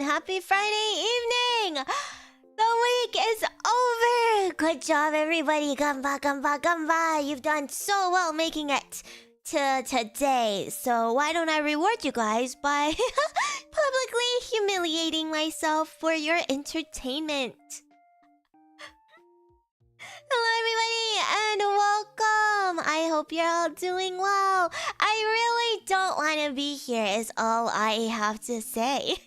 Happy Friday evening! The week is over! Good job, everybody. Gamba, gamba, gamba. You've done so well making it to today. So why don't I reward you guys by publicly humiliating myself for your entertainment? Hello, everybody, and welcome! I hope you're all doing well. I really don't want to be here, is all I have to say.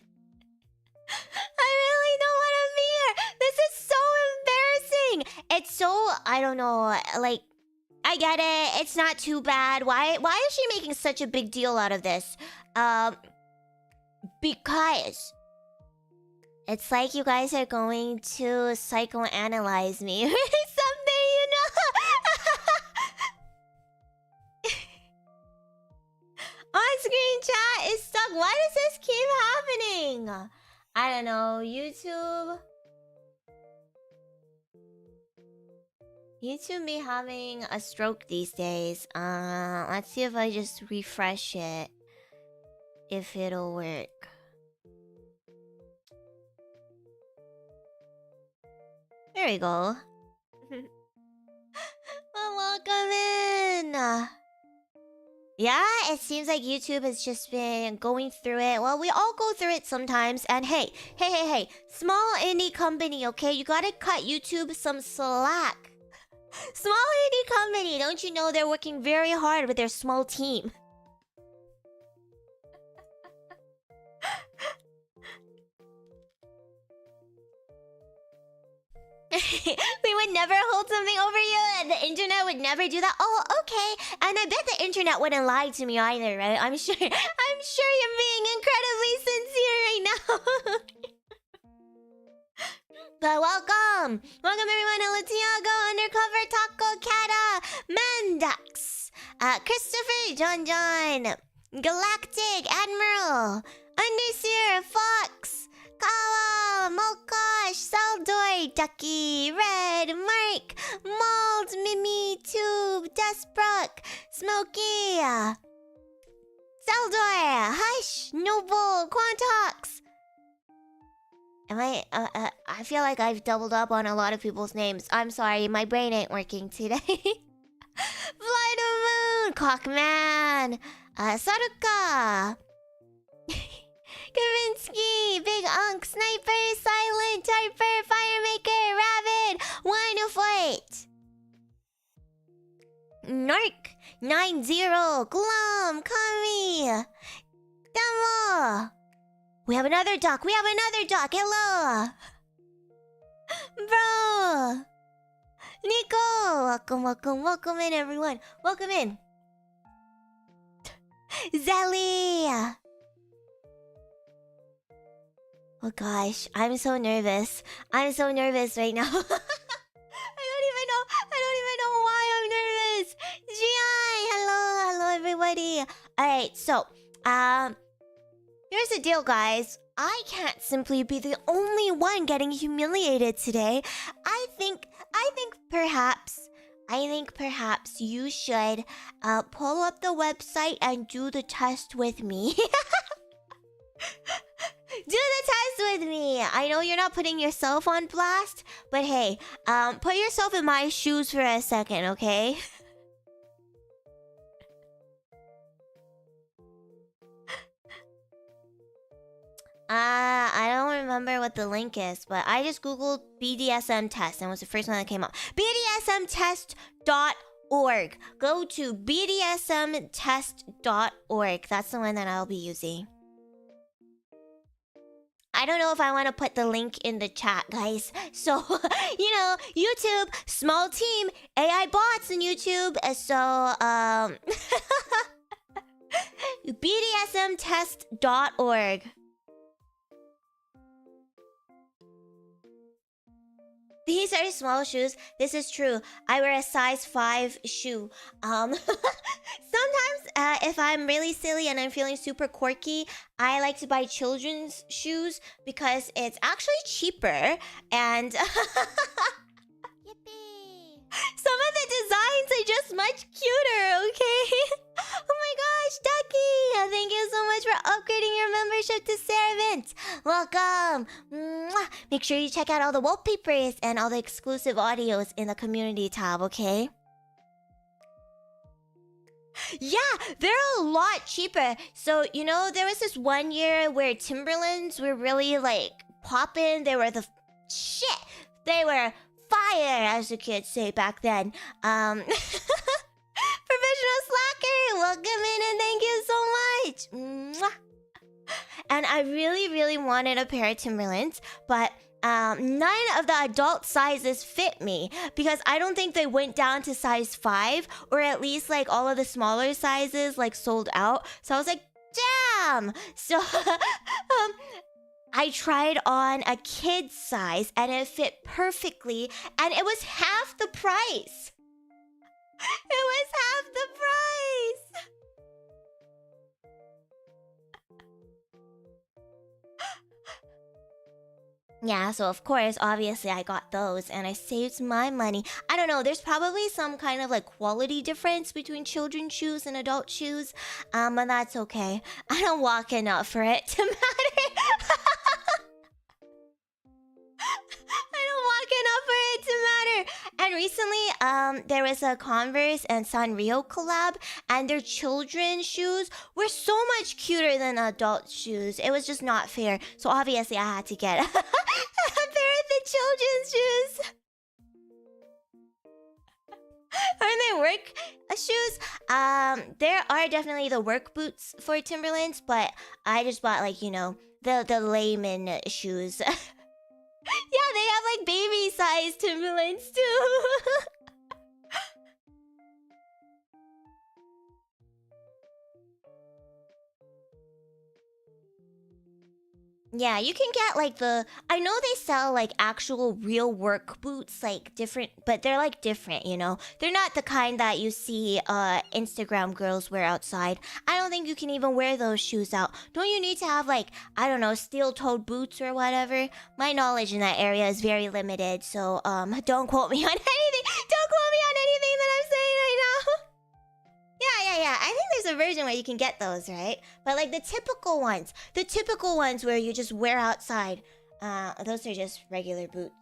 I really don't want to be here. This is so embarrassing. It's so, I don't know, like, I get it. It's not too bad. Why is she making such a big deal out of this? Because it's like you guys are going to psychoanalyze me or something, you know? On-screen chat is stuck. Why does this keep happening? I don't know. YouTube be having a stroke these days. Let's see if I just refresh it. If it'll work. There we go. Well, welcome in. Yeah, it seems like YouTube has just been going through it. Well, we all go through it sometimes. And hey. Small indie company, okay? You gotta cut YouTube some slack. Small indie company, don't you know they're working very hard with their small team? We would never hold something over you, and the internet would never do that. Oh, okay. And I bet the internet wouldn't lie to me either, right? I'm sure you're being incredibly sincere right now. But welcome! Welcome everyone. Hello, Thiago, Undercover, Taco, Kata, Mandax, Christopher, JonJonH, Galactic, Admiral, Underseer, Fox, Kawa, Mokosh, Saldor, Ducky, Red, Mark, Mold, Mimy, Tube, Dustbrook, Smoky, Saldor, Hush, Noble, Quantox. I feel like I've doubled up on a lot of people's names. I'm sorry, my brain ain't working today. Fly to Moon, Cockman, Saruka, Kavinsky, Big Unk, Sniper, Silent, Harper, Firemaker, Rabbit, Wine of White, Narc, 90, Glum, Kami, Demo. We have another duck. Hello. Bro. Nico. Welcome in, everyone. Welcome in. Zelly. Oh gosh, I'm so nervous. I'm so nervous right now. I don't even know why I'm nervous. GI, hello everybody. Alright, so here's the deal, guys. I can't simply be the only one getting humiliated today. I think perhaps you should pull up the website and do the test with me. Do the test with me. I know you're not putting yourself on blast, but hey, put yourself in my shoes for a second, okay? I don't remember what the link is, but I just googled BDSM test and it was the first one that came up. BDSMtest.org. Go to BDSMtest.org. That's the one that I'll be using. I don't know if I want to put the link in the chat, guys. So, you know, YouTube, small team, AI bots in YouTube. So, BDSMtest.org. These are small shoes. This is true. I wear a size 5 shoe. Sometimes, if I'm really silly and I'm feeling super quirky, I like to buy children's shoes because it's actually cheaper and yippee! Some of the designs are just much cuter, okay? Oh my much, Ducky! Thank you so much for upgrading your membership to Ceravants. Welcome! Mwah. Make sure you check out all the wallpapers and all the exclusive audios in the community tab, okay? Yeah, they're a lot cheaper. So, you know, there was this one year where Timberlands were really, like, popping. They were the shit. They were fire, as the kids say back then. Professional Slacker, welcome in and thank you so much. Mwah. And I really, really wanted a pair of Timberlands, but none of the adult sizes fit me because I don't think they went down to size 5, or at least like all of the smaller sizes like sold out. So I was like, damn. So I tried on a kid's size and it fit perfectly, and it was half the price. It was half the price. Yeah, so of course, obviously I got those and I saved my money. I don't know, there's probably some kind of like quality difference between children's shoes and adult shoes. But that's okay. I don't walk enough for it to matter. I don't walk enough for it to matter. And recently, there was a Converse and Sanrio collab, and their children's shoes were so much cuter than adult shoes. It was just not fair. So obviously I had to get a pair of the children's shoes. Aren't they work shoes? There are definitely the work boots for Timberlands, but I just bought like, you know, the layman shoes. Yeah, they have like baby size Timberlands too. Yeah, you can get like the... I know they sell like actual real work boots, like different... But they're like different, you know? They're not the kind that you see Instagram girls wear outside. I don't think you can even wear those shoes out. Don't you need to have like, I don't know, steel-toed boots or whatever? My knowledge in that area is very limited, so don't quote me on anything. Don't quote me on anything that I'm saying right now. Yeah. I think there's a version where you can get those, right? But like the typical ones where you just wear outside, those are just regular boots.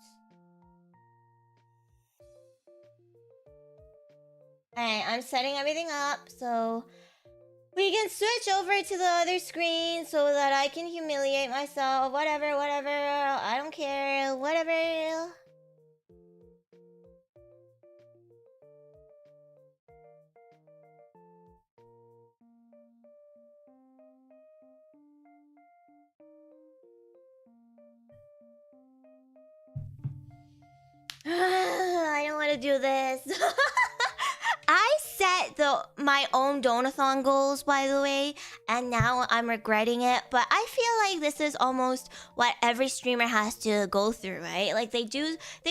Alright, I'm setting everything up so we can switch over to the other screen so that I can humiliate myself. Whatever. I don't care. Whatever. I don't want to do this. I set my own donathon goals, by the way, and now I'm regretting it. But I feel like this is almost what every streamer has to go through, right? Like they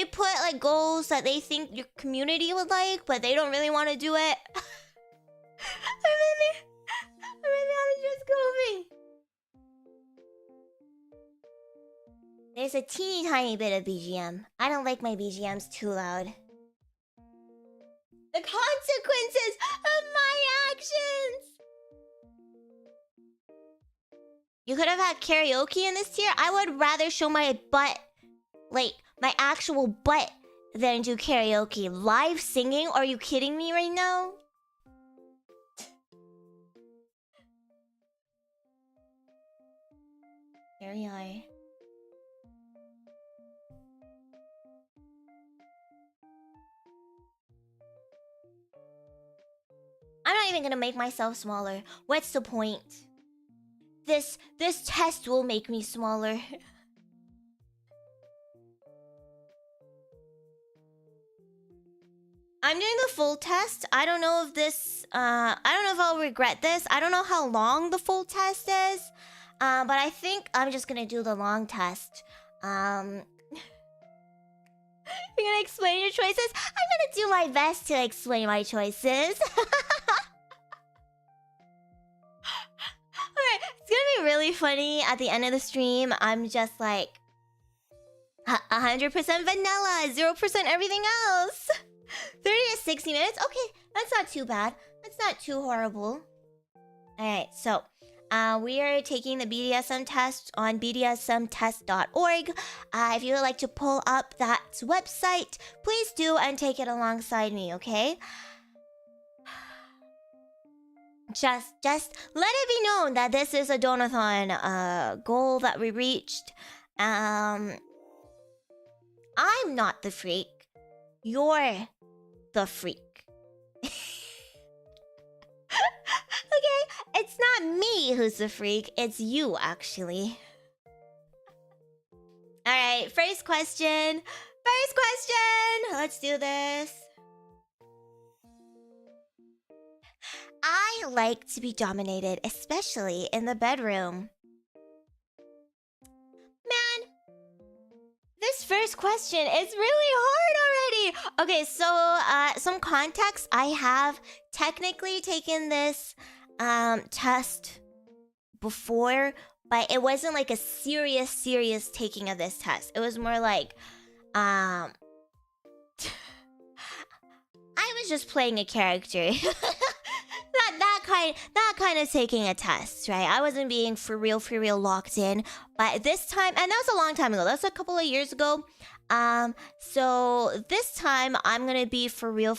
put like goals that they think your community would like, but they don't really want to do it. Maybe I'm just goofy. There's a teeny tiny bit of BGM. I don't like my BGMs too loud. The consequences of my actions! You could have had karaoke in this tier. I would rather show my butt, like my actual butt, than do karaoke. Live singing? Are you kidding me right now? Here we are. I'm not even gonna make myself smaller. What's the point? This test will make me smaller. I'm doing the full test. I don't know if this... I don't know if I'll regret this. I don't know how long the full test is. But I think I'm just gonna do the long test. You're gonna explain your choices? I'm gonna do my best to explain my choices. Alright, it's gonna be really funny at the end of the stream. I'm just like 100% vanilla, 0% everything else. 30 to 60 minutes? Okay, that's not too bad. That's not too horrible. Alright, so we are taking the BDSM test on bdsmtest.org. If you would like to pull up that website, please do and take it alongside me, okay? Just let it be known that this is a donathon goal that we reached. I'm not the freak. You're the freak. Okay, it's not me who's the freak, it's you actually. Alright, first question. Let's do this. I like to be dominated, especially in the bedroom. Man, this first question is really hard already. Okay, so some context. I have technically taken this test before, but it wasn't like a serious taking of this test. It was more like I was just playing a character. that kind of taking a test, right? I wasn't being for real locked in. But this time, and that was a long time ago. That was a couple of years ago. So this time I'm gonna be for real,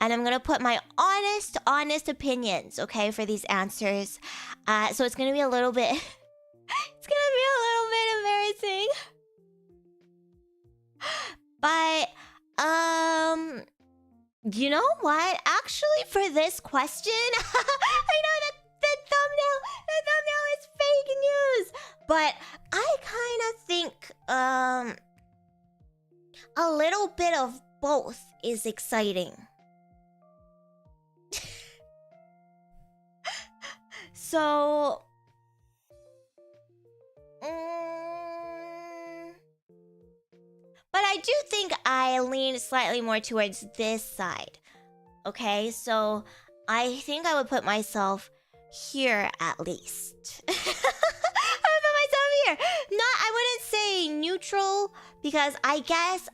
and I'm gonna put my honest opinions, okay, for these answers. So it's gonna be a little bit, it's gonna be a little bit embarrassing. But you know what? Actually, for this question, I know that the thumbnail is fake news, but I kind of think a little bit of both is exciting. So but I do think I lean slightly more towards this side. Okay, so I think I would put myself here at least. I would put myself here. I wouldn't say neutral, because I guess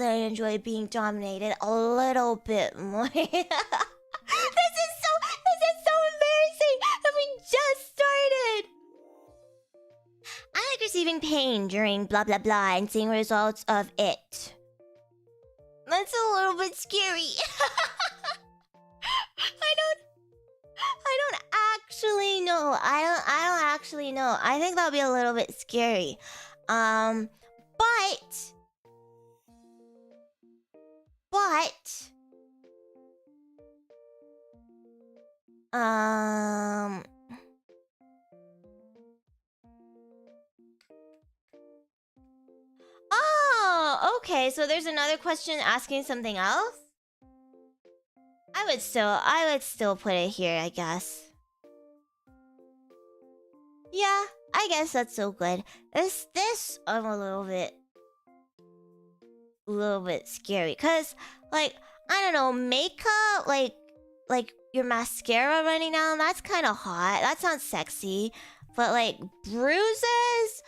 I enjoy being dominated a little bit more. This is so embarrassing that we just started. I like receiving pain during blah blah blah and seeing results of it. That's a little bit scary. I don't actually know. I don't actually know. I think that'll be a little bit scary. But oh, okay, so there's another question asking something else? I would still put it here, I guess. Yeah, I guess that's so good. This I'm a little bit scary, cause like, I don't know, makeup, like your mascara running down, that's kind of hot. That sounds sexy. But like bruises,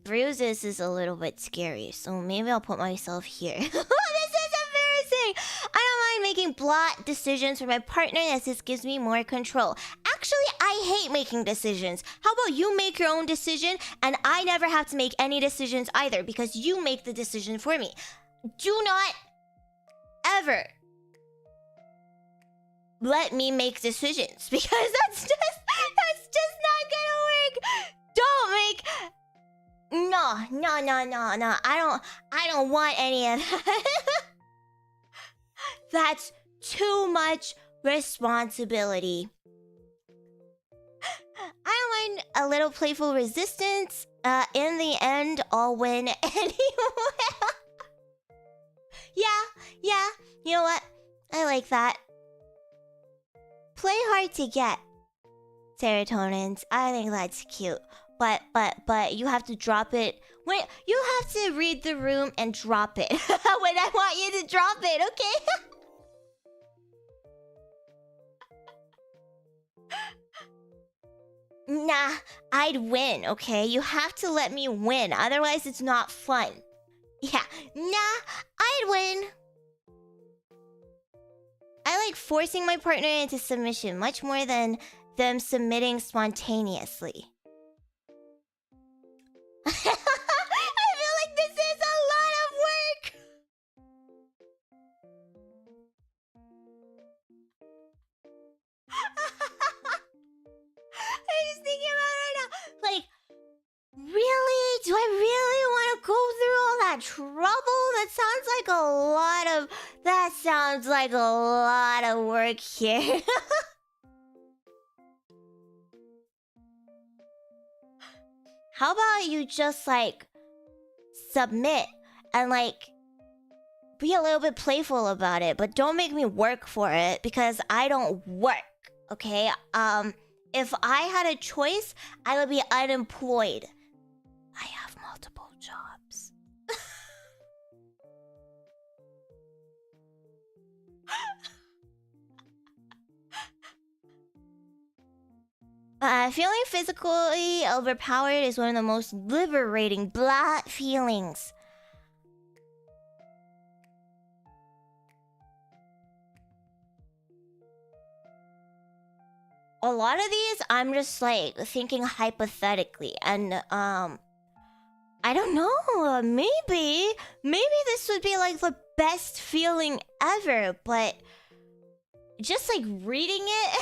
bruises is a little bit scary, so maybe I'll put myself here. This is embarrassing! I don't mind making blot decisions for my partner, as this gives me more control. Actually, I hate making decisions. How about you make your own decision, and I never have to make any decisions either, because you make the decision for me. Do not ever let me make decisions, because that's just not gonna work. Don't make... No. I don't want any of that. That's too much responsibility. I don't mind a little playful resistance. In the end, I'll win anyway. Yeah. You know what? I like that. Play hard to get. Serotonins. I think that's cute. But you have to drop it. Wait, you have to read the room and drop it when I want you to drop it, okay? Nah, I'd win, okay? You have to let me win, otherwise it's not fun. Yeah, nah, I'd win. I like forcing my partner into submission much more than them submitting spontaneously. I feel like this is a lot of work. I'm just thinking about it right now. Like, really? Do I really want to go through all that trouble? That sounds like a lot of work here. How about you just like submit and like be a little bit playful about it, but don't make me work for it because I don't work, okay? If I had a choice, I would be unemployed. I have multiple jobs. Feeling physically overpowered is one of the most liberating feelings. A lot of these, I'm just like thinking hypothetically, and I don't know. Maybe this would be like the best feeling ever, but just like reading it,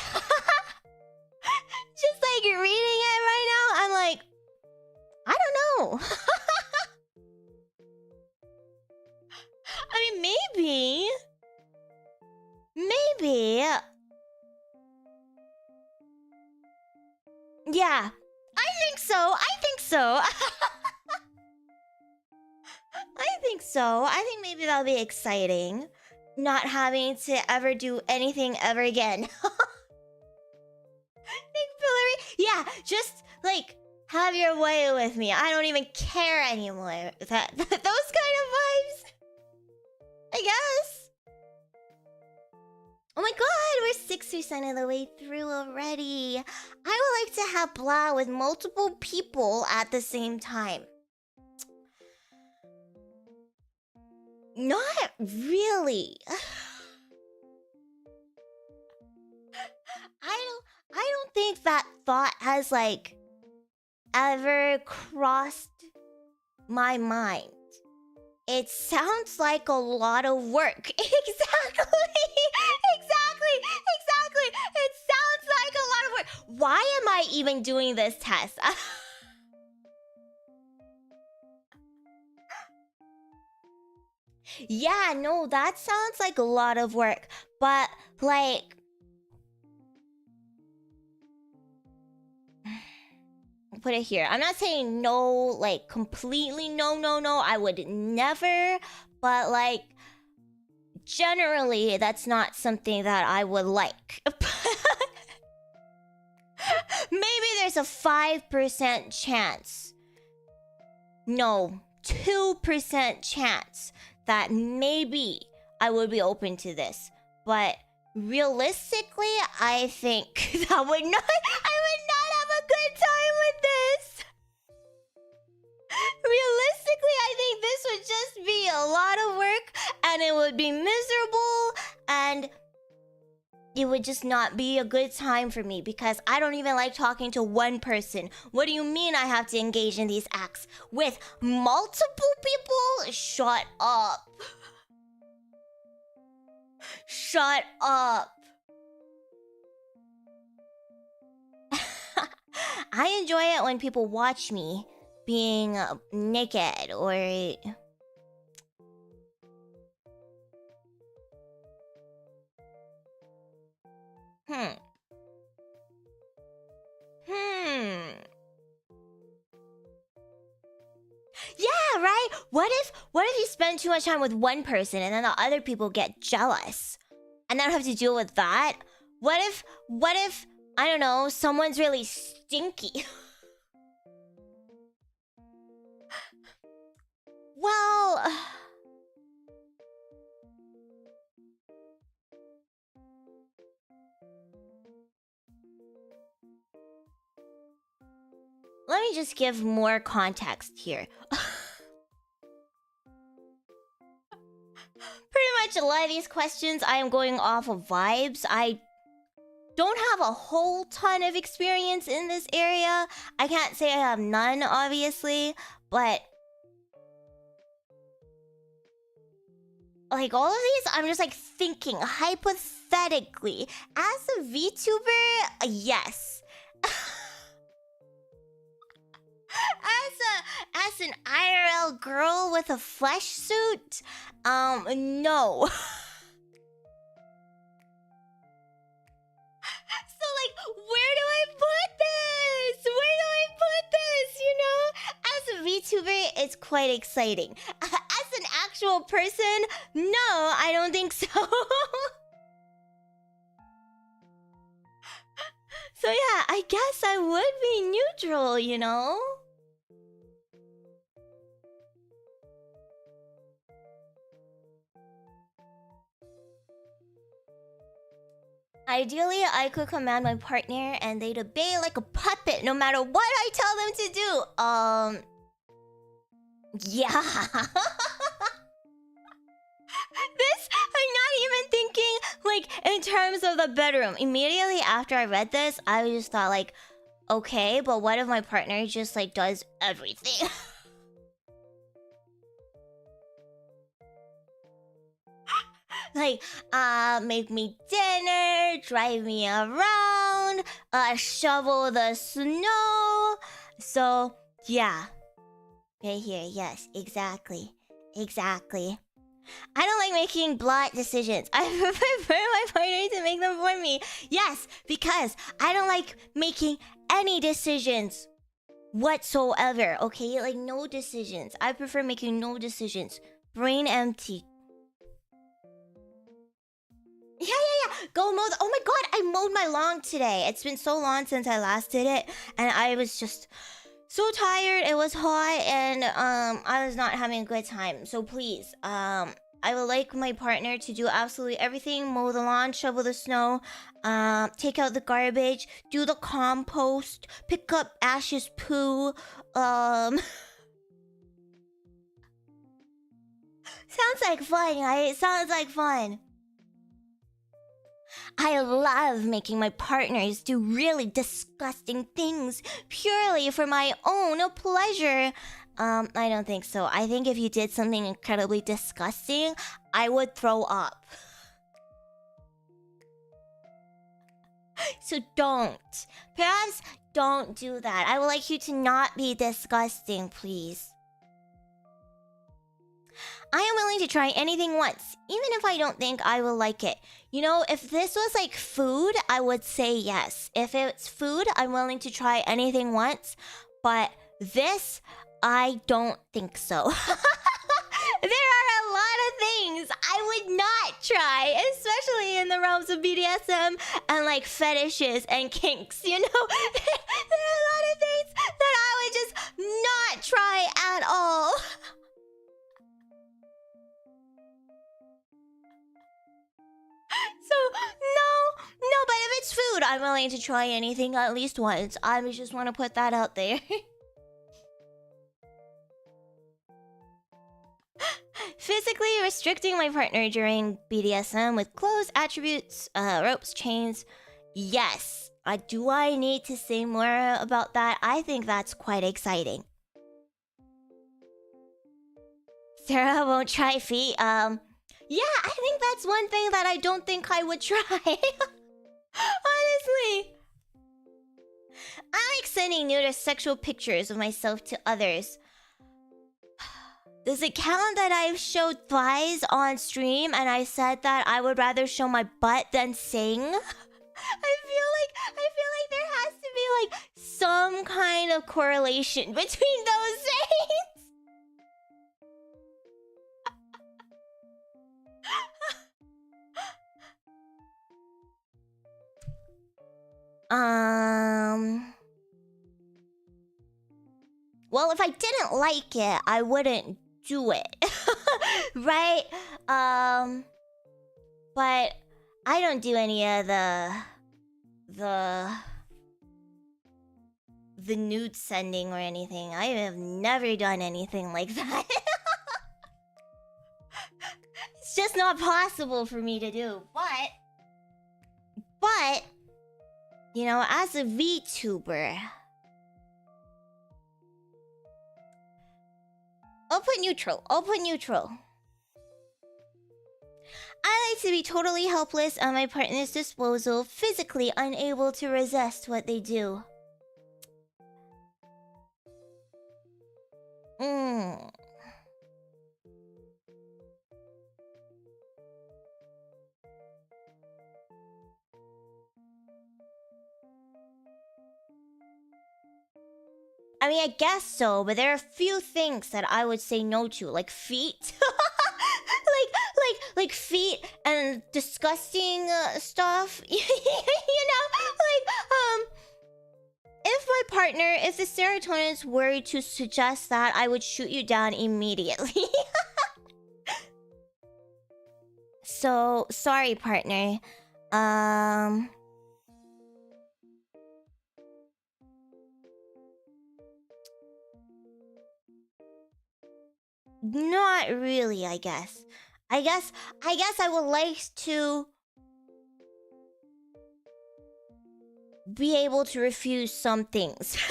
just like reading it right now, I'm like, I don't know. I mean, maybe. Yeah, I think so. I think so. I think maybe that'll be exciting. Not having to ever do anything ever again. Thanks, Hillary. Yeah, just like have your way with me. I don't even care anymore. Those kind of vibes. I guess. Oh my god, we're 6% of the way through already. I would like to have blah with multiple people at the same time. Not really. I don't think that thought has like ever crossed my mind. It sounds like a lot of work. Exactly. It sounds like a lot of work. Why am I even doing this test? Yeah, no, that sounds like a lot of work. But like, put it here. I'm not saying no, like completely no. I would never. But like, generally, that's not something that I would like. Maybe there's a 5% chance. No, 2% chance that maybe I would be open to this. But realistically, I think that I would not have a good time with this. Realistically, I think this would just be a lot of work and it would be miserable and it would just not be a good time for me because I don't even like talking to one person. What do you mean I have to engage in these acts with multiple people? Shut up. Shut up. I enjoy it when people watch me being naked or... Yeah, right? What if you spend too much time with one person and then the other people get jealous? And then I have to deal with that? What if, I don't know, someone's really stinky? Well... Let me just give more context here. Pretty much a lot of these questions I am going off of vibes. I don't have a whole ton of experience in this area. I can't say I have none, obviously, but like all of these, I'm just like thinking hypothetically. As a VTuber, yes. As an IRL girl with a flesh suit, no. So like, where do I put this? Where do I put this? You know, as a VTuber, it's quite exciting. As an actual person, no, I don't think so. So yeah, I guess I would be neutral, you know? Ideally, I could command my partner and they'd obey like a puppet no matter what I tell them to do. Yeah. This, I'm not even thinking like in terms of the bedroom. Immediately after I read this, I just thought like, okay, but what if my partner just like does everything? Like, make me dinner, drive me around, shovel the snow. So, yeah. Right here, yes, exactly. Exactly. I don't like making blot decisions. I prefer my partner to make them for me. Yes, because I don't like making any decisions whatsoever, okay? Like, no decisions. I prefer making no decisions. Brain empty. Yeah. Go mow the... Oh my god, I mowed my lawn today. It's been so long since I last did it. And I was just so tired. It was hot and I was not having a good time. So please, I would like my partner to do absolutely everything. Mow the lawn, shovel the snow, take out the garbage, do the compost, pick up Ash's poo, Sounds like fun, right? Sounds like fun. I love making my partners do really disgusting things purely for my own pleasure. I don't think so. I think if you did something incredibly disgusting, I would throw up. So don't. Perhaps don't do that. I would like you to not be disgusting, please. I am willing to try anything once, even if I don't think I will like it. You know, if this was like food, I would say yes. If it's food, I'm willing to try anything once. But this, I don't think so. There are a lot of things I would not try, especially in the realms of BDSM and like fetishes and kinks, you know? There are a lot of things that I would just not try at all. So, no, but if it's food, I'm willing to try anything at least once. I just want to put that out there. Physically restricting my partner during BDSM with clothes, attributes, ropes, chains. Yes. Do I need to say more about that? I think that's quite exciting. Sarah won't try feet. Yeah, I think that's one thing that I don't think I would try. Honestly. I like sending nudist sexual pictures of myself to others. Does it count that I've showed thighs on stream and I said that I would rather show my butt than sing? I feel like there has to be like some kind of correlation between those things. Well, if I didn't like it, I wouldn't do it. Right? But I don't do any of the nude sending or anything. I have never done anything like that. It's just not possible for me to do. But, you know, as a VTuber, I'll put neutral. I like to be totally helpless at my partner's disposal, physically unable to resist what they do. I mean, I guess so, but there are a few things that I would say no to, like feet. like feet and disgusting stuff. You know, if the serotonins were to suggest that, I would shoot you down immediately. So, sorry, partner. Not really, I guess. I guess I would like to be able to refuse some things. Does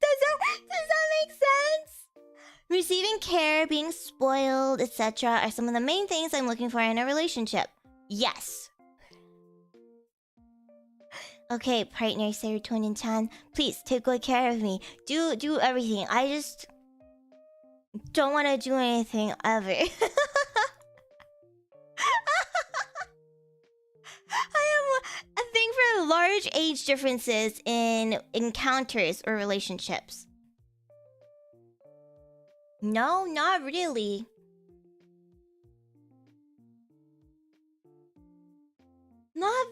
that make sense? Receiving care, being spoiled, etc. are some of the main things I'm looking for in a relationship. Yes. Okay, partner Serotonin-chan, please take good care of me. Do everything. I just don't want to do anything ever. I think for large age differences in encounters or relationships. No, not really. Not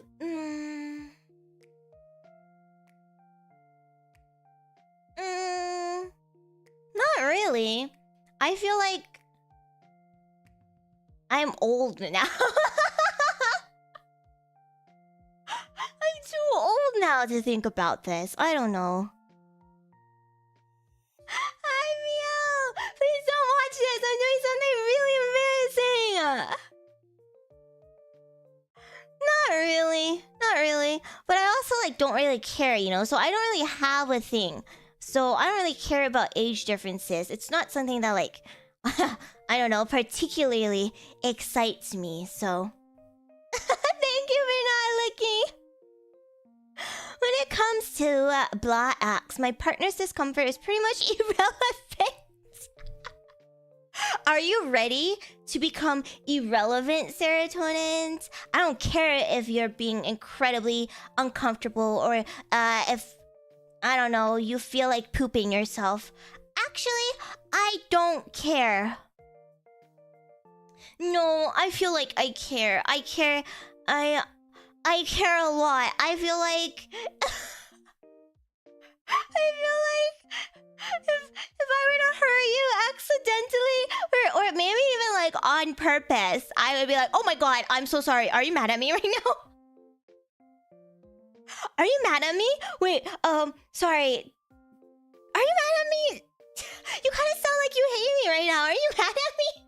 really. I feel like I'm old now. I'm too old now to think about this. I don't know. Hi, Meow! Please don't watch this. I'm doing something really embarrassing. Not really. But I also don't really care, you know. So I don't really have a thing. So I don't really care about age differences. It's not something that I don't know, particularly excites me. So thank you for not looking. When it comes to blah acts, my partner's discomfort is pretty much irrelevant. Are you ready to become irrelevant, serotonins? I don't care if you're being incredibly uncomfortable or if, I don't know, you feel like pooping yourself. Actually, I don't care. No, I feel like I care. I care a lot. I feel like if I were to hurt you accidentally or maybe even on purpose, I would be like, oh my god, I'm so sorry. Are you mad at me right now? Are you mad at me? Wait, sorry. Are you mad at me? You kind of sound like you hate me right now. Are you mad at me?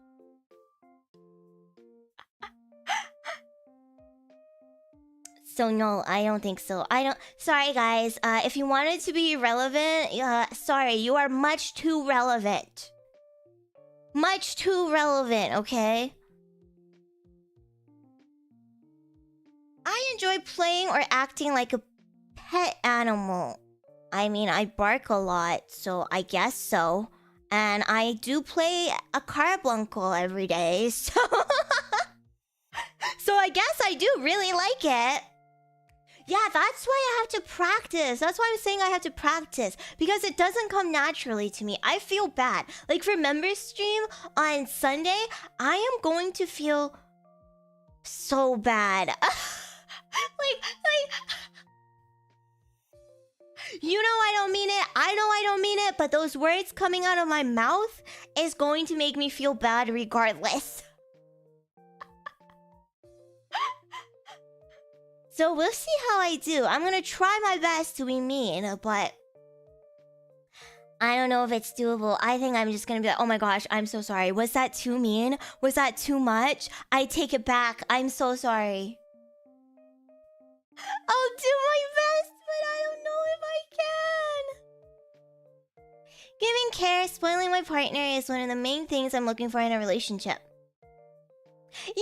So no, I don't think so. Sorry guys, if you wanted to be relevant, sorry, you are much too relevant. Much too relevant, okay? I enjoy playing or acting like a pet animal. I mean, I bark a lot, so I guess so. And I do play a carbuncle every day, so... So I guess I do really like it. Yeah, that's why I have to practice. That's why I'm saying I have to practice. Because it doesn't come naturally to me. I feel bad. Like for members stream on Sunday, I am going to feel so bad. You know I don't mean it. I know I don't mean it. But those words coming out of my mouth is going to make me feel bad regardless. So we'll see how I do. I'm gonna try my best to be mean, but I don't know if it's doable. I think I'm just gonna be like, oh my gosh, I'm so sorry. Was that too mean? Was that too much? I take it back. I'm so sorry. I'll do my best, but I don't know if I can. Giving care, spoiling my partner is one of the main things I'm looking for in a relationship. Yeah,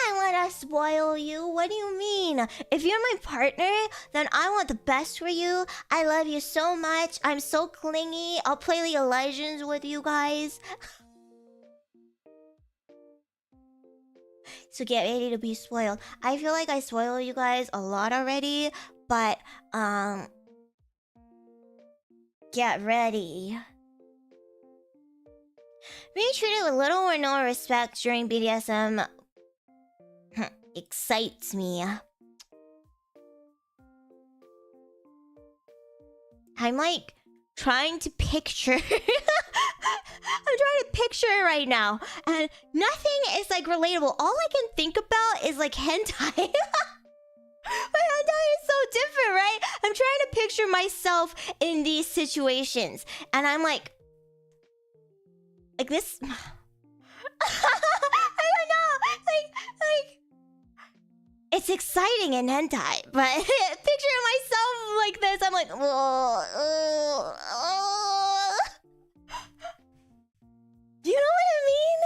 I wanna spoil you. What do you mean? If you're my partner, then I want the best for you. I love you so much. I'm so clingy. I'll play League of Legends with you guys. So get ready to be spoiled. I feel like I spoil you guys a lot already, but get ready. Being treated with little or no respect during BDSM excites me. I'm like trying to picture. I'm trying to picture it right now, and nothing is like relatable. All I can think about is like hentai. But hentai is so different, right? I'm trying to picture myself in these situations, and I'm like this. I don't know. Like it's exciting in hentai, but picturing myself like this, I'm like, do you know what I mean?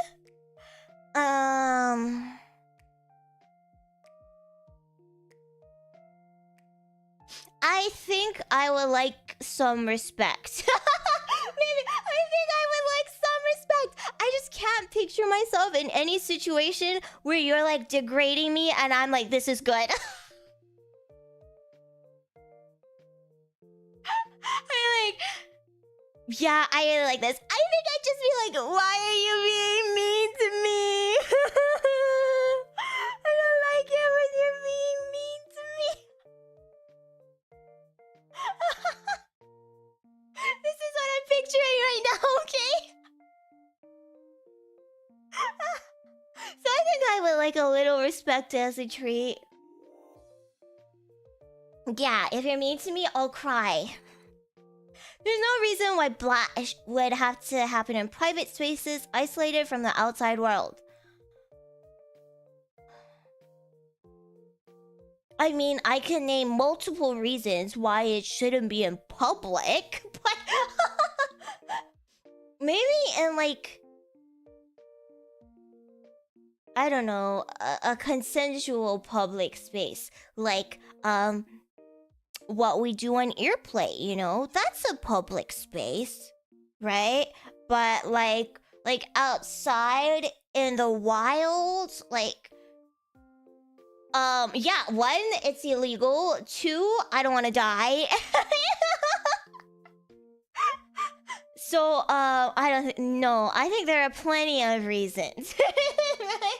I think I would like some respect. Maybe I think I would like some respect. I just can't picture myself in any situation where you're like degrading me and I'm like, this is good. Yeah, I really like this. I think I'd just be like, why are you being mean to me? I don't like it when you're being mean to me. This is what I'm picturing right now, okay? So I think I would like a little respect as a treat. Yeah, if you're mean to me, I'll cry. There's no reason why Blash would have to happen in private spaces, isolated from the outside world. I mean, I can name multiple reasons why it shouldn't be in public, but maybe in like, I don't know, a consensual public space, like what we do on Earplay, you know? That's a public space, right? But like outside in the wild, like yeah, one, it's illegal. Two, I don't want to die. So I don't know. I think there are plenty of reasons. Right?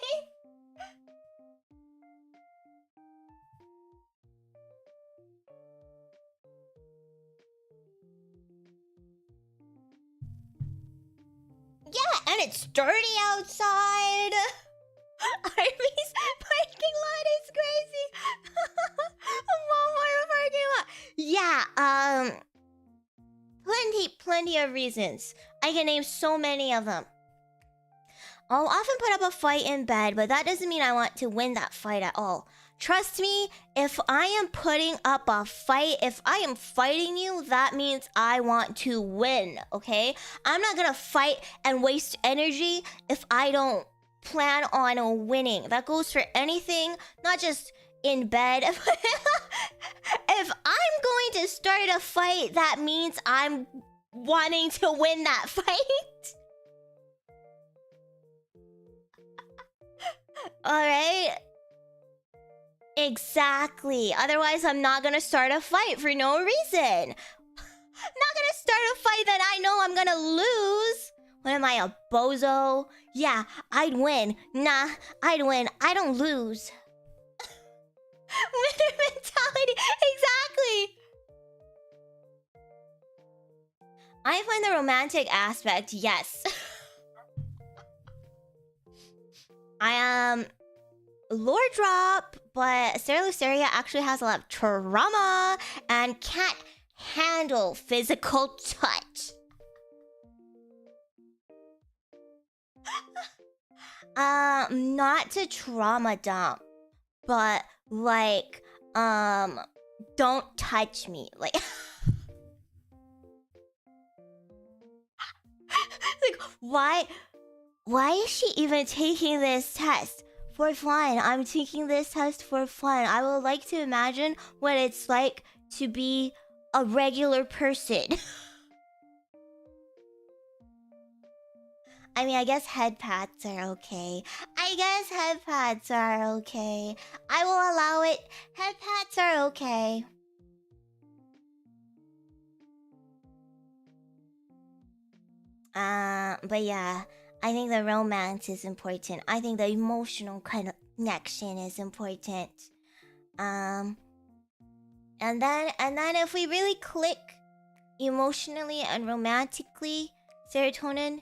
Yeah, and it's dirty outside. Arby's parking lot is crazy. A Walmart parking lot. Yeah, plenty of reasons. I can name so many of them. I'll often put up a fight in bed, but that doesn't mean I want to win that fight at all. Trust me, if I am putting up a fight, if I am fighting you, that means I want to win, okay? I'm not gonna fight and waste energy if I don't plan on winning. That goes for anything, not just in bed. If I'm going to start a fight, that means I'm wanting to win that fight. Alright? Exactly. Otherwise, I'm not gonna start a fight for no reason. Not gonna start a fight that I know I'm gonna lose. What am I, a bozo? Yeah, I'd win. Nah, I'd win. I don't lose. Winner mentality. Exactly. I find the romantic aspect, yes. I am lore drop, but Cera Luceria actually has a lot of trauma and can't handle physical touch. Not to trauma dump, but like, don't touch me. Like, like, why is she even taking this test? For fun. I'm taking this test for fun. I would like to imagine what it's like to be a regular person. I mean, I guess head pats are okay. I will allow it. Head pats are okay. But yeah, I think the romance is important. I think the emotional connection is important. And then if we really click emotionally and romantically, Ceratonin,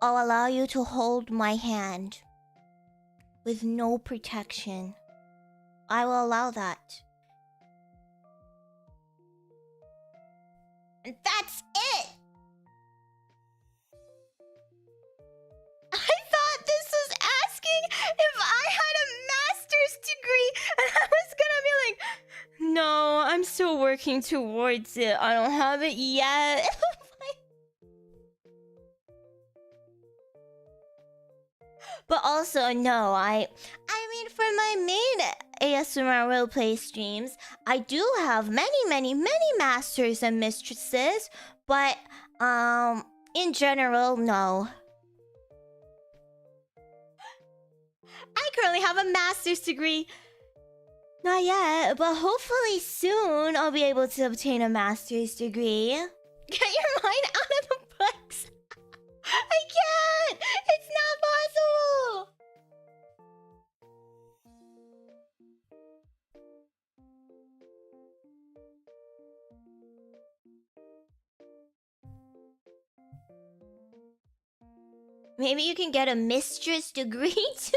I'll allow you to hold my hand with no protection. I will allow that. And that's it! I thought this was asking if I had a master's degree, and I was gonna be like, no, I'm still working towards it. I don't have it yet. But also, no, I mean, for my main ASMR roleplay streams, I do have many masters and mistresses, but, in general, no. I currently have a master's degree. Not yet, but hopefully soon I'll be able to obtain a master's degree. Get your mind out of the books. I can't! It's not possible! Maybe you can get a mistress degree too?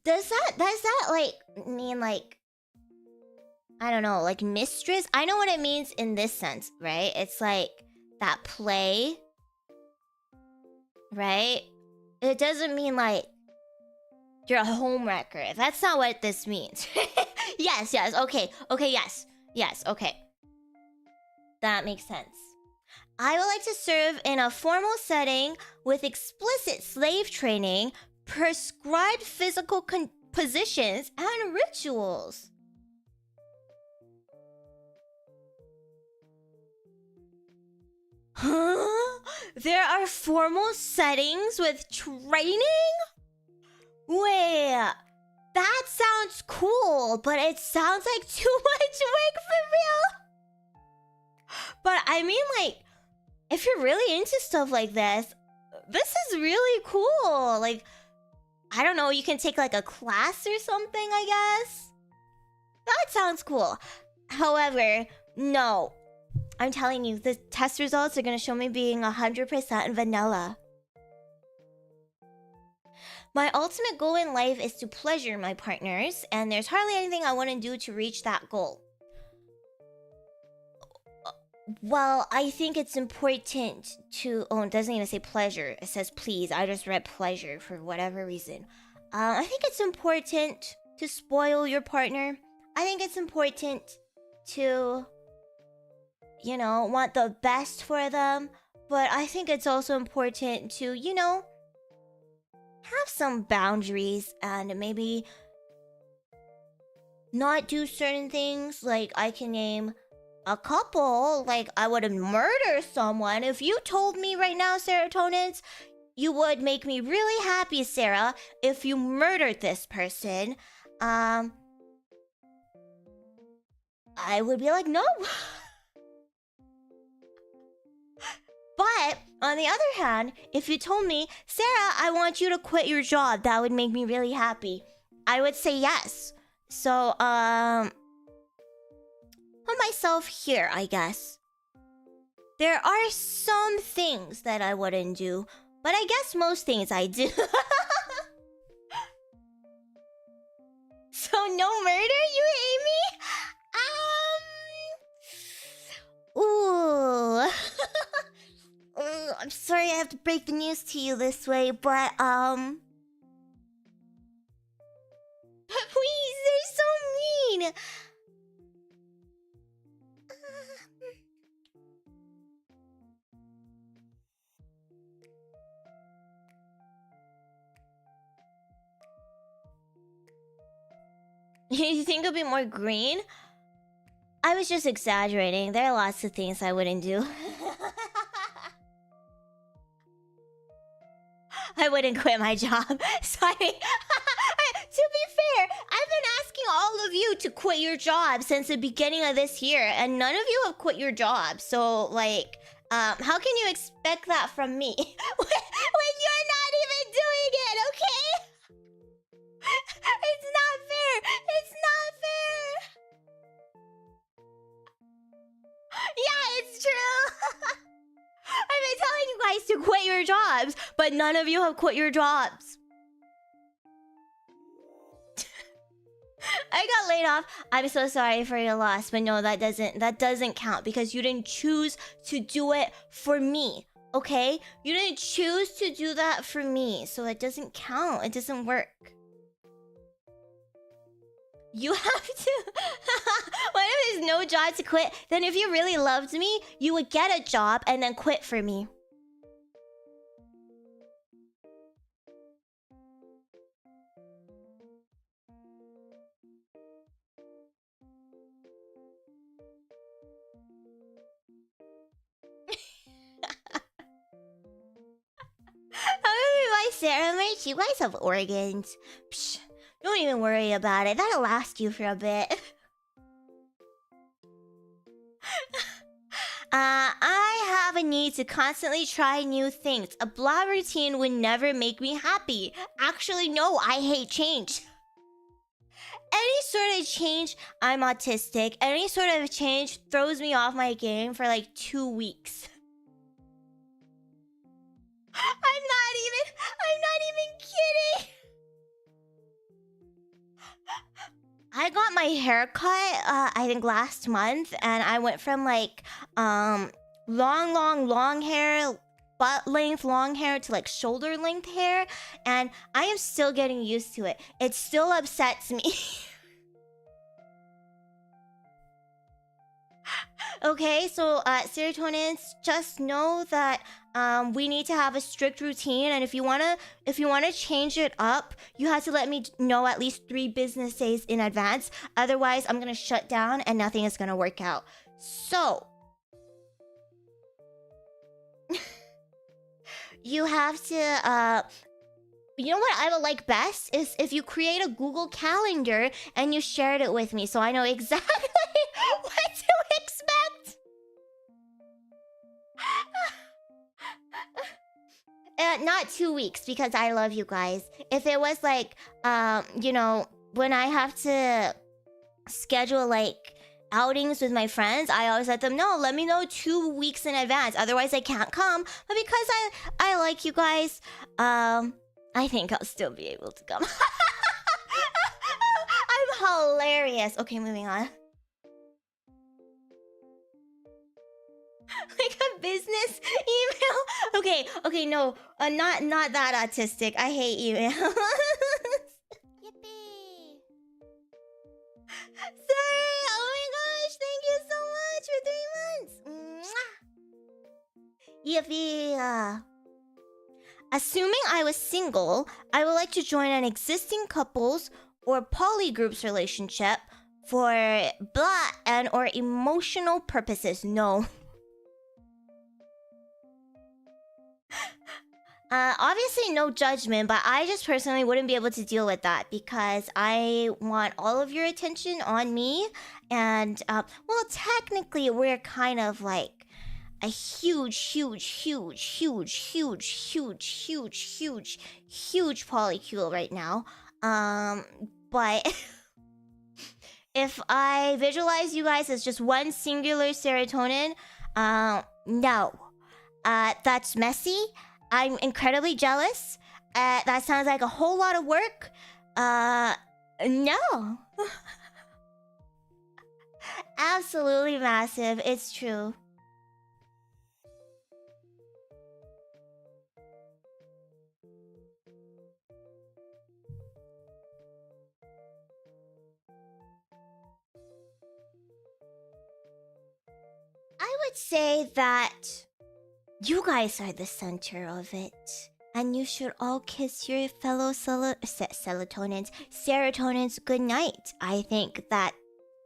Does that like mean like, I don't know, like mistress? I know what it means in this sense, right? It's like that play, right? It doesn't mean like you're a homewrecker. That's not what this means. Yes, okay, yes, okay. That makes sense. I would like to serve in a formal setting with explicit slave training, prescribed physical positions, and rituals. Huh? There are formal settings with training? Wait, that sounds cool, but it sounds like too much work for real. But I mean, like, if you're really into stuff like this is really cool. Like, I don't know, you can take like a class or something, I guess. That sounds cool. However, no. I'm telling you, the test results are gonna show me being 100% vanilla. My ultimate goal in life is to pleasure my partners, and there's hardly anything I want to do to reach that goal. Well, I think it's important to... Oh, it doesn't even say pleasure. It says please. I just read pleasure for whatever reason. I think it's important to spoil your partner. I think it's important to, you know, want the best for them. But I think it's also important to, you know, have some boundaries and maybe not do certain things. Like, I can name a couple. Like, I would murder someone. If you told me right now, Serotonins, you would make me really happy, Sarah, if you murdered this person. I would be like, no. But on the other hand, if you told me, Sarah, I want you to quit your job, that would make me really happy. I would say yes. So, put myself here, I guess. There are some things that I wouldn't do, but I guess most things I do. So no murder, you hate me? Ooh. I'm sorry I have to break the news to you this way, but please, they're so mean. You think it'll be more green? I was just exaggerating. There are lots of things I wouldn't do. I wouldn't quit my job. Sorry. To be fair, I've been asking all of you to quit your job since the beginning of this year, and none of you have quit your job. So, like, how can you expect that from me when you're not even doing it, okay? It's not fair. It's not fair. Yeah, it's true. I've been telling you guys to quit your jobs, but none of you have quit your jobs. I got laid off. I'm so sorry for your loss, but no, that doesn't count because you didn't choose to do it for me. Okay? You didn't choose to do that for me, so it doesn't count. It doesn't work. You have to. What if there's no job to quit? Then if you really loved me, you would get a job and then quit for me. How do we buy Sarah merch? You guys have organs. Psh, don't even worry about it. That'll last you for a bit. I have a need to constantly try new things. A blah routine would never make me happy. Actually, no, I hate change. Any sort of change, I'm autistic. Any sort of change throws me off my game for like 2 weeks. I'm not even kidding. I got my hair cut, I think last month, and I went from like long hair, butt length long hair to like shoulder length hair, and I am still getting used to it. It still upsets me. Okay, so serotonins, just know that we need to have a strict routine, and if you wanna change it up, you have to let me know at least 3 business days in advance. Otherwise, I'm gonna shut down and nothing is gonna work out. So you have to you know what I would like best is if you create a Google Calendar and you shared it with me so I know exactly what to expect. Not 2 weeks because I love you guys. If it was like, you know, when I have to schedule like outings with my friends, I always let them know. Let me know 2 weeks in advance. Otherwise, I can't come. But because I like you guys, I think I'll still be able to come. I'm hilarious. Okay, moving on. Like a business email? Okay, no. Not that autistic. I hate emails. Yippee. Sorry! Oh my gosh, thank you so much for 3 months. Mwah. Yippee. Assuming I was single, I would like to join an existing couples or polygroups relationship for blah and or emotional purposes. No. Obviously no judgment, but I just personally wouldn't be able to deal with that because I want all of your attention on me, and well, technically we're kind of like a huge polycule right now. But if I visualize you guys as just one singular serotonin, no. That's messy. I'm incredibly jealous. That sounds like a whole lot of work. No. Absolutely massive. It's true. would say that you guys are the center of it. And you should all kiss your fellow serotonins goodnight. I think that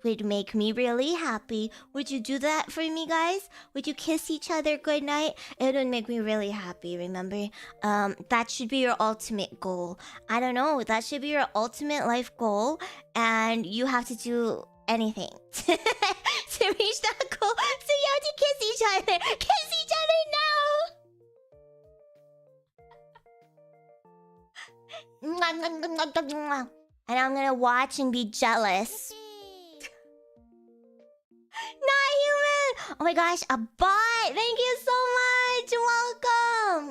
would make me really happy. Would you do that for me, guys? Would you kiss each other goodnight? It would make me really happy, remember? That should be your ultimate goal. I don't know, that should be your ultimate life goal. And you have to do anything to reach that goal. So you have to kiss each other. Kiss each other now! And I'm gonna watch and be jealous. Not human! Oh my gosh, a bot! Thank you so much! Welcome!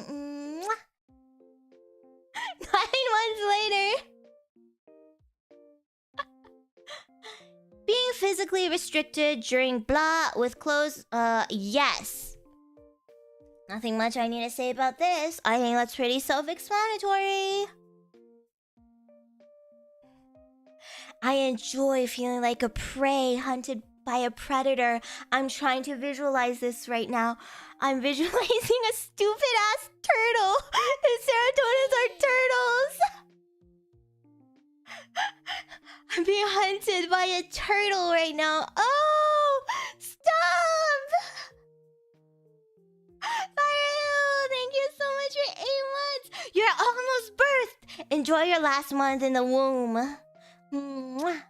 9 months later. Being physically restricted during blah with clothes, yes. Nothing much I need to say about this. I think that's pretty self-explanatory. I enjoy feeling like a prey hunted by a predator. I'm trying to visualize this right now. I'm visualizing a stupid-ass turtle. And serotonins are turtles. I'm being hunted by a turtle right now. Oh! Stop! Fire, thank you so much for 8 months. You're almost birthed. Enjoy your last month in the womb. Mwah.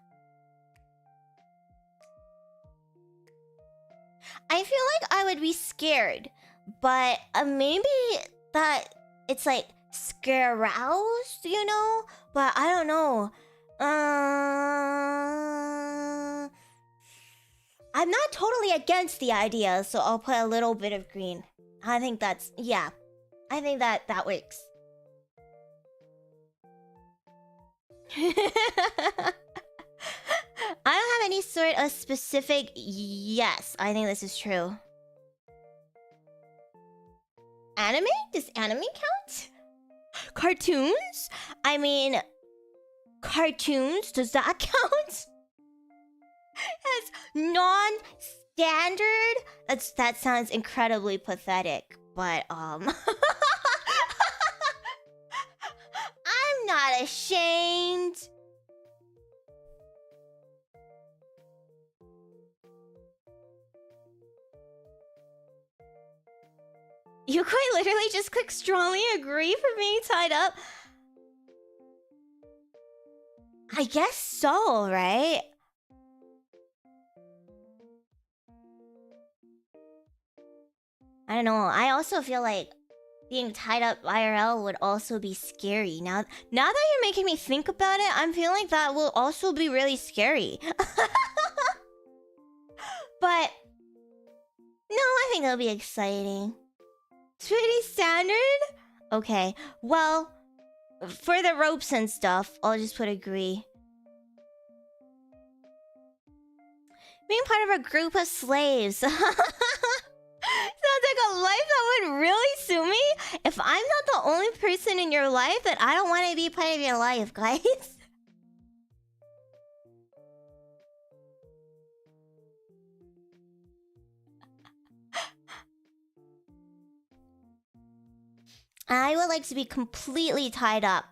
I feel like I would be scared, but maybe that it's like scare-roused, you know? But I don't know. I'm not totally against the idea, so I'll put a little bit of green. I think that's, yeah. I think that works. I don't have any sort of specific yes. I think this is true. Anime? Does anime count? Cartoons? I mean, cartoons? Does that count? As non-standard? That sounds incredibly pathetic, but I'm not ashamed. You quite literally just click strongly agree for being tied up. I guess so, right? I don't know. I also feel like being tied up IRL would also be scary. Now that you're making me think about it, I'm feeling like that will also be really scary. But no, I think it'll be exciting. It's pretty standard? Okay, well, for the ropes and stuff, I'll just put agree. Being part of a group of slaves. Sounds like a life that would really suit me. If I'm not the only person in your life, then I don't want to be part of your life, guys. I would like to be completely tied up.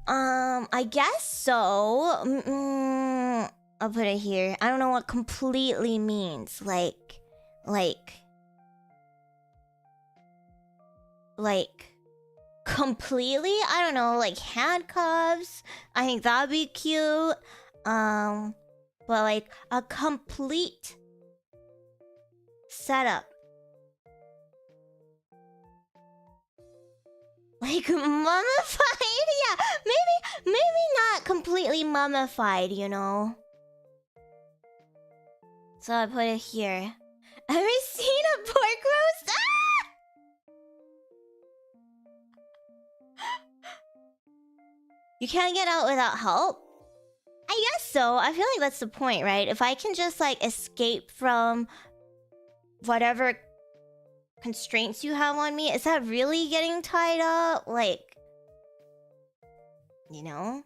I guess so. I'll put it here. I don't know what completely means. Like completely? I don't know, like handcuffs. I think that'd be cute. But like a complete setup. Like mummified? Yeah, maybe not completely mummified, you know. So I put it here. Ever seen a pork roast? Ah! You can't get out without help? I guess so. I feel like that's the point, right? If I can just like escape from whatever constraints you have on me, is that really getting tied up? Like, you know?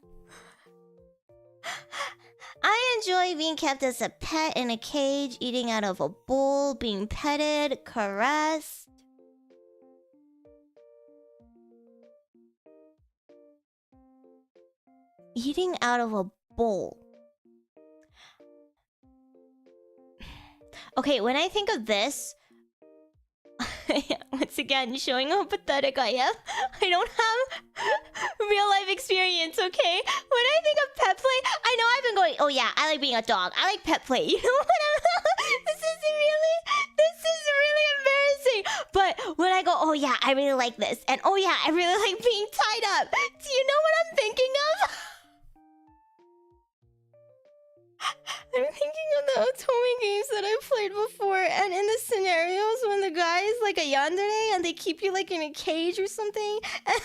I enjoy being kept as a pet in a cage, eating out of a bowl, being petted, caressed. Eating out of a bowl. Okay, when I think of this, once again, showing how pathetic I am. I don't have real life experience, okay? When I think of pet play, I know I've been going, oh yeah, I like being a dog. I like pet play. You know what this is really embarrassing. But when I go, oh yeah, I really like this. And oh yeah, I really like being tied up. Do you know what I'm thinking of? I'm thinking of the Otome games that I've played before, and in the scenarios when the guy is like a yandere and they keep you like in a cage or something. I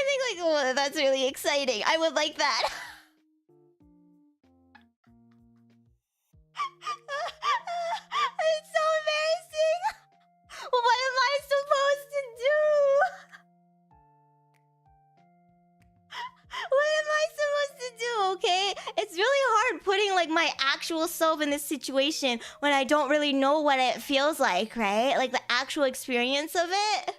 think like, oh, that's really exciting. I would like that. It's so embarrassing. What am I supposed to do? What am I supposed to do, okay? It's really hard putting like my actual self in this situation when I don't really know what it feels like, right? Like the actual experience of it.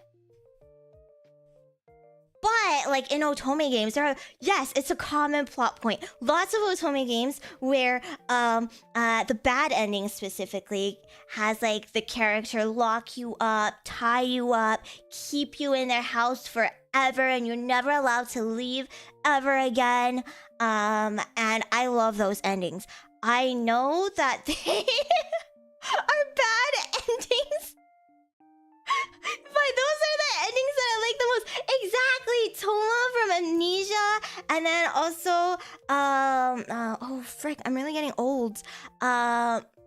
But like in Otome games, there are, yes, it's a common plot point. Lots of Otome games where the bad ending specifically has like the character lock you up, tie you up, keep you in their house forever, and you're never allowed to leave ever again. And I love those endings. I know that they are bad endings. But those are the endings that I like the most. Exactly, Toma from Amnesia, and then also, oh frick, I'm really getting old.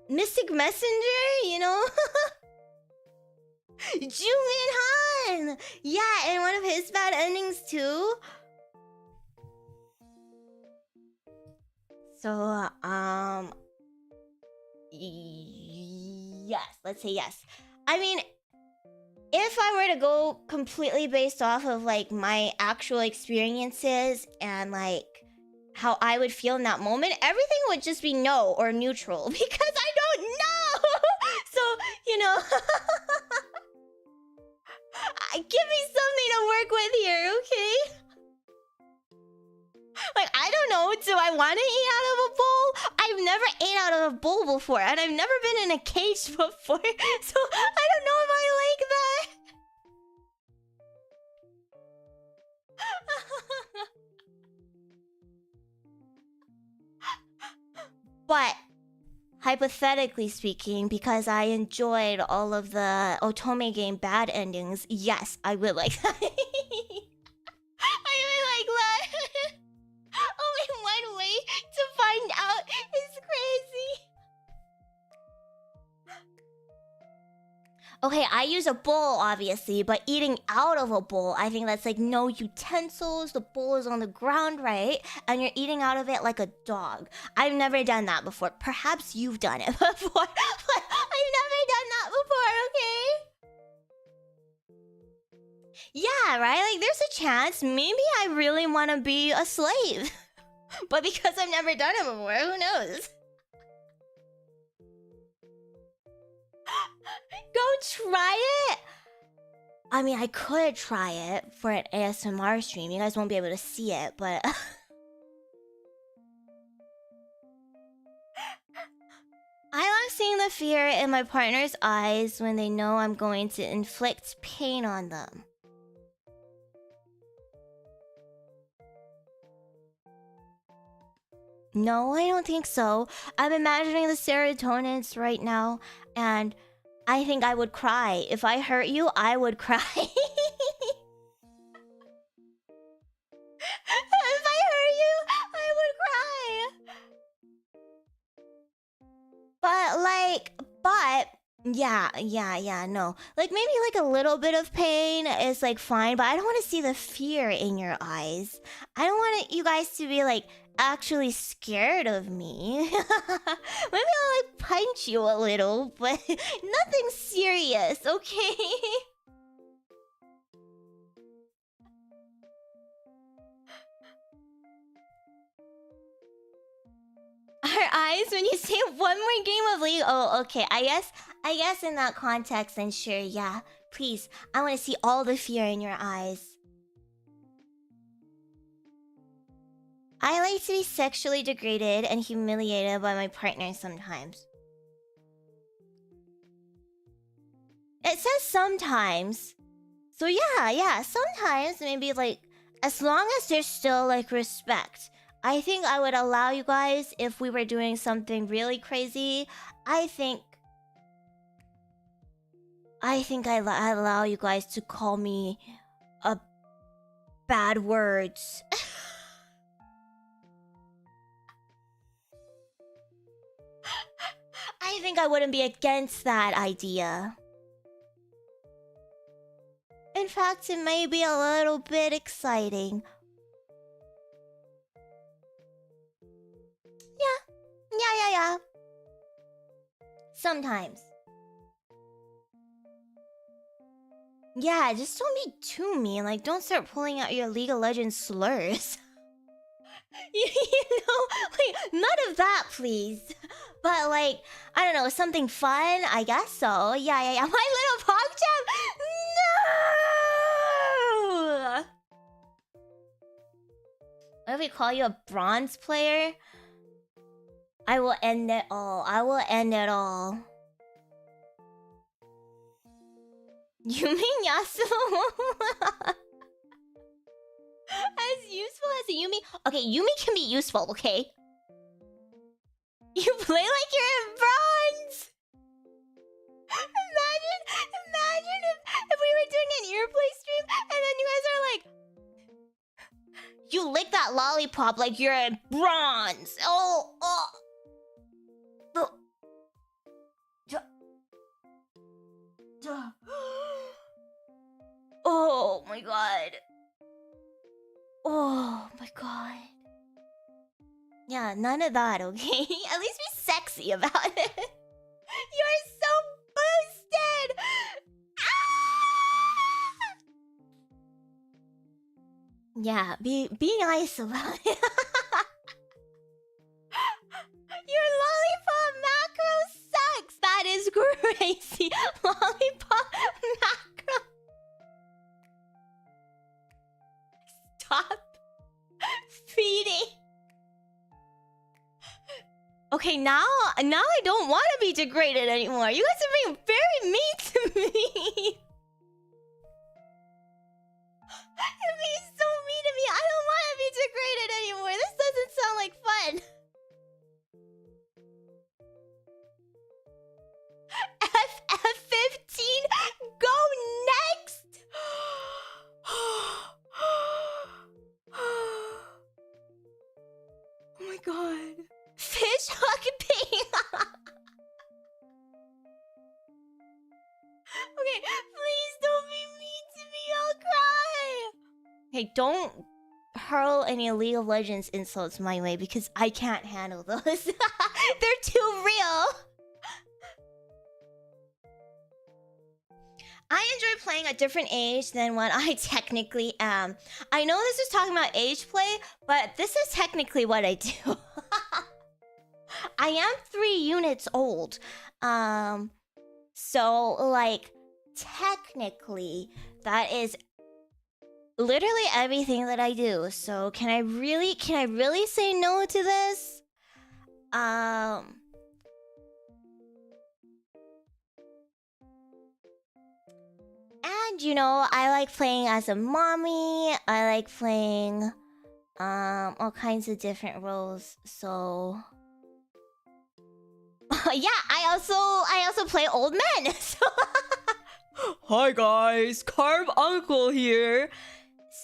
Mystic Messenger, you know, Jumin Han, yeah, and one of his bad endings too. So, yes, let's say yes. I mean, if I were to go completely based off of like my actual experiences and like how I would feel in that moment, everything would just be no or neutral because I don't know. So, you know, give me something to work with here, okay? Like, I don't know, do I want to eat out of a bowl? I've never ate out of a bowl before, and I've never been in a cage before, so I don't know if I like that. But, hypothetically speaking, because I enjoyed all of the Otome game bad endings, yes, I would like that. I would like that. Only one way to find out is crazy. Okay, I use a bowl, obviously, but eating out of a bowl, I think that's like no utensils, the bowl is on the ground, right? And you're eating out of it like a dog. I've never done that before. Perhaps you've done it before, but I've never done that before, okay? Yeah, right? Like, there's a chance maybe I really want to be a slave. But because I've never done it before, who knows? Go try it? I mean, I could try it for an ASMR stream. You guys won't be able to see it, but... I love seeing the fear in my partner's eyes when they know I'm going to inflict pain on them. No, I don't think so. I'm imagining the serotonins right now, and I think I would cry. If I hurt you, I would cry. If I hurt you, I would cry. Yeah, no. Like, maybe like a little bit of pain is like fine, but I don't want to see the fear in your eyes. I don't want you guys to be like actually scared of me. Maybe I'll like punch you a little, but nothing serious, okay? eyes when you say one more game of League? Oh, okay. I guess in that context, then sure, yeah. Please, I want to see all the fear in your eyes. I like to be sexually degraded and humiliated by my partner sometimes. It says sometimes. So yeah, sometimes maybe like, as long as there's still like respect. I think I would allow you guys if we were doing something really crazy. I think I allow you guys to call me bad words. I think I wouldn't be against that idea. In fact, it may be a little bit exciting. Yeah. Sometimes. Yeah, just don't be too mean. Like, don't start pulling out your League of Legends slurs. you know, like, none of that, please. But like, I don't know, something fun? I guess so. Yeah. My little PogChamp? No! What if we call you a bronze player? I will end it all. You mean Yasuo? As useful as a Yumi? Okay, Yumi can be useful, okay? You play like you're in bronze! Imagine if we were doing an earplay stream and then you guys are like, you lick that lollipop like you're in bronze! Oh my god. Oh my god. Yeah, none of that, okay? At least be sexy about it. You're so boosted! Ah! Yeah, be nice about it. Your lollipop macro sucks! That is crazy! Lollipop macro... Stop feeding. Okay, now I don't want to be degraded anymore. You guys are being very mean to me. You're being so mean to me. I don't want to be degraded anymore. This doesn't sound like fun. FF15, go next. Oh my god. Fish hook ping. Okay, please don't be mean to me. I'll cry. Hey, don't hurl any League of Legends insults my way because I can't handle those. They're too real. I enjoy playing at different age than what I technically am. I know this is talking about age play, but this is technically what I do. I am 3 units old. So like technically that is literally everything that I do. So can I really say no to this? And you know, I like playing as a mommy. I like playing all kinds of different roles. So yeah, I also play old men. So hi guys, carbuncle here.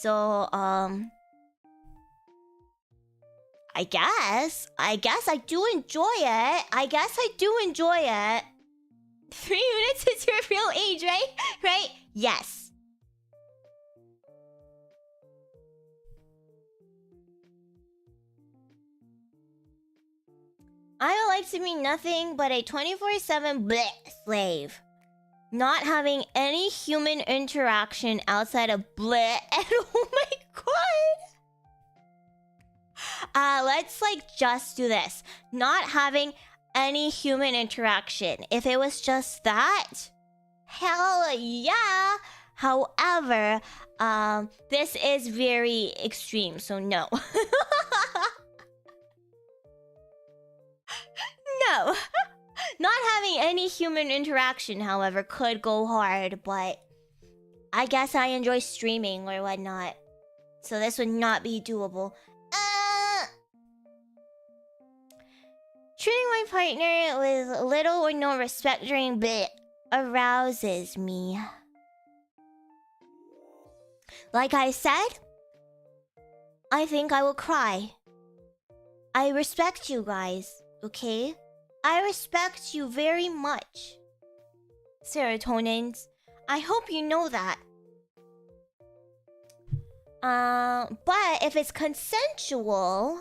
So I guess I do enjoy it. 3 units is your real age, right? Right? Yes. I would like to be nothing but a 24/7 bleh slave. Not having any human interaction outside of bleh. And oh my god! Let's like just do this. Not having any human interaction. If it was just that, hell yeah. However, this is very extreme, so no. No. Not having any human interaction, however, could go hard, but I guess I enjoy streaming or whatnot. So this would not be doable. Treating my partner with little or no respect during bit arouses me. Like I said, I think I will cry. I respect you guys, okay? I respect you very much. Serotonins, I hope you know that. But if it's consensual,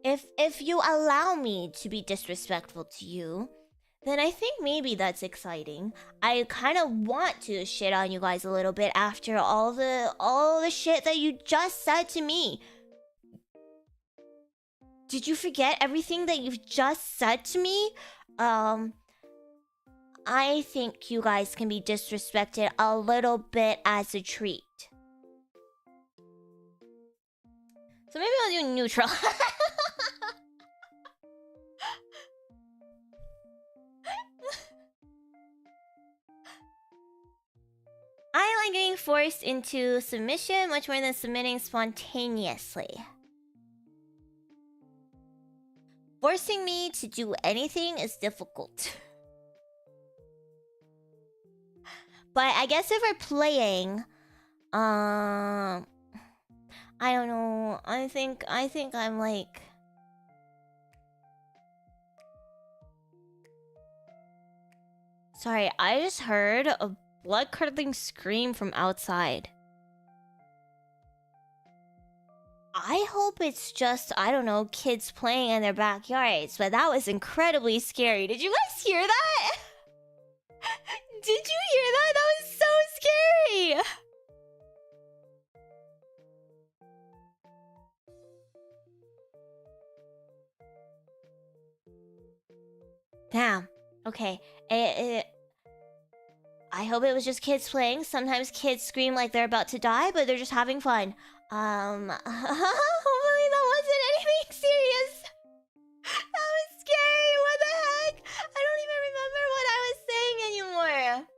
if you allow me to be disrespectful to you, then I think maybe that's exciting. I kind of want to shit on you guys a little bit after all the shit that you just said to me. Did you forget everything that you've just said to me? I think you guys can be disrespected a little bit as a treat. So maybe I'll do neutral. I like getting forced into submission much more than submitting spontaneously. Forcing me to do anything is difficult. But I guess if we're playing, I don't know. I think I'm like, sorry, I just heard a blood-curdling scream from outside. I hope it's just, I don't know, kids playing in their backyards, but that was incredibly scary. Did you guys hear that? Did you hear that? That was so scary! Damn. Okay. I hope it was just kids playing. Sometimes kids scream like they're about to die, but they're just having fun. Hopefully that wasn't anything serious. That was scary. What the heck? I don't even remember what I was saying anymore.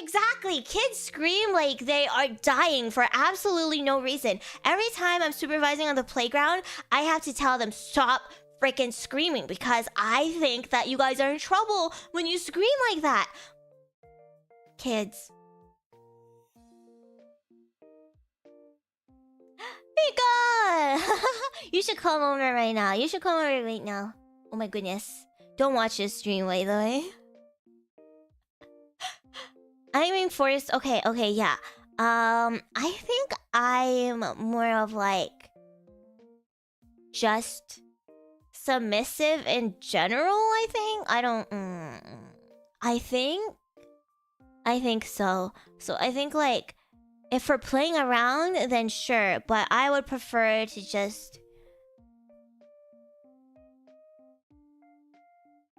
Exactly. Kids scream like they are dying for absolutely no reason. Every time I'm supervising on the playground, I have to tell them stop freaking screaming because I think that you guys are in trouble when you scream like that. Kids. Mika! You should come over right now. You should come over right now. Oh my goodness. Don't watch this stream, by the way. I'm being forced. Okay, yeah. I think I'm more of like just submissive in general, I think. I think so. So I think like if we're playing around, then sure, but I would prefer to just...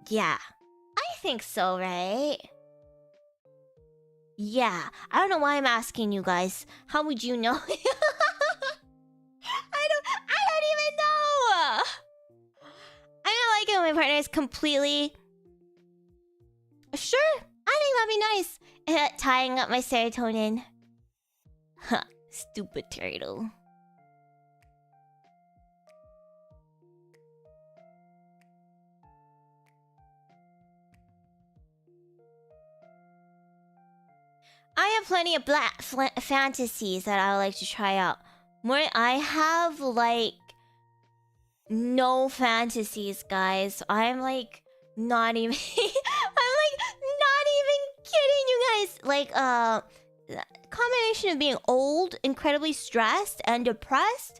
Yeah. I think so, right? Yeah. I don't know why I'm asking you guys. How would you know? I don't even know! I don't like it when my partner is completely... Sure, I think that'd be nice. Tying up my serotonin. Huh, stupid turtle. I have plenty of black fantasies that I would like to try out. I have like no fantasies, guys. I'm like not even I'm like not even kidding you guys. Like combination of being old, incredibly stressed, and depressed.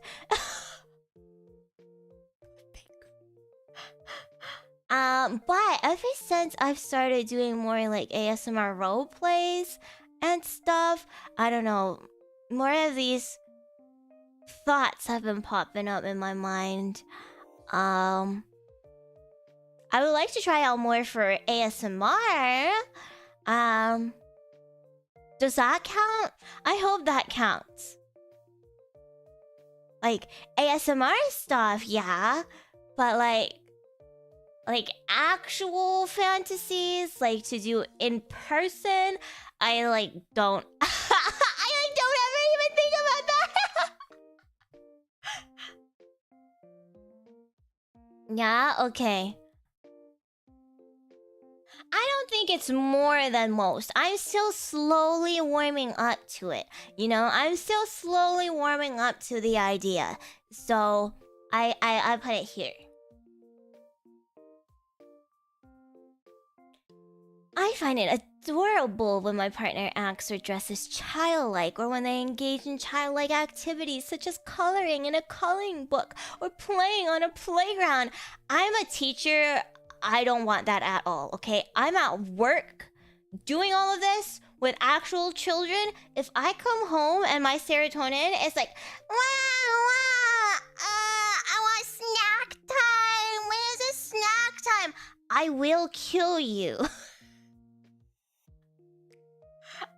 But ever since I've started doing more like ASMR role plays and stuff, I don't know, more of these thoughts have been popping up in my mind. I would like to try out more for ASMR. Does that count? I hope that counts. Like, ASMR stuff, yeah. But like actual fantasies, like to do in person, I like don't I like don't ever even think about that. Yeah, okay. I don't think it's more than most. I'm still slowly warming up to it. You know, I'm still slowly warming up to the idea. So I put it here. I find it adorable when my partner acts or dresses childlike, or when they engage in childlike activities such as coloring in a coloring book or playing on a playground. I'm a teacher. I don't want that at all, okay? I'm at work doing all of this with actual children. If I come home and my serotonin is like, I want snack time. When is it snack time? I will kill you.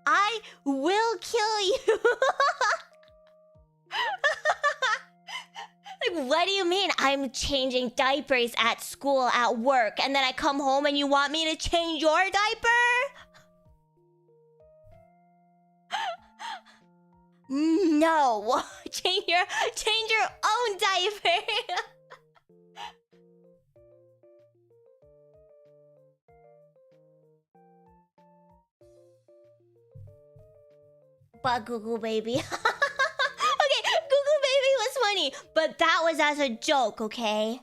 I will kill you. Like, what do you mean? I'm changing diapers at school, at work, and then I come home and you want me to change your diaper? No. Change your own diaper. But Google Baby. Okay, Google Baby was funny, but that was as a joke, okay?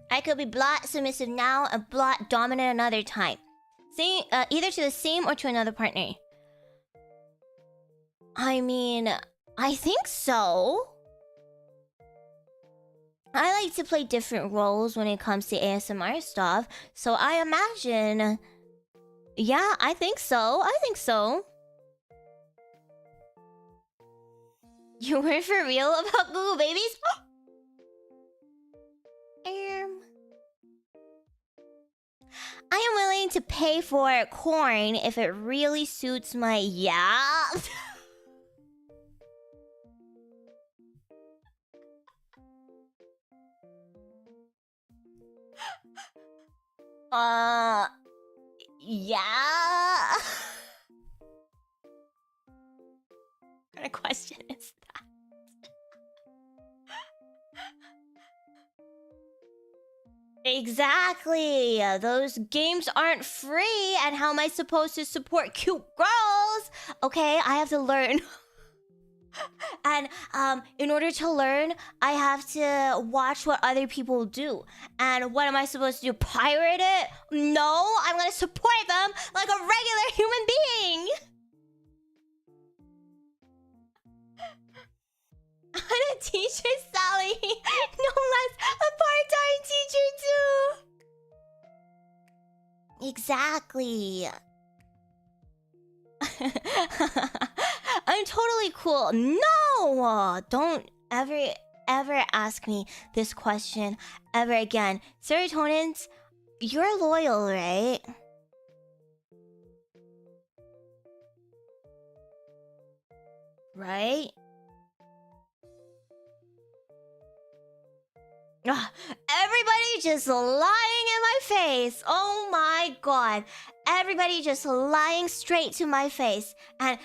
I could be blot submissive now and blot dominant another time. Same, either to the same or to another partner. I mean, I think so. I like to play different roles when it comes to ASMR stuff, so I imagine... Yeah, I think so. I think so. You were for real about Google Babies? I am willing to pay for corn if it really suits my... Yeah? Yeah? What kind of question is that? Exactly! Those games aren't free, and how am I supposed to support cute girls? Okay, I have to learn. And in order to learn, I have to watch what other people do. And what am I supposed to do? Pirate it? No, I'm gonna support them like a regular human being. I'm a teacher, Sally. No less, a part-time teacher too. Exactly. I'm totally cool. No! Don't ever ask me this question ever again. Serotonins, you're loyal, right? Right? Ugh, everybody just lying in my face. Oh my god. Everybody just lying straight to my face. And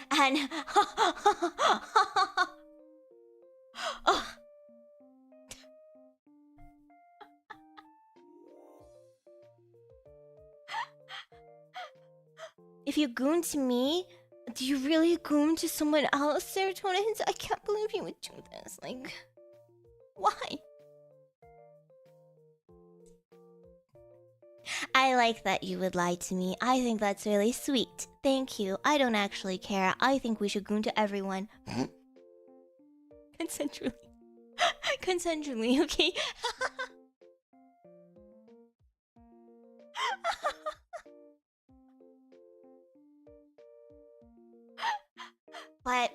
if you goon to me, do you really goon to someone else, Serotonins? I can't believe you would do this. Like, why? I like that you would lie to me. I think that's really sweet. Thank you. I don't actually care. I think we should goon to everyone. Consensually. Consensually, okay? But,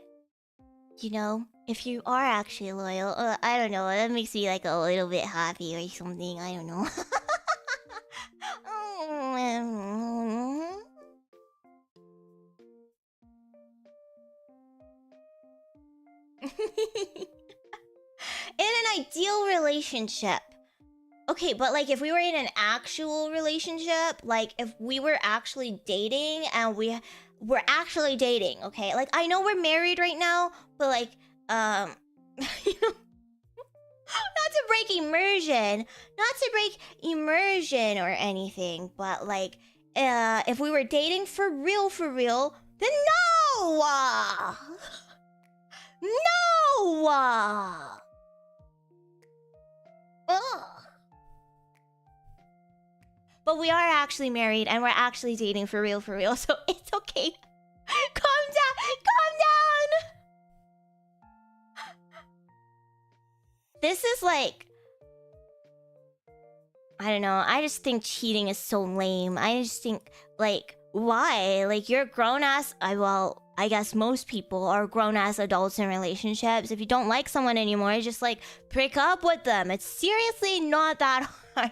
you know, if you are actually loyal, I don't know, that makes me like a little bit happy or something, I don't know. In an ideal relationship. Okay, but like if we were in an actual relationship, like if we were actually dating and we're actually dating, okay? Like I know we're married right now, but like you know, not to break immersion or anything, but like if we were dating for real, then no! No! Ugh. But we are actually married and we're actually dating for real, so it's okay. Calm down! This is like... I don't know, I just think cheating is so lame. I just think, like, why? Like, you're grown-ass... well, I guess most people are grown-ass adults in relationships. If you don't like someone anymore, just, like, break up with them. It's seriously not that hard.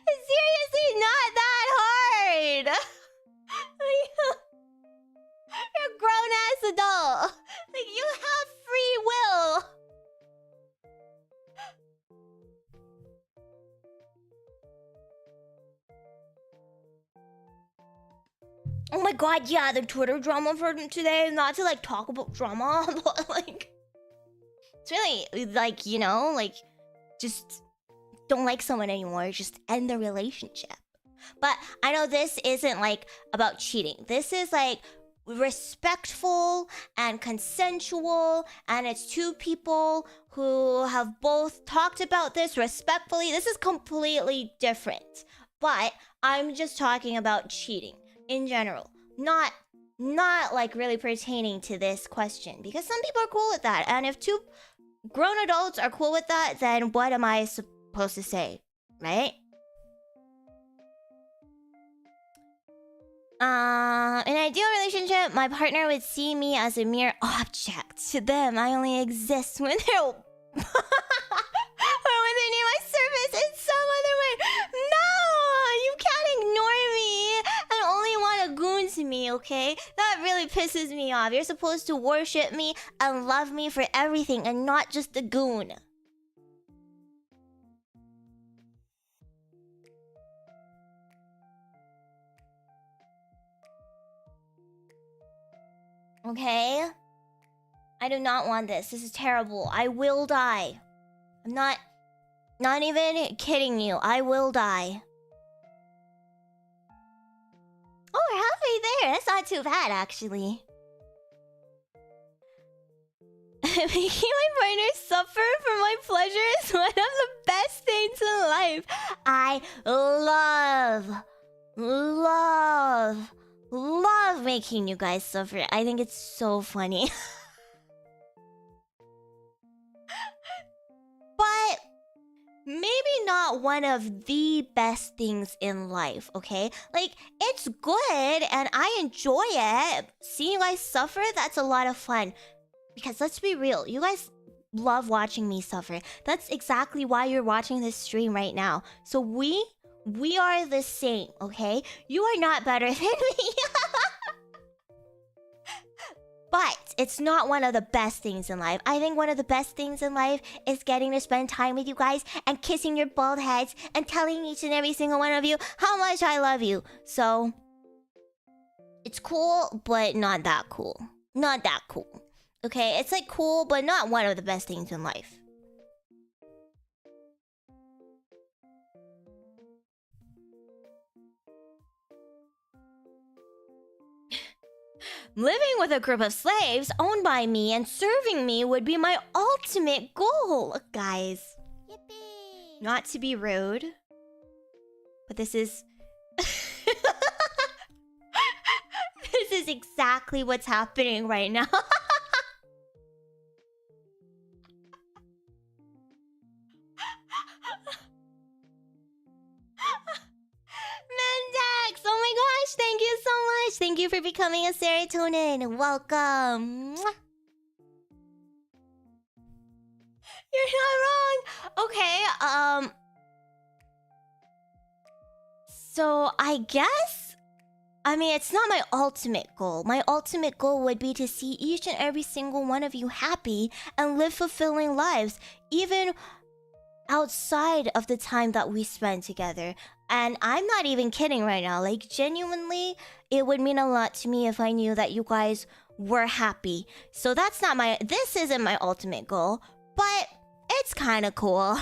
It's seriously not that hard! You're a grown-ass adult. Like, you have free will. Oh my god, yeah, the Twitter drama for today. Not to, like, talk about drama, but, like... It's really, like, you know, like... Just... don't like someone anymore, just end the relationship. But I know this isn't like about cheating. This is like respectful and consensual, and it's two people who have both talked about this respectfully. This is completely different. But I'm just talking about cheating in general, not like really pertaining to this question, because some people are cool with that, and if two grown adults are cool with that, then what am I supposed to say, right? In an ideal relationship, my partner would see me as a mere object. To them, I only exist when they're or when they need my service in some other way. No! You can't ignore me and only want a goon to me, okay? That really pisses me off. You're supposed to worship me and love me for everything and not just a goon. Okay? I do not want this. This is terrible. I will die. I'm not even kidding you. I will die. Oh, we're halfway there. That's not too bad, actually. Making my partner suffer for my pleasure is one of the best things in life. I love making you guys suffer. I think it's so funny. But maybe not one of the best things in life, okay? Like, it's good and I enjoy it. Seeing you guys suffer, that's a lot of fun. Because let's be real, you guys love watching me suffer. That's exactly why you're watching this stream right now. So we are the same, okay? You are not better than me. But it's not one of the best things in life. I think one of the best things in life is getting to spend time with you guys and kissing your bald heads and telling each and every single one of you how much I love you. So, it's cool, but not that cool. Not that cool. Okay, it's like cool, but not one of the best things in life. Living with a group of slaves owned by me and serving me would be my ultimate goal, guys. Yippee! Not to be rude, but this is... this is exactly what's happening right now. you for becoming a Ceratonin. Welcome. Mwah. You're not wrong. Okay, so I guess, I mean, it's not my ultimate goal. My ultimate goal would be to see each and every single one of you happy and live fulfilling lives, even outside of the time that we spend together. And I'm not even kidding right now. Like, genuinely, it would mean a lot to me if I knew that you guys were happy. So that's not my, this isn't my ultimate goal, but it's kind of cool.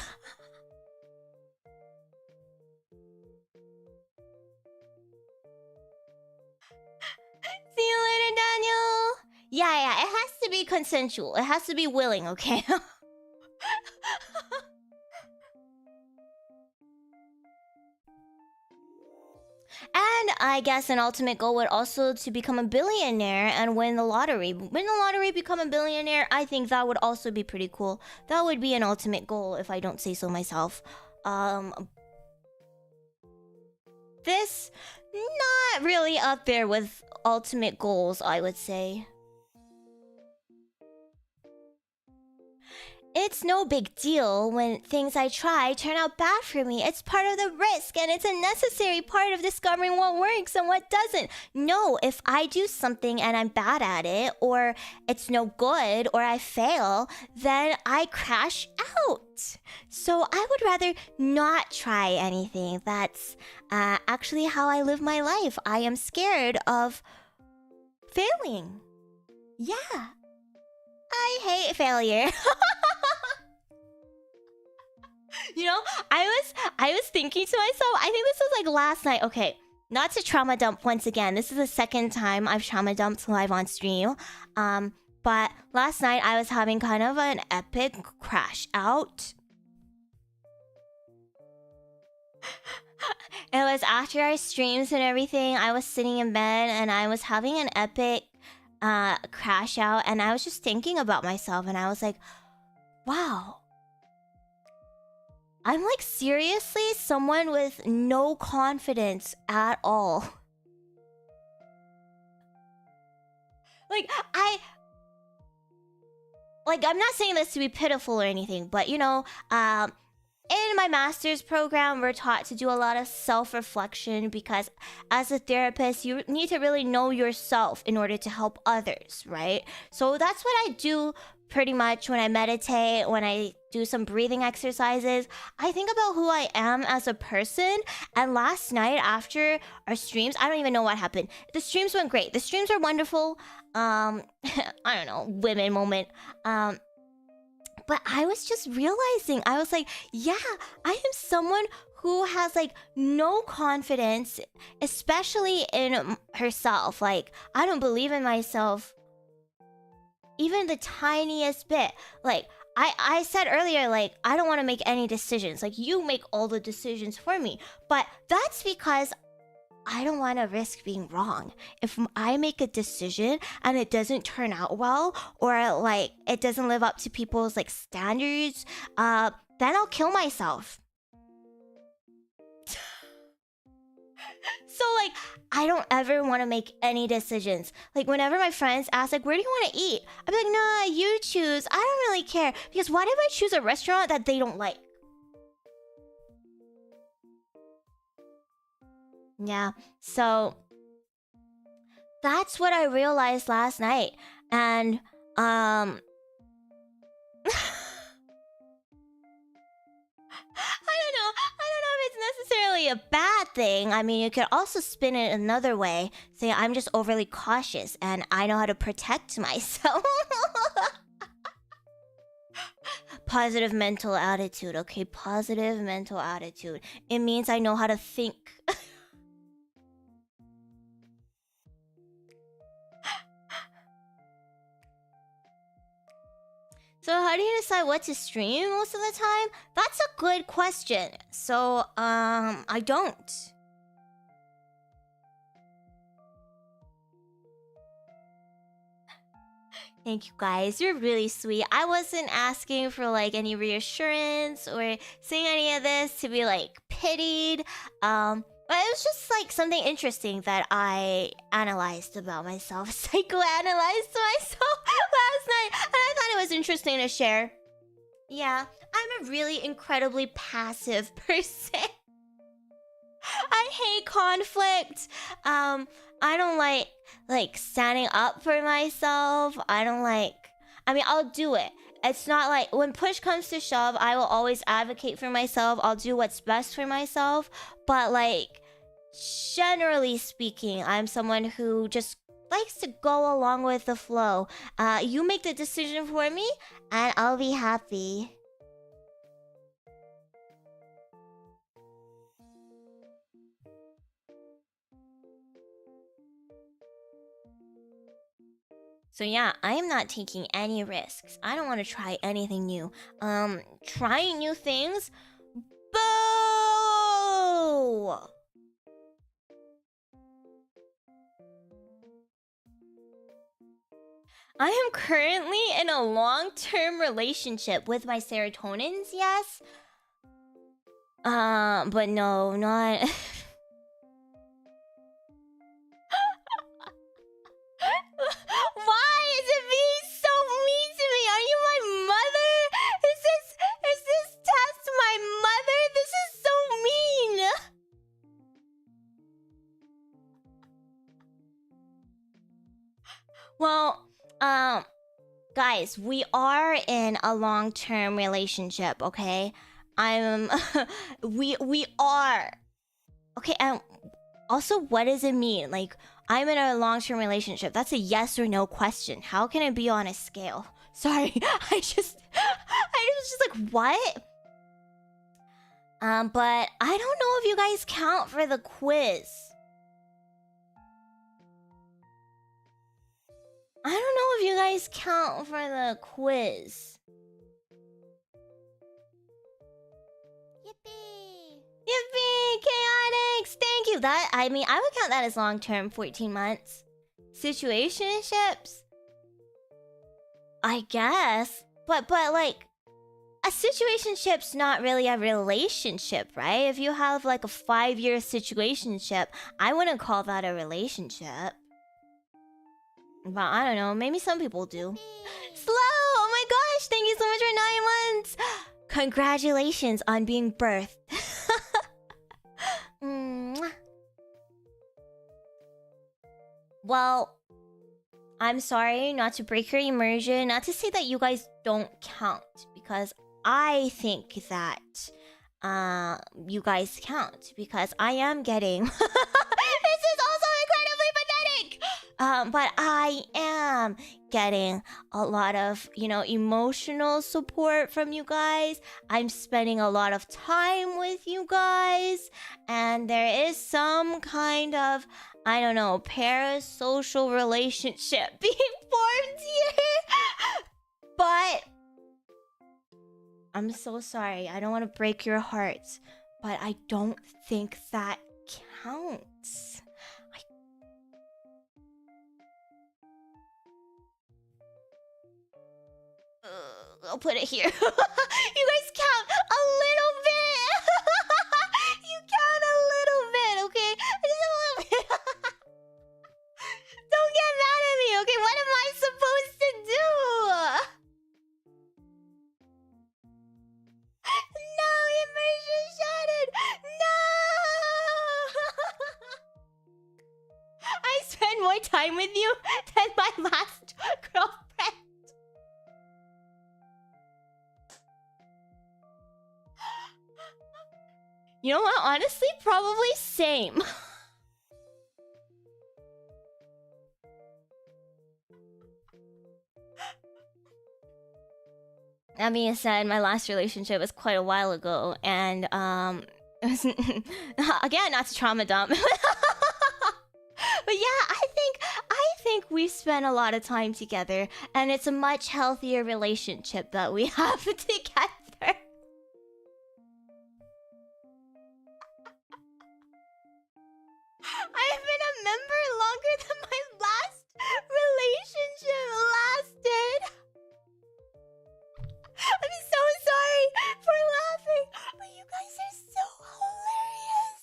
See you later, Daniel. Yeah, it has to be consensual. It has to be willing, okay? And I guess an ultimate goal would also to become a billionaire and win the lottery. Win the lottery, become a billionaire. I think that would also be pretty cool. That would be an ultimate goal if I don't say so myself. This, not really up there with ultimate goals, I would say. It's no big deal when things I try turn out bad for me. It's part of the risk, and it's a necessary part of discovering what works and what doesn't. No, if I do something and I'm bad at it, or it's no good, or I fail, then I crash out. So I would rather not try anything. That's actually how I live my life. I am scared of failing. Yeah. I hate failure. You know, I was thinking to myself, I think this was like last night. Okay, not to trauma dump once again. This is the second time I've trauma dumped live on stream. But last night I was having kind of an epic crash out. It was after our streams and everything. I was sitting in bed and I was having an epic crash out, and I was just thinking about myself, and I was like, wow, I'm like seriously someone with no confidence at all. I'm not saying this to be pitiful or anything, but you know, in my master's program, we're taught to do a lot of self-reflection because as a therapist, you need to really know yourself in order to help others, right? So that's what I do pretty much when I meditate, when I do some breathing exercises. I think about who I am as a person. And last night after our streams, I don't even know what happened. The streams went great. The streams were wonderful. I don't know, women moment. But I was just realizing, I was like, yeah, I am someone who has like no confidence, especially in herself. Like, I don't believe in myself even the tiniest bit. Like, I said earlier, like, I don't want to make any decisions. Like, you make all the decisions for me. But that's because I don't want to risk being wrong. If I make a decision and it doesn't turn out well, or like it doesn't live up to people's like standards, then I'll kill myself. So like, I don't ever want to make any decisions. Like, whenever my friends ask like, where do you want to eat? I'd be like, nah, you choose. I don't really care. Because what if I choose a restaurant that they don't like? Yeah, so that's what I realized last night. And I don't know if it's necessarily a bad thing. I mean, you could also spin it another way. Say I'm just overly cautious and I know how to protect myself. Positive mental attitude. Okay, positive mental attitude. It means I know how to think. So how do you decide what to stream most of the time? That's a good question. So, I don't. Thank you guys, you're really sweet. I wasn't asking for like any reassurance or saying any of this to be like pitied. But But it was just like something interesting that I analyzed about myself, psychoanalyzed myself last night, and I thought it was interesting to share. Yeah, I'm a really incredibly passive person. I hate conflict. I don't like standing up for myself. I mean, I'll do it. It's not like when push comes to shove, I will always advocate for myself. I'll do what's best for myself. But like, generally speaking, I'm someone who just likes to go along with the flow. You make the decision for me, and I'll be happy. So yeah, I am not taking any risks. I don't want to try anything new. Trying new things? Boo! I am currently in a long-term relationship with my serotonins, yes? But no, not... Why is it being so mean to me? Are you my mother? Is this test my mother? This is so mean. Well, guys, we are in a long-term relationship, okay? We are. Okay, and also, what does it mean? Like, I'm in a long-term relationship. That's a yes or no question. How can it be on a scale? Sorry, I was just like, what? But I don't know if you guys count for the quiz. I don't know if you guys count for the quiz. Yippee! Yippee! Chaotix! Thank you! That, I mean, I would count that as long-term, 14 months. Situationships? I guess. But like, a situationship's not really a relationship, right? If you have like a 5-year situationship, I wouldn't call that a relationship. But I don't know, maybe some people do. Slow! Oh my gosh, thank you so much for 9 months! Congratulations on being birthed. Well, I'm sorry not to break your immersion, not to say that you guys don't count, because I think that you guys count, because I am getting... This is also incredibly pathetic! But I am getting a lot of, you know, emotional support from you guys. I'm spending a lot of time with you guys. And there is some kind of, I don't know, parasocial relationship being formed here. But I'm so sorry. I don't want to break your hearts. But I don't think that counts. I'll put it here. You guys count a little bit. You count a little bit, okay? Just a little bit. Don't get mad at me, okay? What am I supposed to do? No, immersion shattered. No. I spend more time with you than my last girlfriend. You know what? Honestly, probably same. That being said, my last relationship was quite a while ago, and it was again, not to trauma dump. But yeah, I think we've spent a lot of time together, and it's a much healthier relationship that we have together. I've been a member longer than my last relationship lasted. I'm so sorry for laughing, but you guys are so hilarious.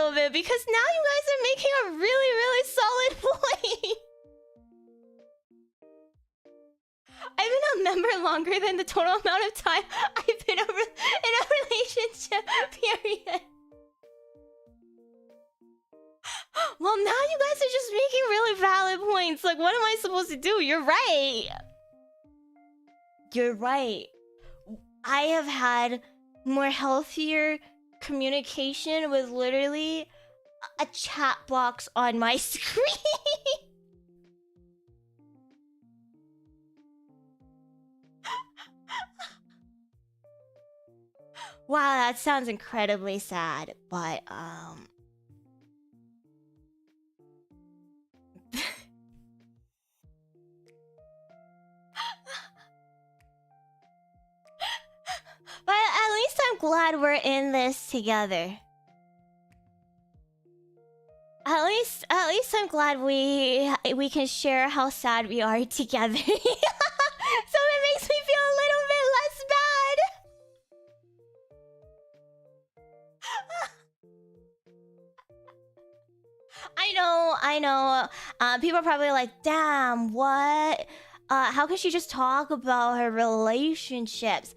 little bit because now you guys are making a really, really solid point. I've been a member longer than the total amount of time I've been in a relationship, period. Well, now you guys are just making really valid points. Like, what am I supposed to do? You're right. You're right. I have had more healthier communication with literally a chat box on my screen. Wow, that sounds incredibly sad, but but at least I'm glad we're in this together. At least I'm glad we can share how sad we are together. So it makes me feel a little bit less bad. I know. People are probably like, damn, what? How can she just talk about her relationships?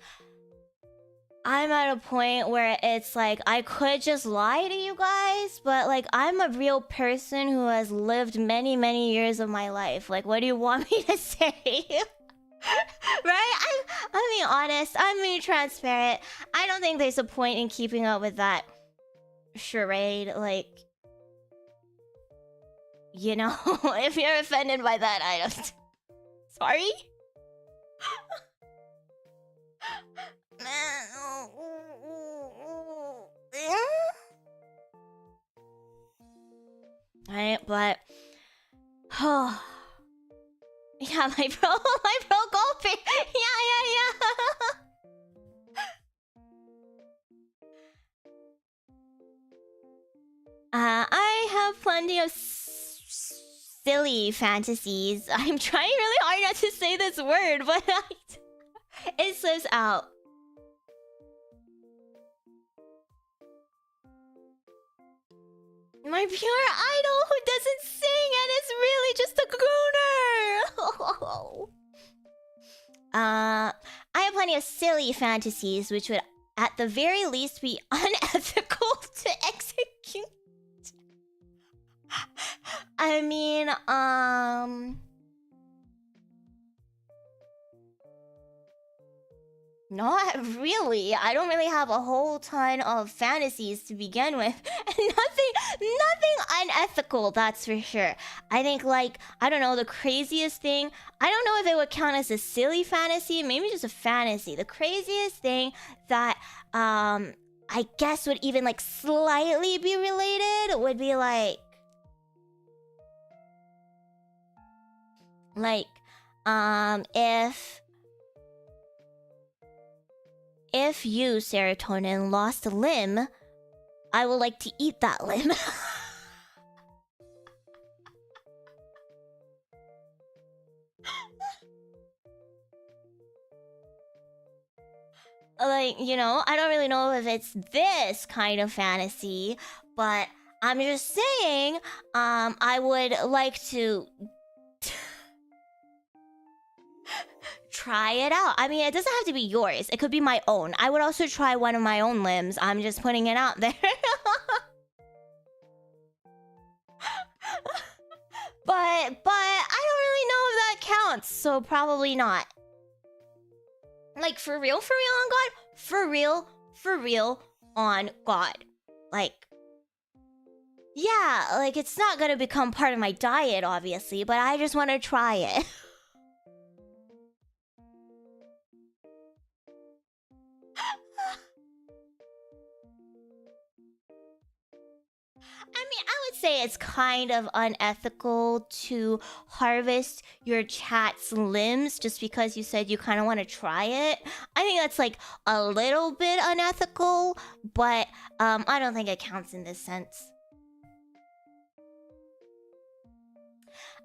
I'm at a point where it's like, I could just lie to you guys, but like, I'm a real person who has lived many, many years of my life. Like, what do you want me to say? Right? I'm being honest. I'm being transparent. I don't think there's a point in keeping up with that charade. Like, you know, if you're offended by that, I don't... Sorry? Right, but... Oh... Yeah, my pro golfing! Yeah. I have plenty of silly fantasies. I'm trying really hard not to say this word, but it slips out. My pure idol who doesn't sing and is really just a gooner. I have plenty of silly fantasies which would at the very least be unethical to execute. I mean, not really. I don't really have a whole ton of fantasies to begin with. Nothing unethical, that's for sure. I think, like, I don't know, the craziest thing... I don't know if it would count as a silly fantasy, maybe just a fantasy. The craziest thing that, I guess would even, like, slightly be related would be, like... If you, Ceratonin, lost a limb, I would like to eat that limb. Like, you know, I don't really know if it's this kind of fantasy, but I'm just saying, I would like to... try it out. I mean, it doesn't have to be yours. It could be my own. I would also try one of my own limbs. I'm just putting it out there. But I don't really know if that counts, so probably not. Like, for real on God? For real on God. Like, yeah, like, it's not gonna become part of my diet, obviously, but I just want to try it. I mean, I would say it's kind of unethical to harvest your chat's limbs just because you said you kind of want to try it. I think that's like a little bit unethical, but I don't think it counts in this sense.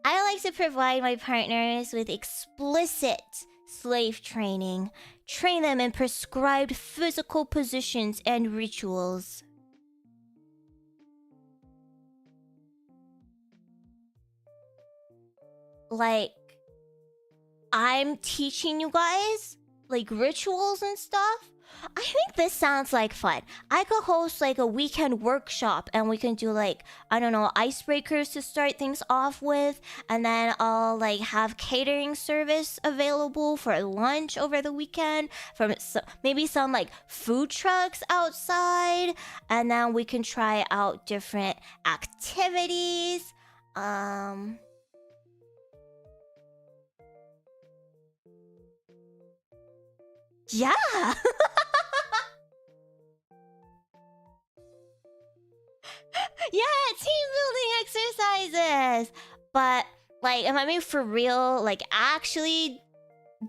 I like to provide my partners with explicit slave training. Train them in prescribed physical positions and rituals. like I'm teaching you guys like rituals and stuff. I think this sounds like fun. I could host like a weekend workshop and we can do like, I don't know, icebreakers to start things off with. And then I'll like have catering service available for lunch over the weekend. From maybe some like food trucks outside. And then we can try out different activities. Yeah. Yeah, team building exercises. But like, if I mean for real, like actually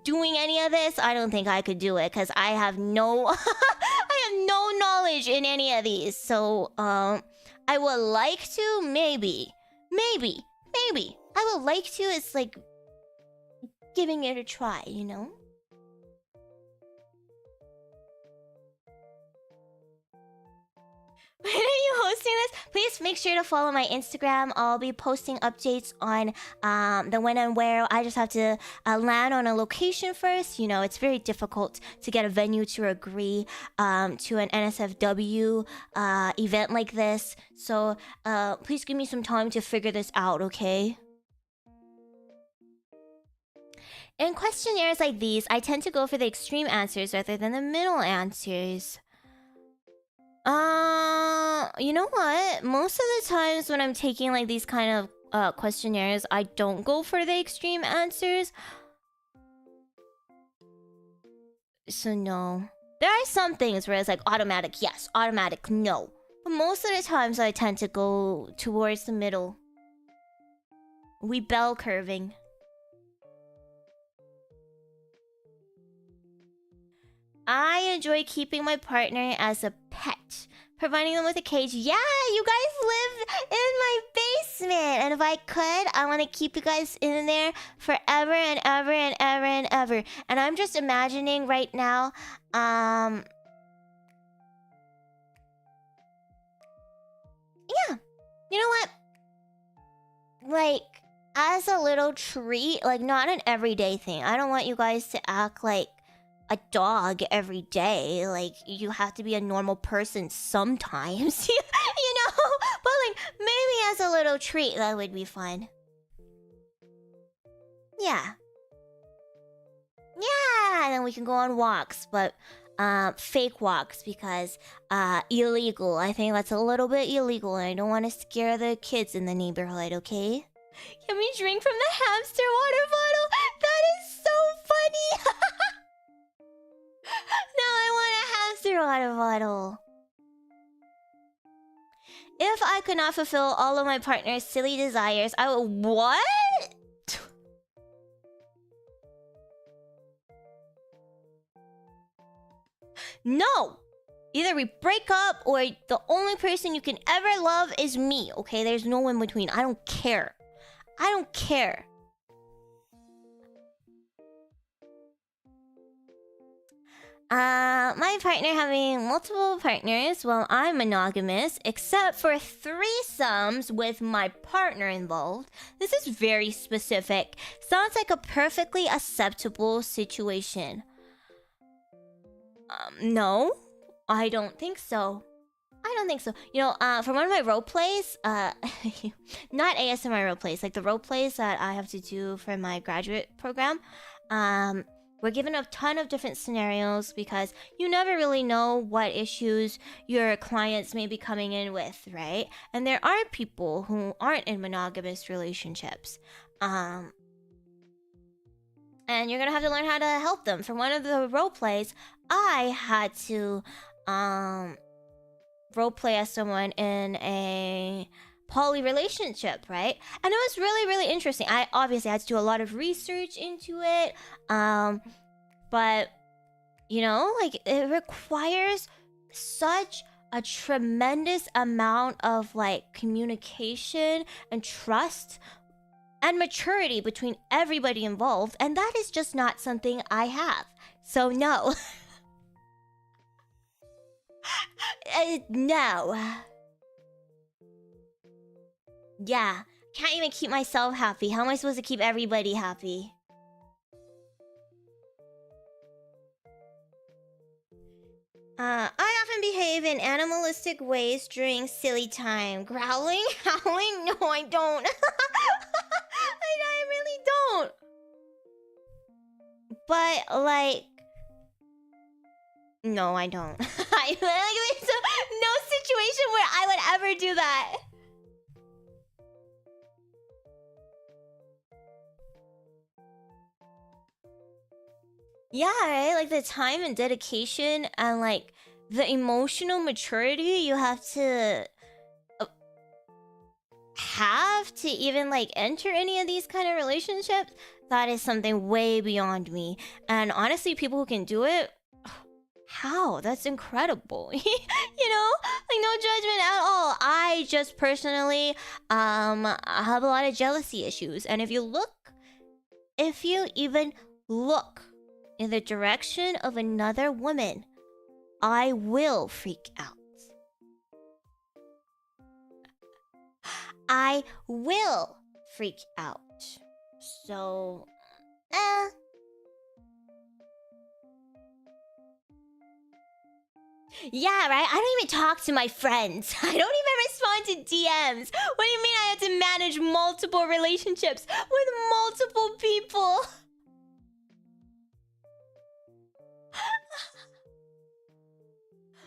doing any of this, I don't think I could do it because I have no, I have no knowledge in any of these. So, I would like to, maybe. I would like to. It's like giving it a try, you know. When are you hosting this? Please make sure to follow my Instagram. I'll be posting updates on the when and where. I just have to land on a location first. You know, it's very difficult to get a venue to agree to an NSFW event like this. So please give me some time to figure this out, okay? In questionnaires like these, I tend to go for the extreme answers rather than the middle answers. You know what? Most of the times when I'm taking like these kind of questionnaires, I don't go for the extreme answers. So no. There are some things where it's like automatic yes, automatic no. But most of the times I tend to go towards the middle. We bell curving. I enjoy keeping my partner as a pet, providing them with a cage. Yeah, you guys live in my basement, and if I could, I want to keep you guys in there forever and ever and ever and ever. And I'm just imagining right now, yeah, you know what? Like, as a little treat, like not an everyday thing. I don't want you guys to act like a dog every day. Like, you have to be a normal person sometimes. You know? But like, maybe as a little treat, that would be fun. Yeah. Yeah, and then we can go on walks, but fake walks, because illegal. I think that's a little bit illegal, and I don't want to scare the kids in the neighborhood, okay? Can we drink from the hamster water bottle? That is so funny! Now I want a hamster water bottle. If I could not fulfill all of my partner's silly desires, I would... What? No! Either we break up, or the only person you can ever love is me, okay? There's no in between. I don't care. I don't care. My partner having multiple partners while I'm monogamous, except for threesomes with my partner involved. This is very specific. Sounds like a perfectly acceptable situation. No, I don't think so. I don't think so. You know, for one of my role plays, not ASMR role plays, like the role plays that I have to do for my graduate program, we're given a ton of different scenarios because you never really know what issues your clients may be coming in with, right? And there are people who aren't in monogamous relationships. And you're gonna have to learn how to help them. For one of the role plays, I had to role play as someone in a poly relationship, right? And it was really, really interesting. I obviously had to do a lot of research into it, but you know, like, it requires such a tremendous amount of like communication and trust and maturity between everybody involved, and that is just not something I have. So no. No. Yeah, Can't even keep myself happy. How am I supposed to keep everybody happy? I often behave in animalistic ways during silly time. Growling? Howling? No, I don't. I really don't. But, like... No, I don't. There's no situation where I would ever do that. Yeah, right? Like, the time and dedication and, like, the emotional maturity you have to even, like, enter any of these kind of relationships, that is something way beyond me. And honestly, people who can do it, how? That's incredible. You know? Like, no judgment at all. I just personally have a lot of jealousy issues. And if you even look in the direction of another woman, I will freak out. I will freak out. So, yeah, right? I don't even talk to my friends. I don't even respond to DMs. What do you mean I have to manage multiple relationships with multiple people?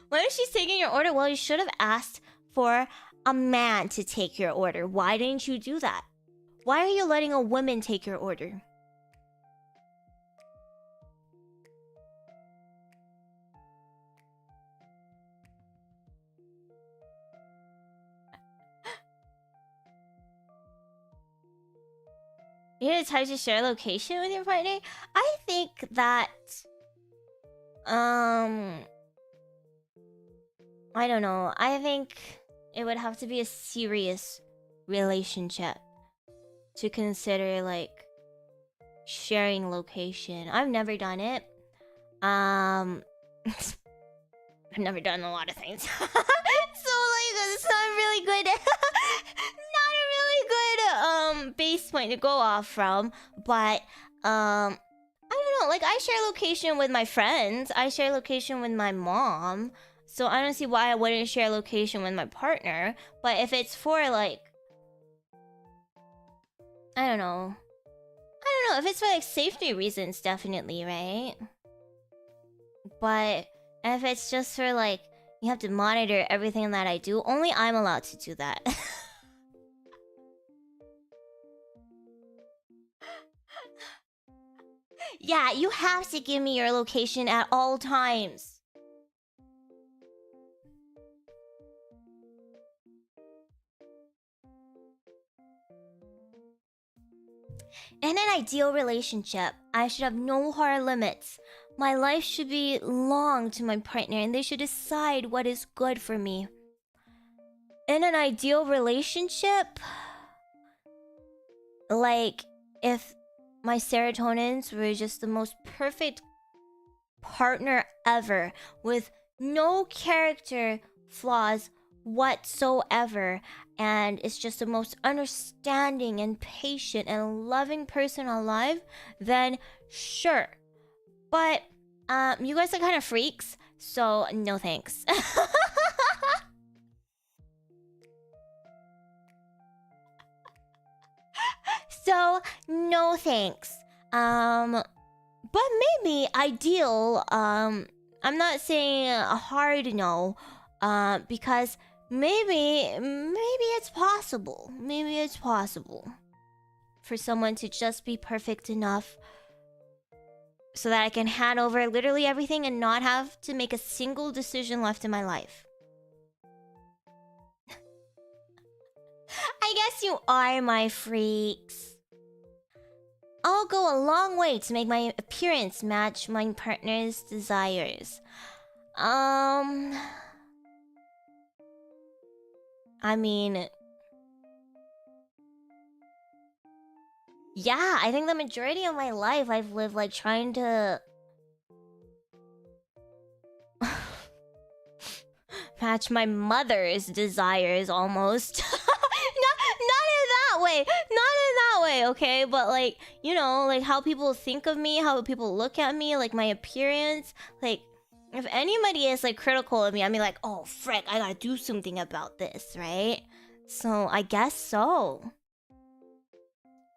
What if she's taking your order? Well, you should have asked for a man to take your order. Why didn't you do that? Why are you letting a woman take your order? You're the type to share location with your partner? I think that... I don't know. I think it would have to be a serious relationship to consider, like, sharing location. I've never done it. I've never done a lot of things. So, like, it's not really good. Not a really good base point to go off from. But I don't know. Like, I share location with my friends. I share location with my mom. So I don't see why I wouldn't share location with my partner. But if it's for, like... I don't know. If it's for, like, safety reasons, definitely, right? But if it's just for, like, you have to monitor everything that I do, only I'm allowed to do that. Yeah, you have to give me your location at all times. In an ideal relationship, I should have no hard limits. My life should belong to my partner and they should decide what is good for me. In an ideal relationship, like, if my serotonins were just the most perfect partner ever with no character flaws whatsoever, and it's just the most understanding and patient and loving person alive, then sure. But you guys are kind of freaks, so no thanks. So no thanks. But maybe ideal. I'm not saying a hard no, because maybe it's possible. Maybe it's possible for someone to just be perfect enough so that I can hand over literally everything and not have to make a single decision left in my life. I guess you are my freaks. I'll go a long way to make my appearance match my partner's desires. I mean... yeah, I think the majority of my life I've lived, like, trying to... match my mother's desires, almost. Not in that that way. Not in that way, okay? But like, you know, like how people think of me, how people look at me, like my appearance. Like, if anybody is like critical of me, I mean like, oh frick, I gotta do something about this, right? So I guess so.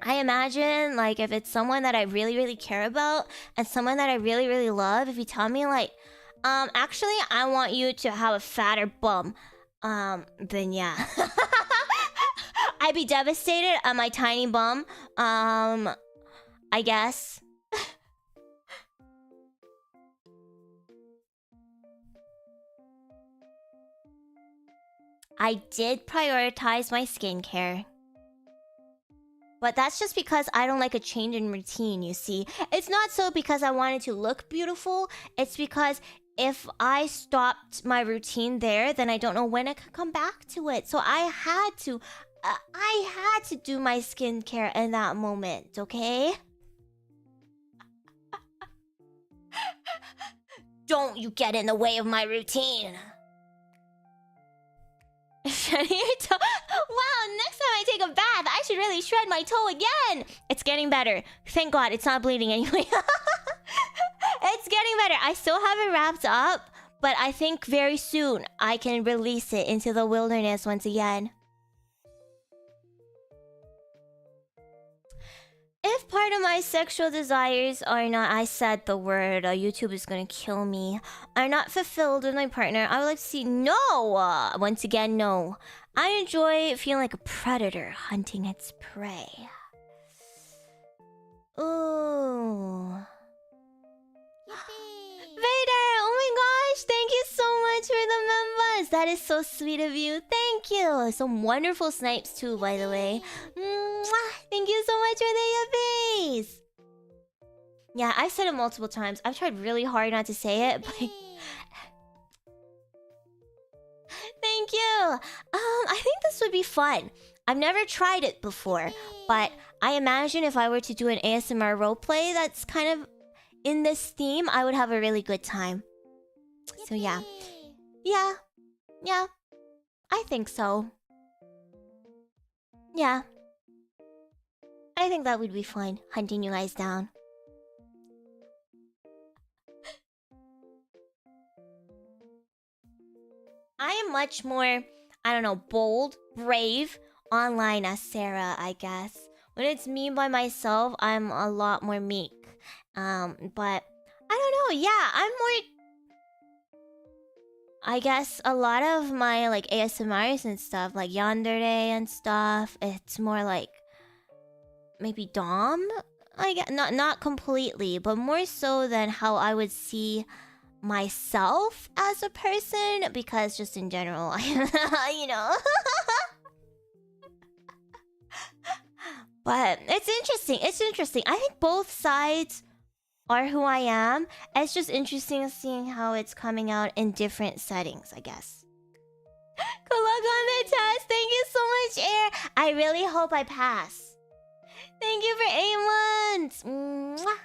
I imagine like if it's someone that I really, really care about and someone that I really, really love, if you tell me like, actually I want you to have a fatter bum, then yeah. I'd be devastated at my tiny bum. I guess. I did prioritize my skincare. But that's just because I don't like a change in routine, you see. It's not so because I wanted to look beautiful. It's because if I stopped my routine there, then I don't know when I could come back to it. So I had to do my skincare in that moment, okay? Don't you get in the way of my routine. Shredding your toe? Wow, next time I take a bath, I should really shred my toe again. It's getting better. Thank God, it's not bleeding anyway. It's getting better. I still have it wrapped up, but I think very soon I can release it into the wilderness once again. If part of my sexual desires are not, I said the word, YouTube is gonna kill me, are not fulfilled with my partner, I would like to see no! Once again, no. I enjoy feeling like a predator hunting its prey. Ooh. Vader, oh my gosh, thank you so much for the members. That is so sweet of you. Thank you. Some wonderful snipes too, by the way. Mwah! Thank you so much for the yuppies. Yeah, I've said it multiple times. I've tried really hard not to say it, but thank you. I think this would be fun. I've never tried it before, but I imagine if I were to do an ASMR roleplay that's kind of in this theme, I would have a really good time. So yeah. Yeah. Yeah. I think so. Yeah. I think that would be fun, hunting you guys down. I am much more, I don't know, bold, brave online as Cera, I guess. When it's me by myself, I'm a lot more meek. But I don't know, yeah, I'm more... I guess a lot of my like ASMRs and stuff, like Yandere and stuff, it's more like maybe Dom? I guess not completely, but more so than how I would see myself as a person, because just in general, you know. But it's interesting. I think both sides are who I am. It's just interesting seeing how it's coming out in different settings, I guess. Good luck on the test. Thank you so much, Air. I really hope I pass. Thank you for 8 months. Mwah.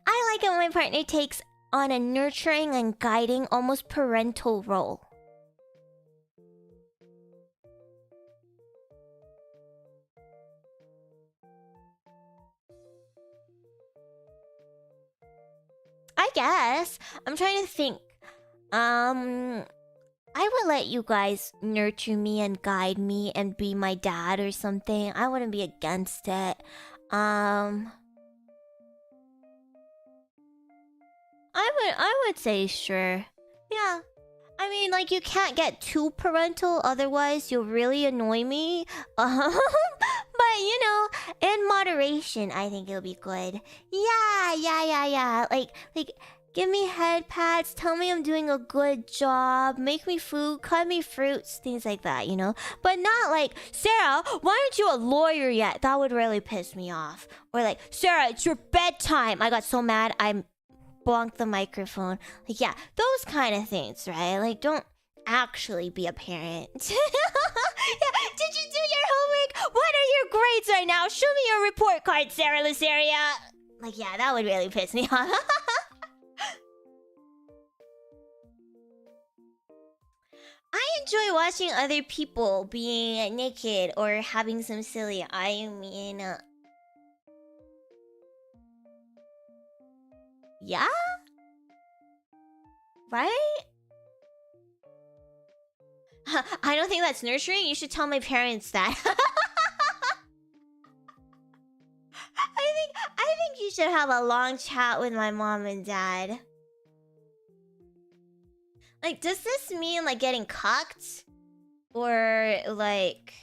I like it when my partner takes on a nurturing and guiding, almost parental role. I guess. I'm trying to think. I would let you guys nurture me and guide me and be my dad or something. I wouldn't be against it. I would say sure. Yeah. I mean, like, you can't get too parental, otherwise you'll really annoy me. But, you know, in moderation, I think it'll be good. Yeah. Like, give me head pats, tell me I'm doing a good job, make me food, cut me fruits, things like that, you know? But not like, Cera, why aren't you a lawyer yet? That would really piss me off. Or like, Cera, it's your bedtime. I got so mad, I bonked the microphone. Like, yeah, those kind of things, right? Like, don't actually be a parent. Yeah, did you do your homework? What are your grades right now? Show me your report card, Cera Luceria. Like, yeah, that would really piss me off. I enjoy watching other people being naked or having some silly. I mean, yeah, right? I don't think that's nurturing. You should tell my parents that. I think you should have a long chat with my mom and dad. Like, does this mean like getting cocked? Or like...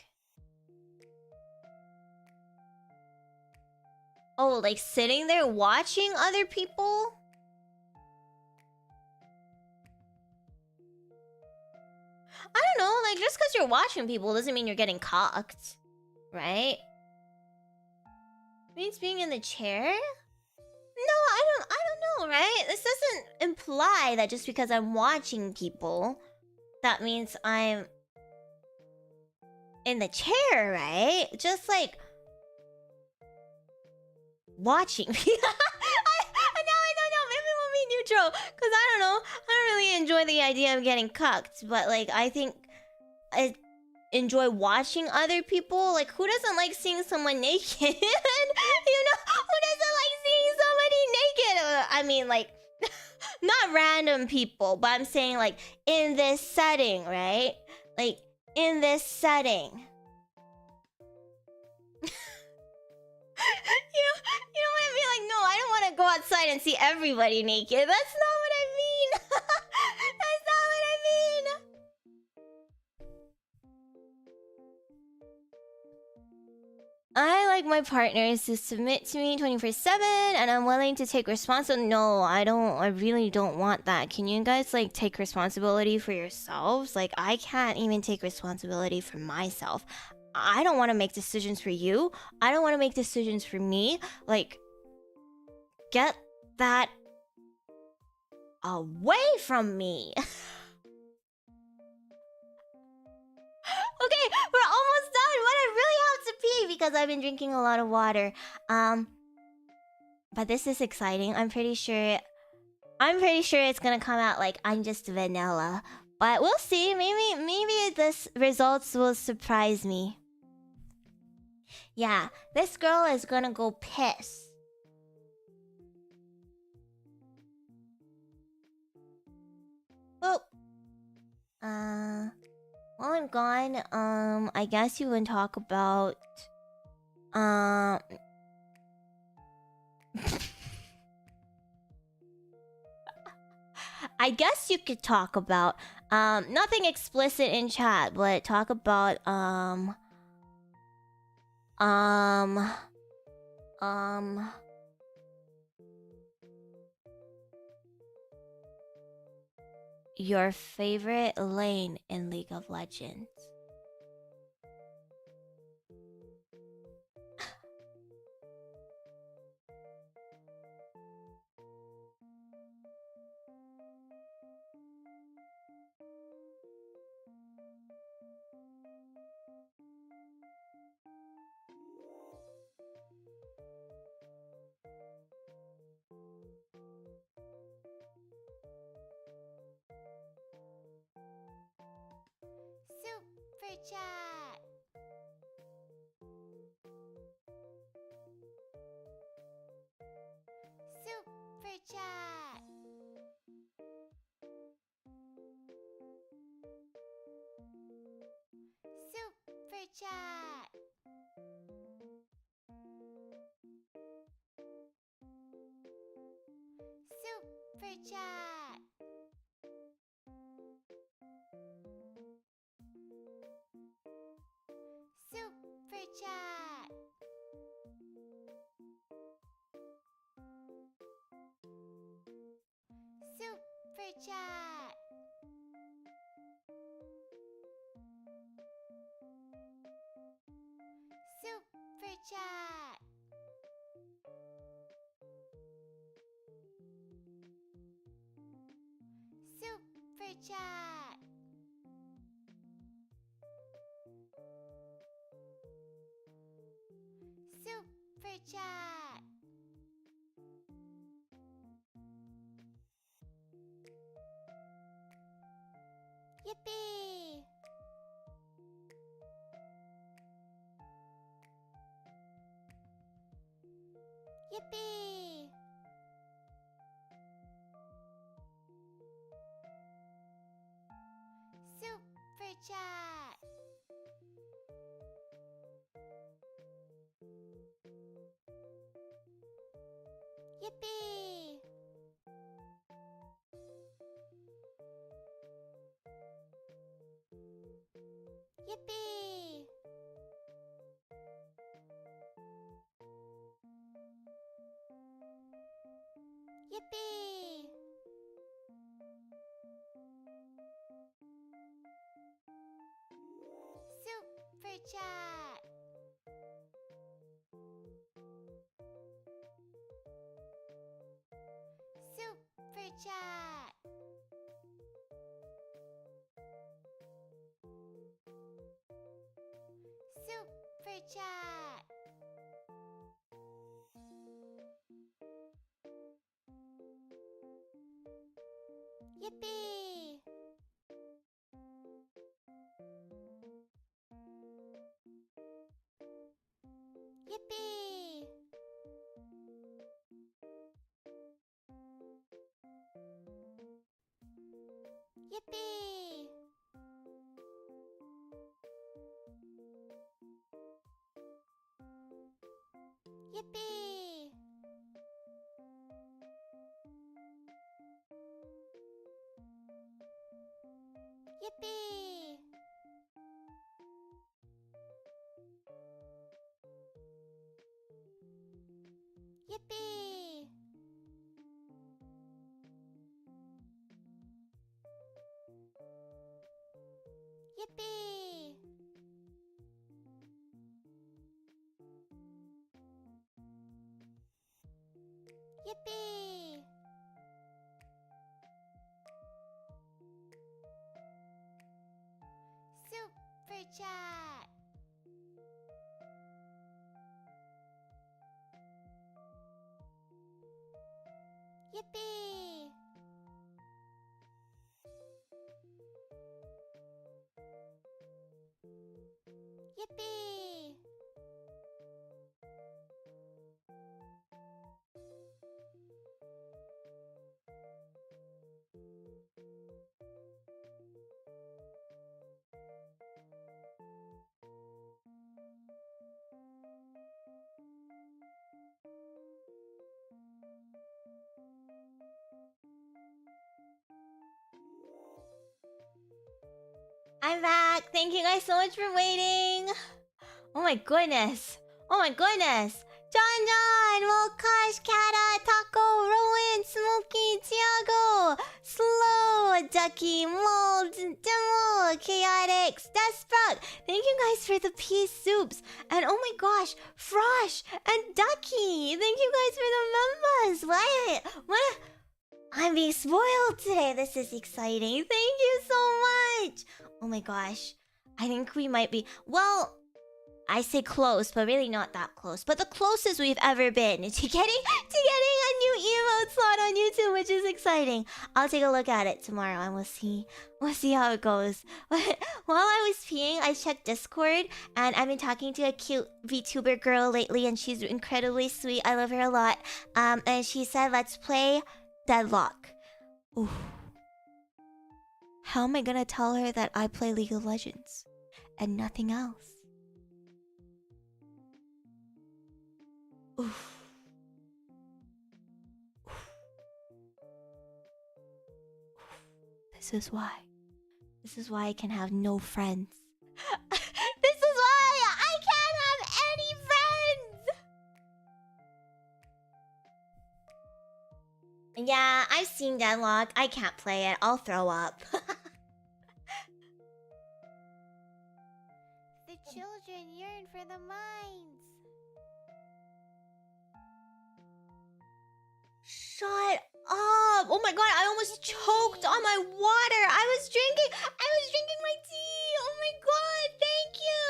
Oh, like sitting there watching other people? I don't know, like just because you're watching people doesn't mean you're getting cocked. Right? Means being in the chair? No, I don't know, right? This doesn't imply that just because I'm watching people, that means I'm in the chair, right? Just like watching people. Now I don't know. Maybe we'll be neutral, because I don't know. I don't really enjoy the idea of getting cucked, but like I think I enjoy watching other people. Like, who doesn't like seeing someone naked? You know, who doesn't like seeing somebody naked? I mean, like, not random people, but I'm saying like in this setting, right? Like in this setting. You don't want to be like, no, I don't want to go outside and see everybody naked. That's not what I mean. That's not what I mean. I like my partners to submit to me 24/7, and I'm willing to take responsibility. No, I really don't want that. Can you guys like take responsibility for yourselves? Like, I can't even take responsibility for myself. I don't want to make decisions for you. I don't want to make decisions for me. Like, get that away from me. Okay, we're almost done, but I really have to pee because I've been drinking a lot of water. But this is exciting. I'm pretty sure it's gonna come out like I'm just vanilla. But we'll see. Maybe this results will surprise me. Yeah, this girl is gonna go piss. Oh. While I'm gone, I guess you can talk about I guess you could talk about nothing explicit in chat, but talk about your favorite lane in League of Legends. Super chat. Super chat. Super chat. Super chat. Super chat. Super chat. Super chat. Super chat. Super chat. Yippee! Yippee! Super chat! Yippee! Yippee! Yippee! Super chat! Super chat! Super chat! Yippee! Yippee! Yippee! Yippee! Yippee! Yippee! Yippee! Yippee! Super chat! Yippee! Yippee! I'm back. Thank you guys so much for waiting. Oh my goodness. Oh my goodness. JonJonH, Volkash, Kata, Taco, Rowan, Smoky, Thiago, Slow, Ducky, Mold, Demo, Chaotix, Desprug. Thank you guys for the peace soups. And oh my gosh, Frosh and Ducky. Thank you guys for the members. What? I'm being spoiled today. This is exciting. Thank you so much. Oh my gosh. I think we might be... Well, I say close, but really not that close. But the closest we've ever been to getting a new emote slot on YouTube, which is exciting. I'll take a look at it tomorrow and we'll see how it goes. While I was peeing, I checked Discord and I've been talking to a cute VTuber girl lately and she's incredibly sweet. I love her a lot. And she said, let's play Deadlock. Ooh. How am I gonna tell her that I play League of Legends and nothing else? Oof. This is why. This is why I can have no friends. This is why I can't have any friends! Yeah, I've seen Deadlock. I can't play it. I'll throw up. The children yearn for the mines. Shut up! Oh my god, I almost choked on my water. I was drinking my tea. Oh my god, thank you.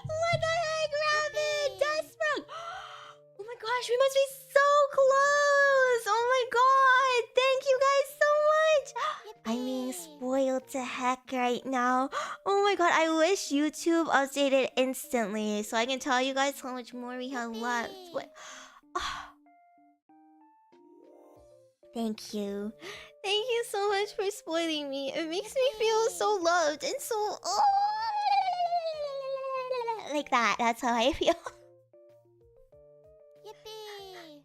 What the heck, Rabbit? Desperate. Oh my gosh, we must be so close. Oh my god, thank you guys so much. I'm being spoiled to heck right now. Oh my god, I wish YouTube updated instantly so I can tell you guys how much more we have left. What? Thank you. Thank you so much for spoiling me. It makes me feel so loved and so... like that. That's how I feel. Yippee!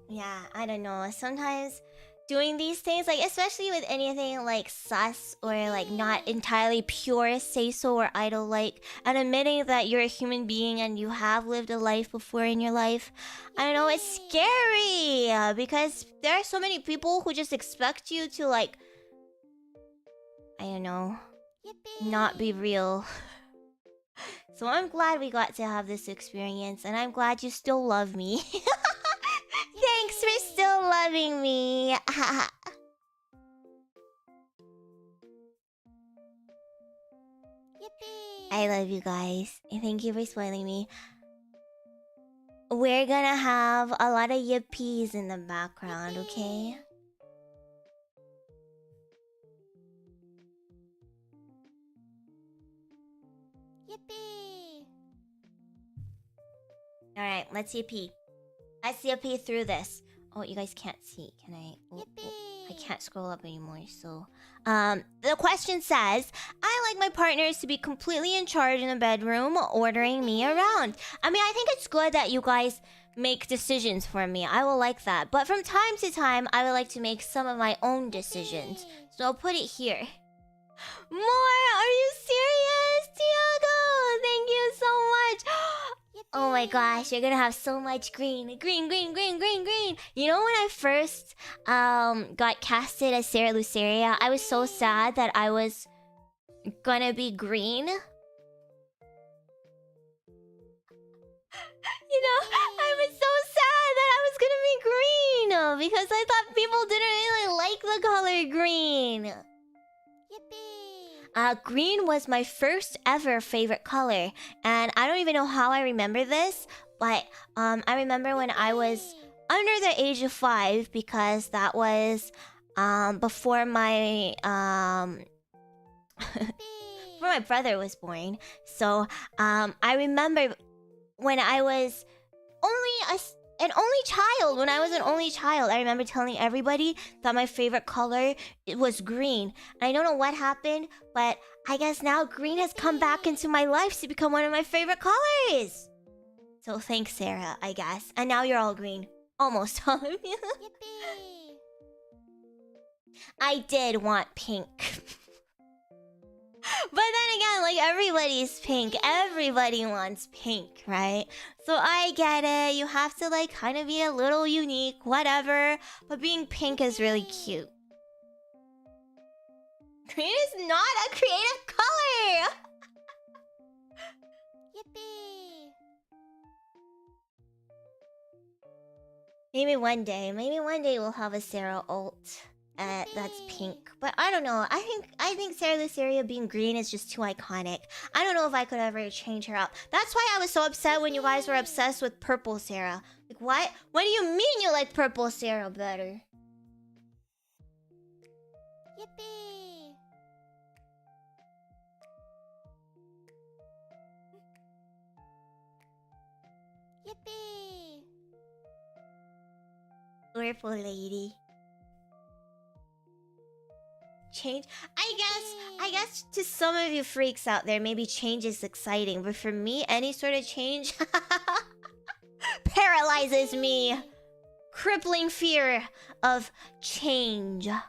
Yeah, I don't know. Sometimes doing these things, like especially with anything like sus or like not entirely pure say-so or idol-like, and admitting that you're a human being and you have lived a life before in your life, I don't know, it's scary because there are so many people who just expect you to like, I don't know, not be real. So I'm glad we got to have this experience, and I'm glad you still love me. Thanks for still loving me. I love you guys. And thank you for spoiling me. We're gonna have a lot of yippies in the background, okay? Yippee! Alright, let's yippee. Let's yippee through this. Oh, you guys can't see. Can I? Oh, I can't scroll up anymore, so... the question says, I like my partners to be completely in charge in the bedroom, ordering me around. I mean, I think it's good that you guys make decisions for me. I will like that. But from time to time, I would like to make some of my own decisions. So I'll put it here. More? Are you serious, Thiago? Thank you so much. Oh my gosh, you're gonna have so much green. Green, green, green, green, green. You know when I first got casted as Cera Luceria, I was so sad that I was gonna be green. You know, I was so sad that I was gonna be green because I thought people didn't really like the color green. Yippee! Green was my first ever favorite color, and I don't even know how I remember this, but I remember when I was under the age of 5, because that was before my before my brother was born. So I remember when I was an only child. When I was an only child, I remember telling everybody that my favorite color was green. And I don't know what happened, but I guess now green has come back into my life to become one of my favorite colors. So thanks, Sarah, I guess. And now you're all green. Almost all of you. I did want pink. But then again, like, everybody's pink. Everybody wants pink, right? So I get it. You have to, like, kind of be a little unique, whatever. But being pink is really cute. Green is not a creative color! Yippee! Maybe one day we'll have a Sarah ult. That's pink, but I don't know. I think Cera Luceria being green is just too iconic. I don't know if I could ever change her up. That's why I was so upset when you guys were obsessed with purple Sarah. Like, what? What do you mean you like purple Sarah better? Yippee! Yippee! Purple lady. Change, I guess to some of you freaks out there, maybe change is exciting, but for me, any sort of change paralyzes me. Crippling fear of change. Oh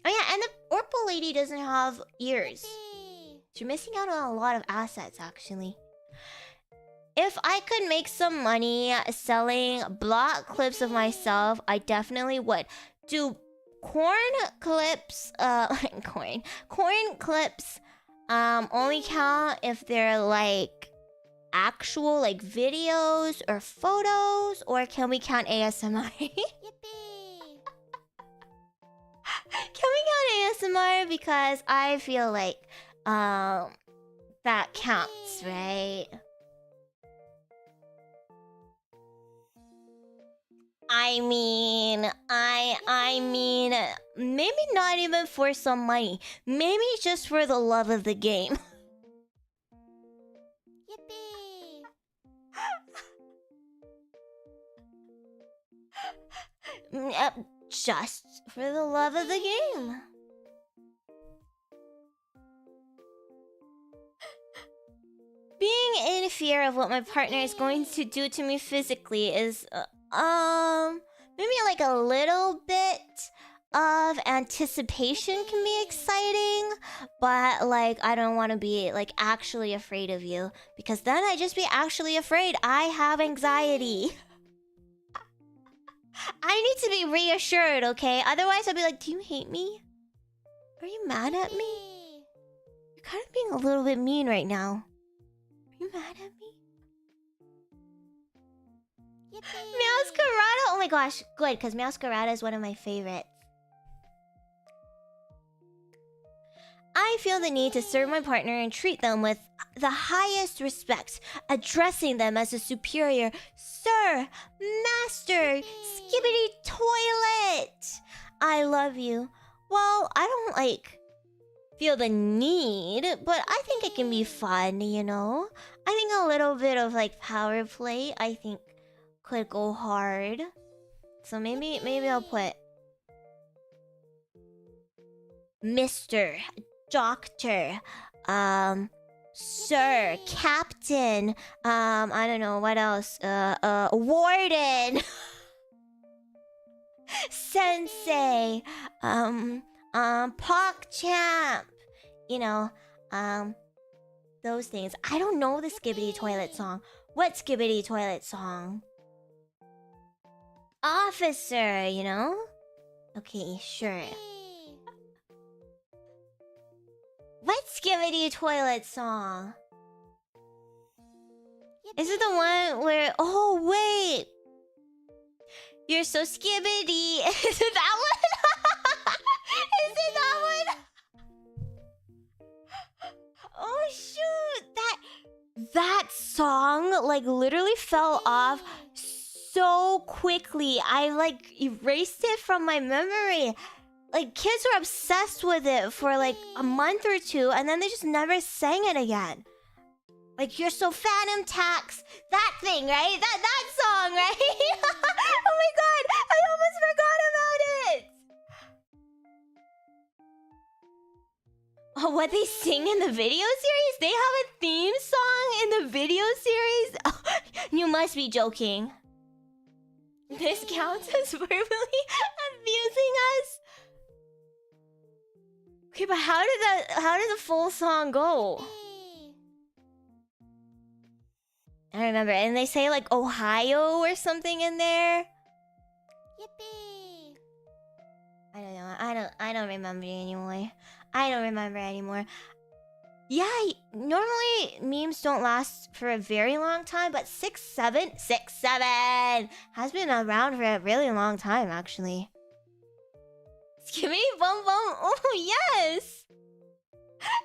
yeah, and the purple lady doesn't have ears. You're missing out on a lot of assets, actually. If I could make some money selling block clips of myself, I definitely would. Do corn clips corn clips only count if they're like actual like videos or photos, or can we count ASMR? Yippee! Can we count ASMR? Because I feel like that counts, right? I mean, maybe not even for some money. Maybe just for the love of the game. Yippee! Just for the love of the game. Being in fear of what my partner is going to do to me physically is, maybe like a little bit of anticipation can be exciting, but like I don't want to be like actually afraid of you, because then I'd just be actually afraid. I have anxiety. I need to be reassured, okay? Otherwise I'd be like, do you hate me? Are you mad at me? You're kind of being a little bit mean right now. Are you mad at me? Meowscarada! Oh my gosh, good, because Meowscarada is one of my favorites. I feel the need to serve my partner and treat them with the highest respect, addressing them as a superior Sir, Master, Skibbity Toilet. I love you. Well, I don't like feel the need, but I think it can be fun, you know? I think a little bit of like power play, I think could go hard. So maybe I'll put Mr. Doctor, Sir, Captain, I don't know what else, Warden, Sensei, PogChamp, you know, those things. I don't know the Skibbity Toilet song. What Skibbity Toilet song? Officer, you know? Okay, sure. What Skibbity Toilet song? Is it the one where... Oh, wait! You're so skibbity. Is it that one? Is it that one? Oh, shoot! That song, like, literally fell off so quickly. I, like, erased it from my memory. Like, kids were obsessed with it for like a month or two, and then they just never sang it again. Like, you're so Phantom Tax. That thing, right? That song, right? Oh my god, I almost forgot about it. Oh, what they sing in the video series? They have a theme song in the video series? Oh, you must be joking. This counts as verbally abusing us? Okay, but how did the full song go? I don't remember. And they say like Ohio or something in there. Yippee! I don't know. I don't remember anymore. I don't remember anymore. Yeah, normally memes don't last for a very long time, but 6-7 has been around for a really long time actually. Skibbity bum bum. Oh yes.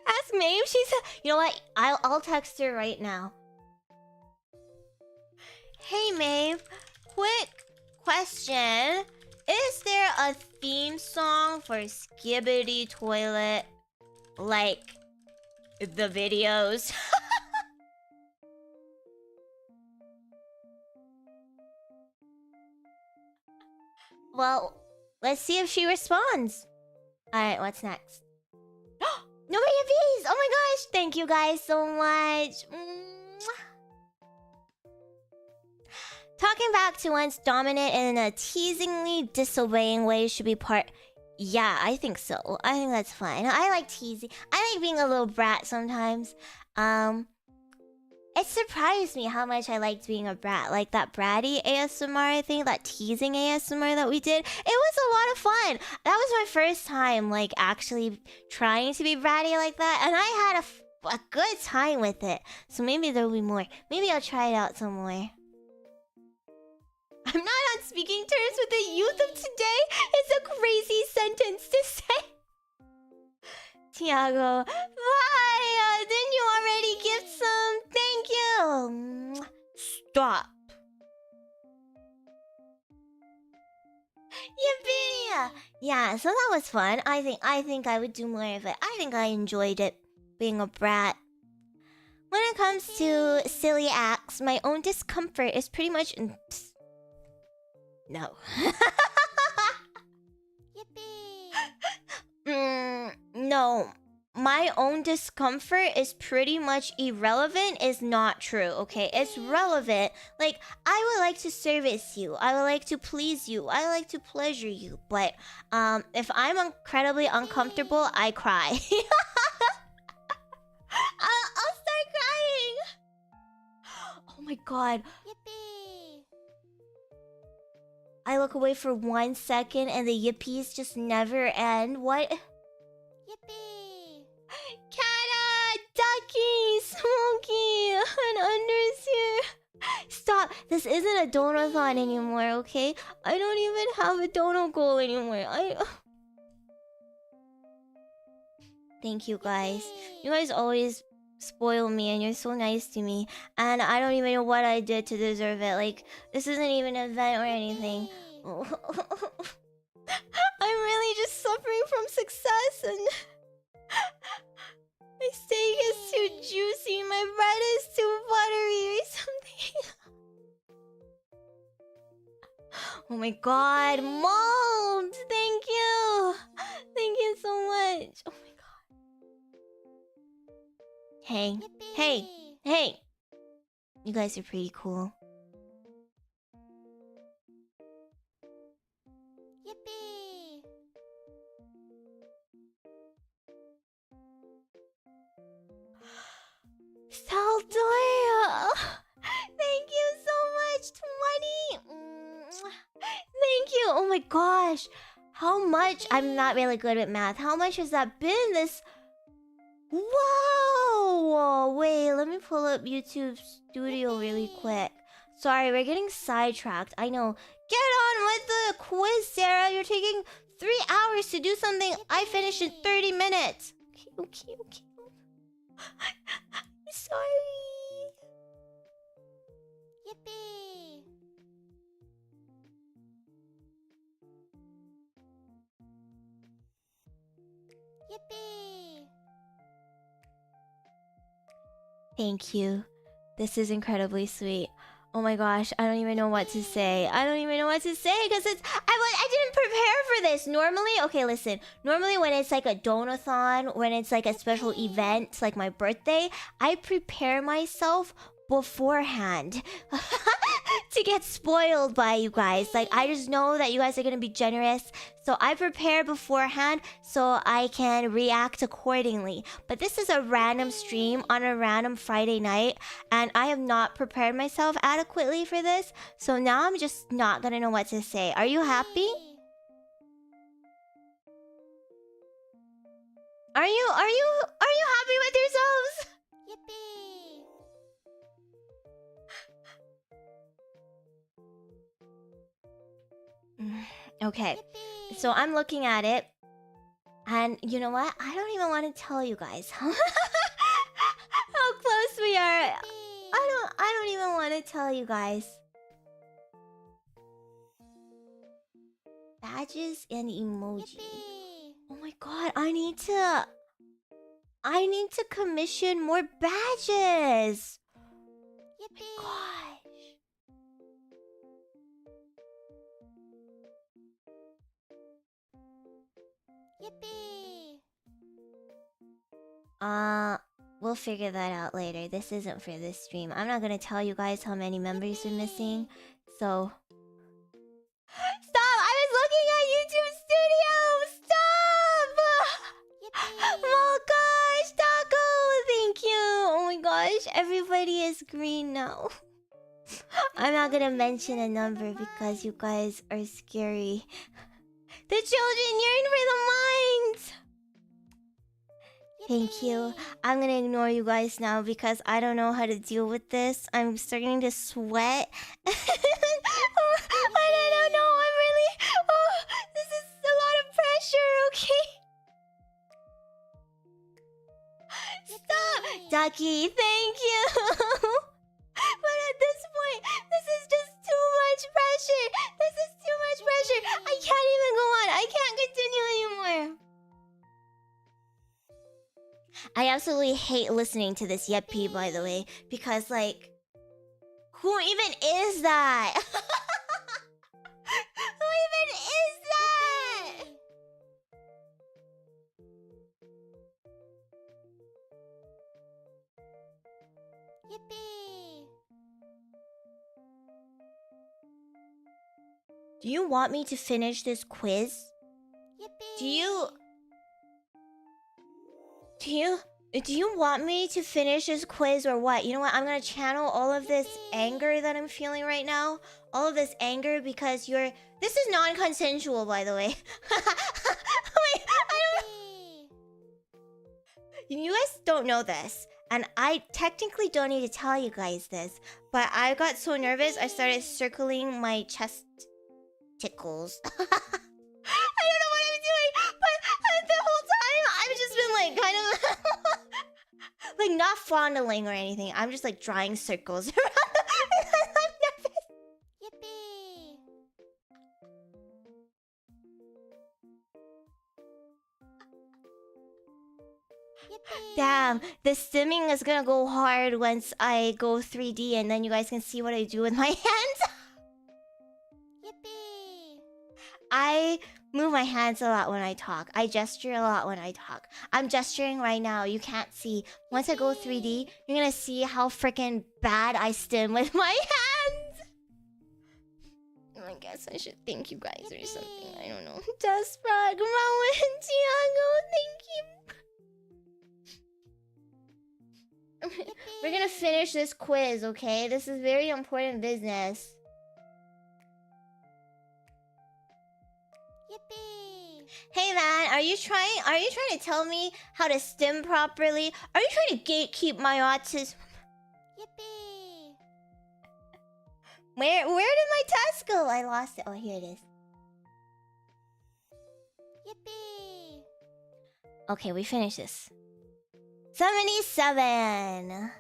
Ask Maeve. She's. You know what? I'll text her right now. Hey Maeve, quick question: is there a theme song for Skibbity Toilet, like the videos? Well. Let's see if she responds. Alright, what's next? Nobody have bees! Oh my gosh! Thank you guys so much. Talking back to one's dominant in a teasingly disobeying way should be part... Yeah, I think so. I think that's fine. I like teasing. I like being a little brat sometimes. It surprised me how much I liked being a brat. Like that bratty ASMR, I think. That teasing ASMR that we did. It was a lot of fun. That was my first time, like, actually trying to be bratty like that. And I had a good time with it. So maybe there'll be more. Maybe I'll try it out some more. I'm not on speaking terms with the youth of today. It's a crazy sentence to say. Thiago, bye! Didn't you already give some? Thank you! Stop. Yippee! Yeah, so that was fun. I think I would do more of it. I think I enjoyed it, being a brat. When it comes to silly acts, my own discomfort is pretty much... No. No. My own discomfort is pretty much irrelevant is not true, okay? It's relevant. Like, I would like to service you. I would like to please you. I like to pleasure you. But, if I'm incredibly uncomfortable, I cry. I'll start crying. Oh my god. I look away for 1 second and the yippies just never end. What? Kata, Ducky, Smoky, and Under's here. Stop. This isn't a donathon anymore, okay? I don't even have a dono goal anymore. Thank you guys. You guys always spoil me and you're so nice to me. And I don't even know what I did to deserve it. Like, this isn't even an event or anything. I'm really just suffering from success and... my steak is too juicy, my bread is too buttery or something. Oh my god, mold! Thank you! Thank you so much. Oh my god. Hey, hey, hey! You guys are pretty cool. Saldoya! Thank you so much, 20! Thank you! Oh my gosh! How much? I'm not really good at math. How much has that been this... Wow! Wait, let me pull up YouTube Studio really quick. Sorry, we're getting sidetracked. I know. Get on with the quiz, Sarah! You're taking 3 hours to do something I finished in 30 minutes! Okay. Sorry. Yippee. Yippee. Thank you. This is incredibly sweet. Oh my gosh, I don't even know what to say. I don't even know what to say because it's... I didn't prepare for this. Normally, okay, listen. Normally when it's like a donathon, when it's like a special event, like my birthday, I prepare myself beforehand to get spoiled by you guys. Like, I just know that you guys are gonna be generous. So I prepare beforehand so I can react accordingly. But this is a random stream on a random Friday night, and I have not prepared myself adequately for this. So now I'm just not gonna know what to say. Are you happy? Are you happy with yourselves? Yippee! Okay, so I'm looking at it, and you know what? I don't even want to tell you guys how close we are. I don't even want to tell you guys. Badges and emoji. Oh my god, I need to commission more badges. Oh my gosh. Yippee! We'll figure that out later. This isn't for this stream. I'm not gonna tell you guys how many members are missing, so... Stop! I was looking at YouTube Studio! Stop! Oh gosh, Taco! Thank you! Oh my gosh, everybody is green now. I'm not gonna mention a number because you guys are scary. The children yearn for the minds! Thank you. I'm gonna ignore you guys now because I don't know how to deal with this. I'm starting to sweat. I don't know. I'm really... Oh, this is a lot of pressure, okay? Stop! Ducky, thank you! But at this point, this is just too much pressure! This is too much pressure! I can't even go on! I can't continue anymore! I absolutely hate listening to this Yeppy, by the way, because, like... Who even is that? Who even is that? Yippee! Do you want me to finish this quiz? Yippee! Do you want me to finish this quiz or what? You know what? I'm gonna channel all of this anger that I'm feeling right now. All of this anger because you're... This is non-consensual, by the way. Wait, I don't... You guys don't know this. And I technically don't need to tell you guys this. But I got so nervous, I started circling my chest tickles. I don't know what I'm doing, but the whole time I've just been like kind of... like not fondling or anything. I'm just like drawing circles around because I'm nervous. Yippee! Yippee! Damn, the stimming is gonna go hard once I go 3D and then you guys can see what I do with my hands. Yippee! I move my hands a lot when I talk. I gesture a lot when I talk. I'm gesturing right now. You can't see. Once I go 3D, you're gonna see how freaking bad I stim with my hands. I guess I should thank you guys or something. I don't know. Desperate, Thiago, thank you. We're gonna finish this quiz, okay? This is very important business. Yippee! Hey man, are you trying to tell me how to stim properly? Are you trying to gatekeep my autism? Yippee! Where did my test go? I lost it. Oh, here it is. Yippee! Okay, we finished this. 77.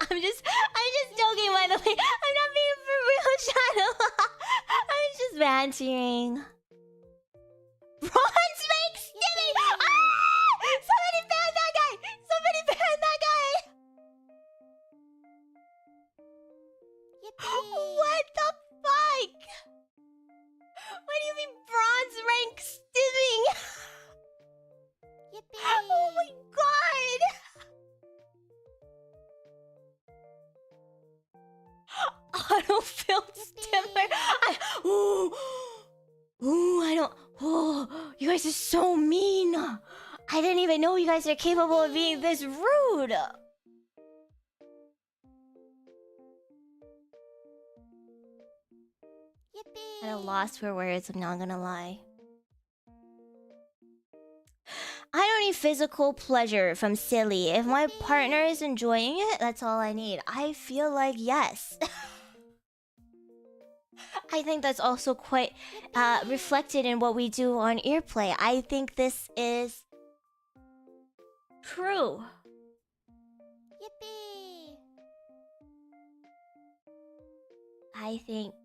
I'm just joking, by the way. I'm not being for real, Shadow. I'm just bantering. Bronze make stimming! Ah! Somebody ban that guy! Somebody ban that guy! Yippee! What the fuck? What do you mean bronze rank stimming? Yippee! Oh my god! Autofill stimmer. I don't. Oh, you guys are so mean. I didn't even know you guys are capable of being this rude. Yippee! At a loss for words, I'm not gonna lie. I don't need physical pleasure from silly. If my partner is enjoying it, that's all I need. I feel like yes. I think that's also quite reflected in what we do on Earplay. I think this is true. Yippee! I think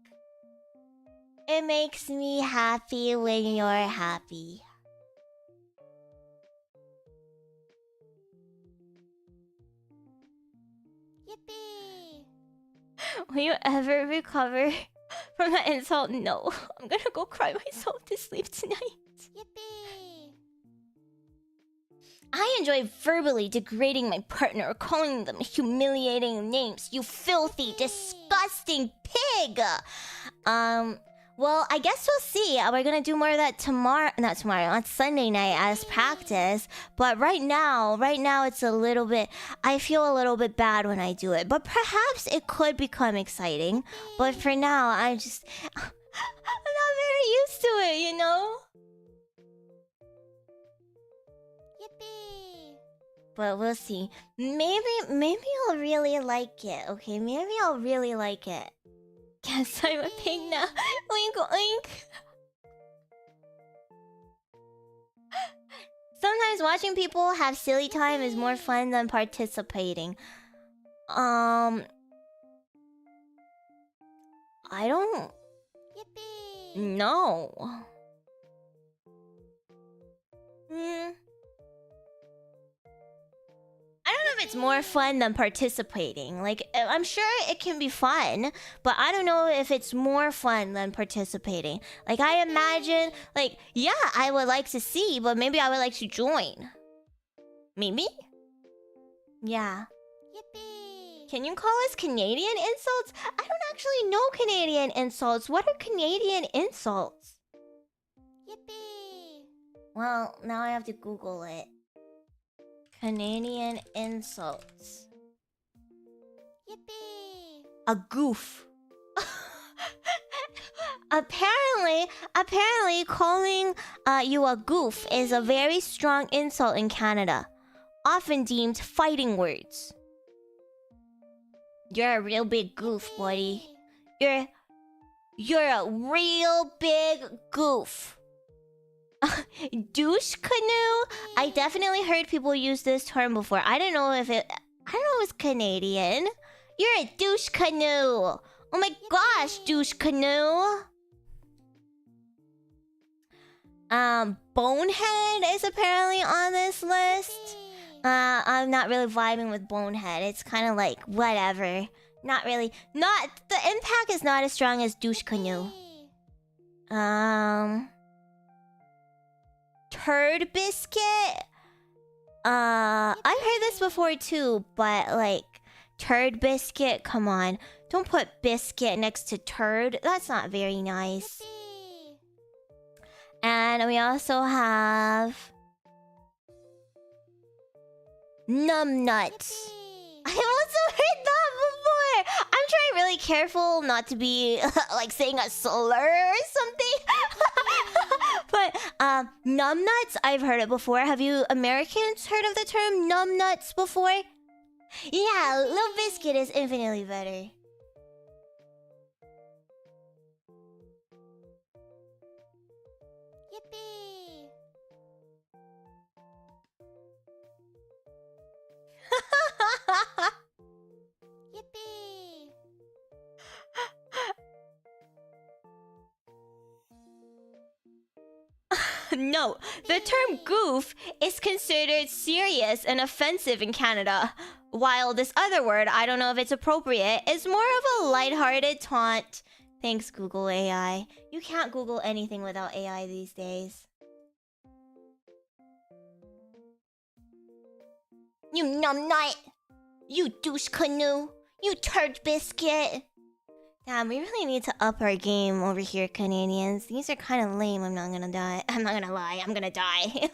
it makes me happy when you're happy. Yippee! Will you ever recover from that insult? No. I'm gonna go cry myself to sleep tonight. Yippee! I enjoy verbally degrading my partner or calling them humiliating names. You filthy, disgusting pig! Well, I guess we'll see. We're gonna do more of that tomorrow. Not tomorrow, on Sunday night as practice. But right now it's a little bit... I feel a little bit bad when I do it. But perhaps it could become exciting. But for now, I'm not very used to it, you know? Yippee! But we'll see. Maybe I'll really like it, okay? Maybe I'll really like it. Guess I'm a pig now. Oink oink. Sometimes watching people have silly time is more fun than participating. I don't... Yippee! No. I don't know if it's more fun than participating. Like, I'm sure it can be fun, but I don't know if it's more fun than participating. Like, I imagine, like, yeah, I would like to see, but maybe I would like to join. Maybe? Yeah. Yippee! Can you call us Canadian insults? I don't actually know Canadian insults. What are Canadian insults? Yippee! Well, now I have to Google it. Canadian insults. Yippee! A goof. Apparently calling you a goof is a very strong insult in Canada. Often deemed fighting words. You're a real big goof, buddy. You're a real big goof. Douche canoe? I definitely heard people use this term before. I don't know if it's Canadian. You're a douche canoe. Oh my gosh, douche canoe. Bonehead is apparently on this list. I'm not really vibing with bonehead. It's kind of like whatever. Not really. The impact is not as strong as douche canoe. Turd biscuit. I've heard this before too, but like turd biscuit. Come on, don't put biscuit next to turd. That's not very nice. And we also have numbnuts. I've also heard that before. I'm trying really careful not to be like saying a slur or something. But numbnuts, I've heard it before. Have you Americans heard of the term numbnuts before? Yeah, Little Biscuit is infinitely better. Yippee! Yippee! No, the term goof is considered serious and offensive in Canada, while this other word, I don't know if it's appropriate, is more of a lighthearted taunt. Thanks, Google AI. You can't Google anything without AI these days. You numbnut! You douche canoe! You turd biscuit! Damn, we really need to up our game over here, Canadians. These are kind of lame, I'm not gonna die. I'm not gonna lie, I'm gonna die.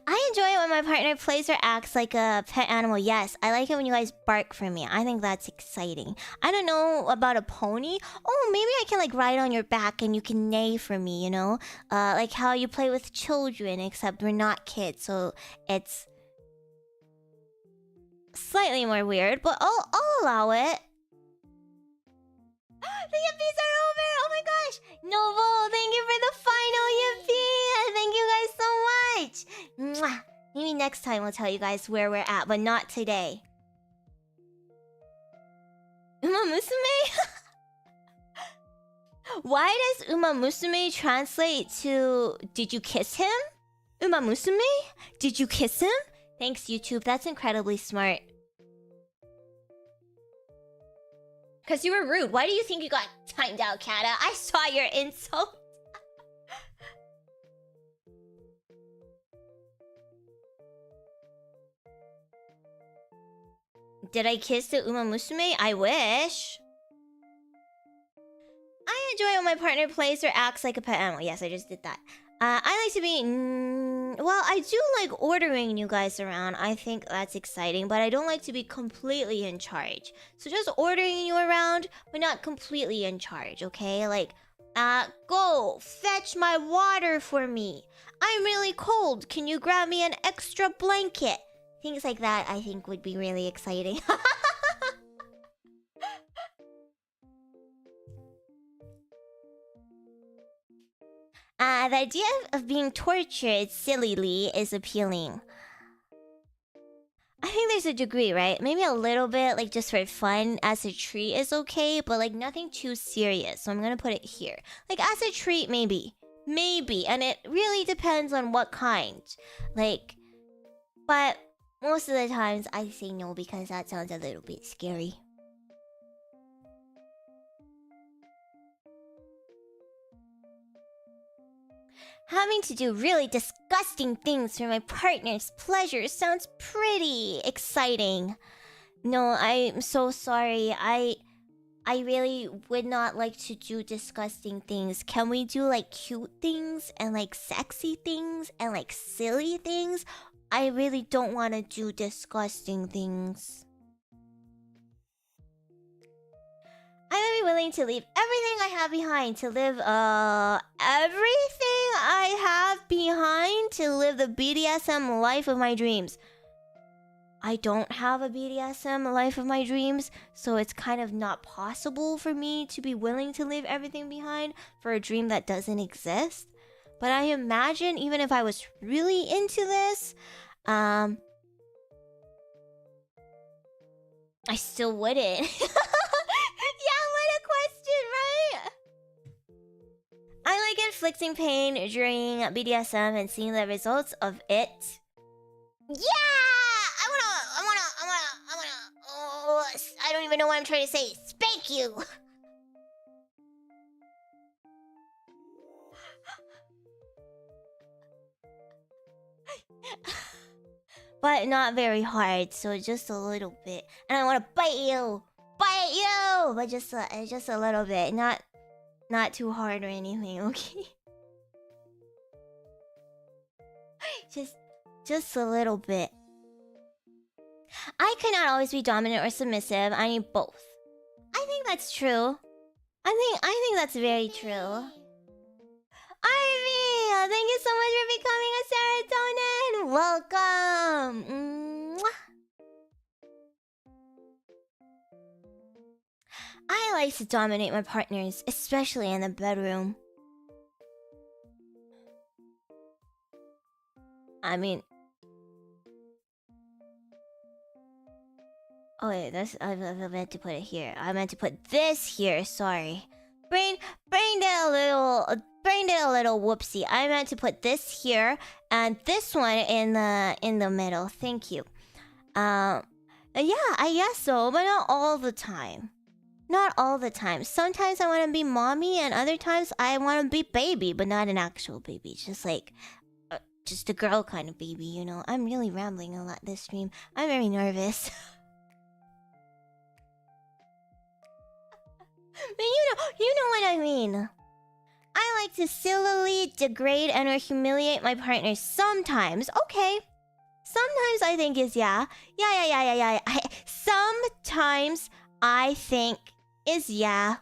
I enjoy it when my partner plays or acts like a pet animal. Yes, I like it when you guys bark for me. I think that's exciting. I don't know about a pony. Oh, maybe I can like ride on your back and you can neigh for me, you know? Like how you play with children, except we're not kids, so it's slightly more weird, but I'll allow it. The yippies are over! Oh my gosh! Noble, thank you for the final yippee! Thank you guys so much! Mwah. Maybe next time we'll tell you guys where we're at, but not today. Uma Musume? Why does Uma Musume translate to did you kiss him? Uma Musume? Did you kiss him? Thanks, YouTube. That's incredibly smart. Because you were rude. Why do you think you got timed out, Kata? I saw your insult. Did I kiss the Uma Musume? I wish. I enjoy when my partner plays or acts like a pet animal. Yes, I just did that. I like to be... well, I do like ordering you guys around. I think that's exciting. But I don't like to be completely in charge. So just ordering you around, but not completely in charge, okay? Like, go, fetch my water for me. I'm really cold. Can you grab me an extra blanket? Things like that I think would be really exciting. The idea of being tortured sillily is appealing. I think there's a degree, right? Maybe a little bit, like just for fun, as a treat is okay, but like nothing too serious. So I'm gonna put it here. Like as a treat, maybe. Maybe. And it really depends on what kind. Like, but most of the times I say no because that sounds a little bit scary. Having to do really disgusting things for my partner's pleasure sounds pretty exciting. No, I'm so sorry. I really would not like to do disgusting things. Can we do like cute things and like sexy things and like silly things? I really don't want to do disgusting things. I would be willing to leave everything I have behind to live everything I have behind to live the BDSM life of my dreams. I don't have a BDSM life of my dreams, so it's kind of not possible for me to be willing to leave everything behind for a dream that doesn't exist. But I imagine even if I was really into this, I still wouldn't. Yeah, what a question, right? I like inflicting pain during BDSM and seeing the results of it. Yeah! I don't even know what I'm trying to say. Spank you! But not very hard, so just a little bit. And I want to bite you! Bite you! But just a little bit. Not too hard or anything, okay? Just a little bit. I cannot always be dominant or submissive. I need both. I think that's true. I think that's very true. Ivy, thank you so much for becoming a serotonin. Welcome. Mwah. I like to dominate my partners, especially in the bedroom. I mean, oh wait, that's I meant to put it here. I meant to put this here. Sorry, brain did a little whoopsie. I meant to put this here and this one in the middle. Thank you. Yeah, I guess so, but not all the time. Not all the time. Sometimes I want to be mommy, and other times I want to be baby, but not an actual baby. Just like, just a girl kind of baby, you know. I'm really rambling a lot this stream. I'm very nervous. But you know what I mean. I like to silly degrade and or humiliate my partners sometimes. Okay. Sometimes I think is yeah. Yeah. Sometimes I think is yeah.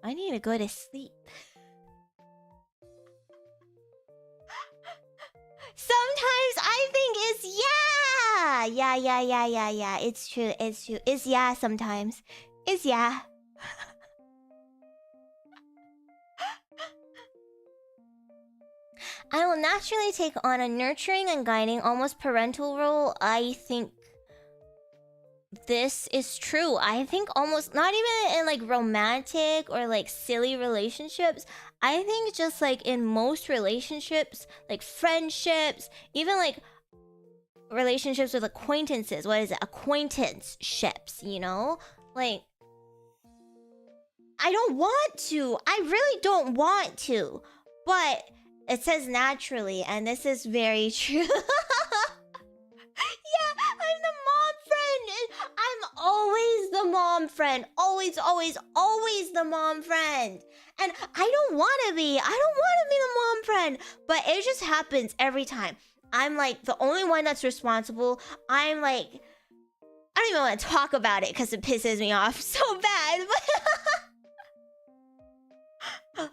I need to go to sleep. Sometimes I think is yeah. Yeah. It's true. It's yeah sometimes. It's yeah. I will naturally take on a nurturing and guiding, almost parental role. I think this is true. I think almost not even in like romantic or like silly relationships. I think just like in most relationships, like friendships, even like relationships with acquaintances. What is it? Acquaintanceships, you know? Like, I don't want to. I really don't want to. But it says naturally, and this is very true. Yeah, I'm the mom friend. I'm always the mom friend. Always the mom friend. And I don't want to be. I don't want to be the mom friend. But it just happens every time. I'm like the only one that's responsible. I'm like, I don't even want to talk about it because it pisses me off so bad. But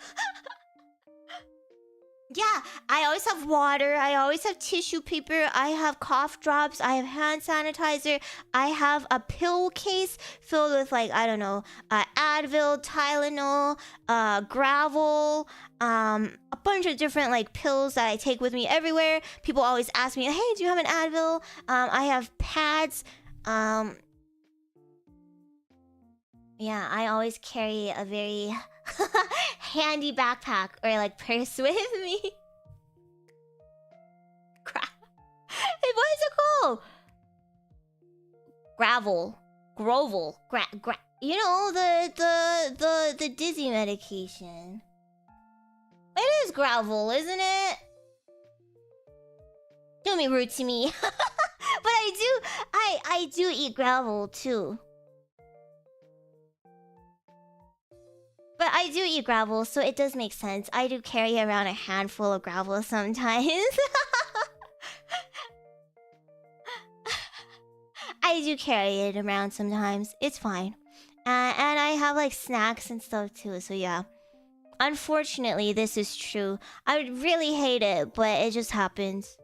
yeah, I always have water. I always have tissue paper. I have cough drops. I have hand sanitizer. I have a pill case filled with like, I don't know, Advil, Tylenol, Gravel, a bunch of different like pills that I take with me everywhere. People always ask me, hey, do you have an Advil? I have pads. Yeah, I always carry a very handy backpack or like purse with me. Crap. Hey, what is it called? Gravel. Grovel. You know, the dizzy medication. It is gravel, isn't it? Don't be rude to me. But I do eat gravel too. But I do eat gravel, so it does make sense. I do carry around a handful of gravel sometimes. I do carry it around sometimes. It's fine. And I have like snacks and stuff too, so yeah. Unfortunately, this is true. I would really hate it, but it just happens.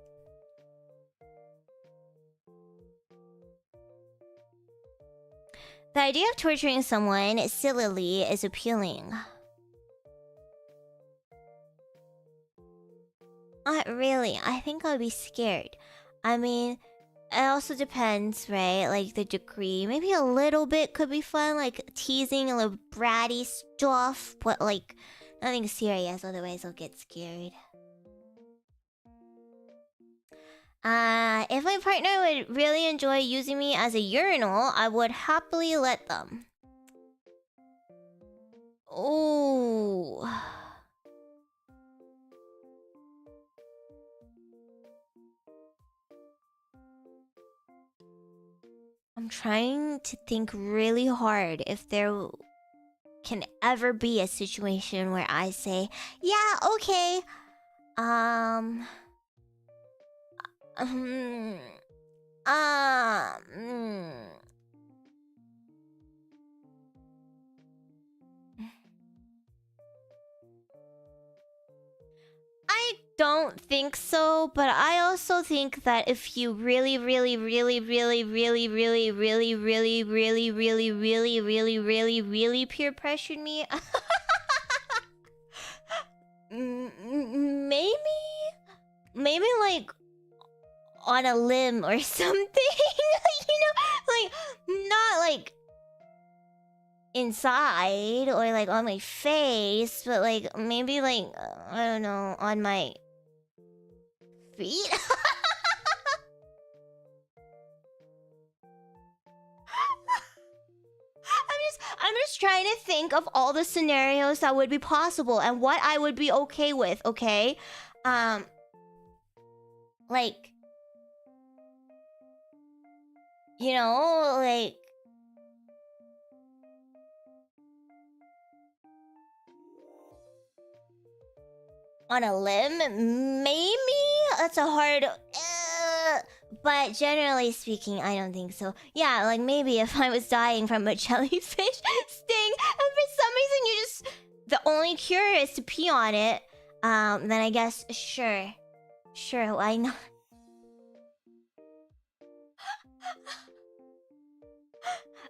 The idea of torturing someone sillily is appealing. Not really. I think I'd be scared. I mean, it also depends, right? Like the degree. Maybe a little bit could be fun, like teasing a little bratty stuff, but like nothing serious, otherwise I'll get scared. If my partner would really enjoy using me as a urinal, I would happily let them. Oh. I'm trying to think really hard if there can ever be a situation where I say, yeah, okay. I don't think so, but I also think that if you really peer pressured me, maybe like on a limb or something, you know, like not like inside or like on my face, but like maybe like I don't know, on my feet. I'm just trying to think of all the scenarios that would be possible and what I would be okay with, okay? Like, you know, like on a limb, maybe? That's a hard... but generally speaking, I don't think so. Yeah, like maybe if I was dying from a jellyfish sting, and for some reason you just... the only cure is to pee on it, then I guess, sure. Sure, why not?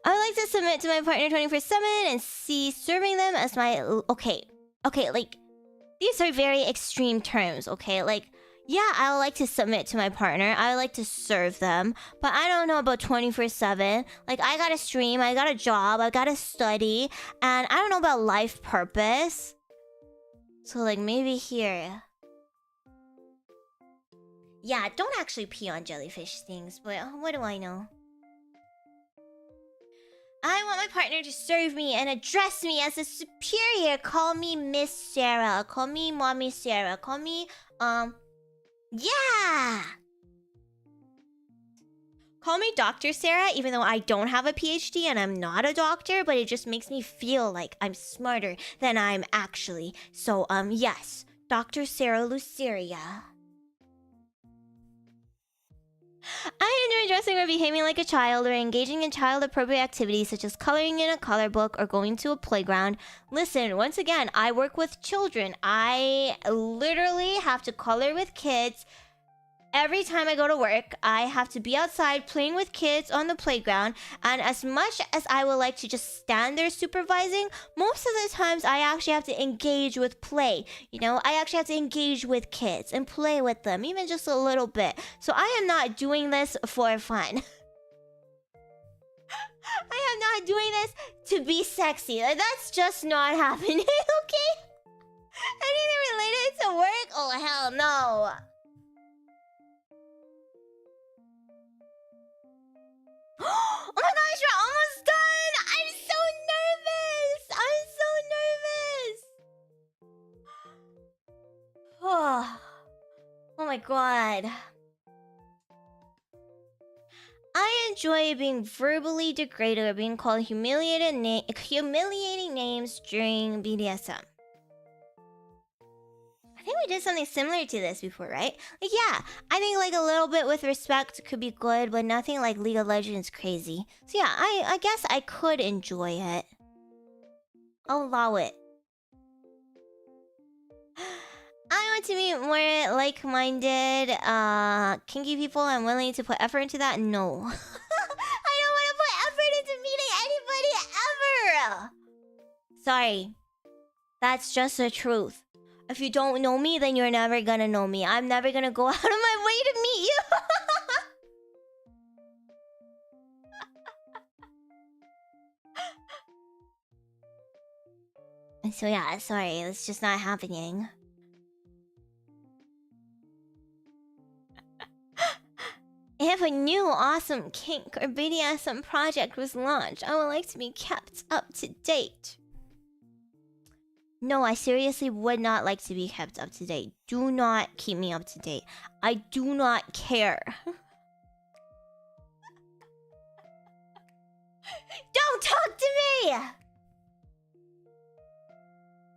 I would like to submit to my partner 24/7 and see serving them as my... Okay, like... these are very extreme terms, okay? Like, yeah, I would like to submit to my partner. I would like to serve them. But I don't know about 24/7. Like, I gotta stream, I got a job, I gotta study. And I don't know about life purpose. So, like, maybe here. Yeah, don't actually pee on jellyfish stings, but what do I know? I want my partner to serve me and address me as a superior. Call me Miss Sarah. Call me Mommy Sarah. Call me, yeah! Call me Dr. Sarah, even though I don't have a PhD and I'm not a doctor, but it just makes me feel like I'm smarter than I'm actually. So, yes. Dr. Cera Luceria. I enjoy dressing or behaving like a child or engaging in child-appropriate activities such as coloring in a color book or going to a playground. Listen, once again, I work with children. I literally have to color with kids. Every time I go to work, I have to be outside playing with kids on the playground. And as much as I would like to just stand there supervising, most of the times I actually have to engage with play. You know, I actually have to engage with kids and play with them, even just a little bit. So I am not doing this for fun. I am not doing this to be sexy. Like, that's just not happening, okay? Anything related to work? Oh, hell no. Oh my gosh, we're almost done! I'm so my god. I enjoy being verbally degraded or being called humiliating names during BDSM. I think we did something similar to this before, right? Like, yeah, I think like a little bit with respect could be good, but nothing like League of Legends crazy. So yeah, I guess I could enjoy it. I'll allow it. I want to meet more like-minded, kinky people. I'm willing to put effort into that. No. I don't want to put effort into meeting anybody ever! Sorry. That's just the truth. If you don't know me, then you're never gonna know me. I'm never gonna go out of my way to meet you. And so yeah, sorry, it's just not happening. If a new awesome kink or BDSM project was launched, I would like to be kept up to date. No, I seriously would not like to be kept up to date. Do not keep me up to date. I do not care. Don't talk to me!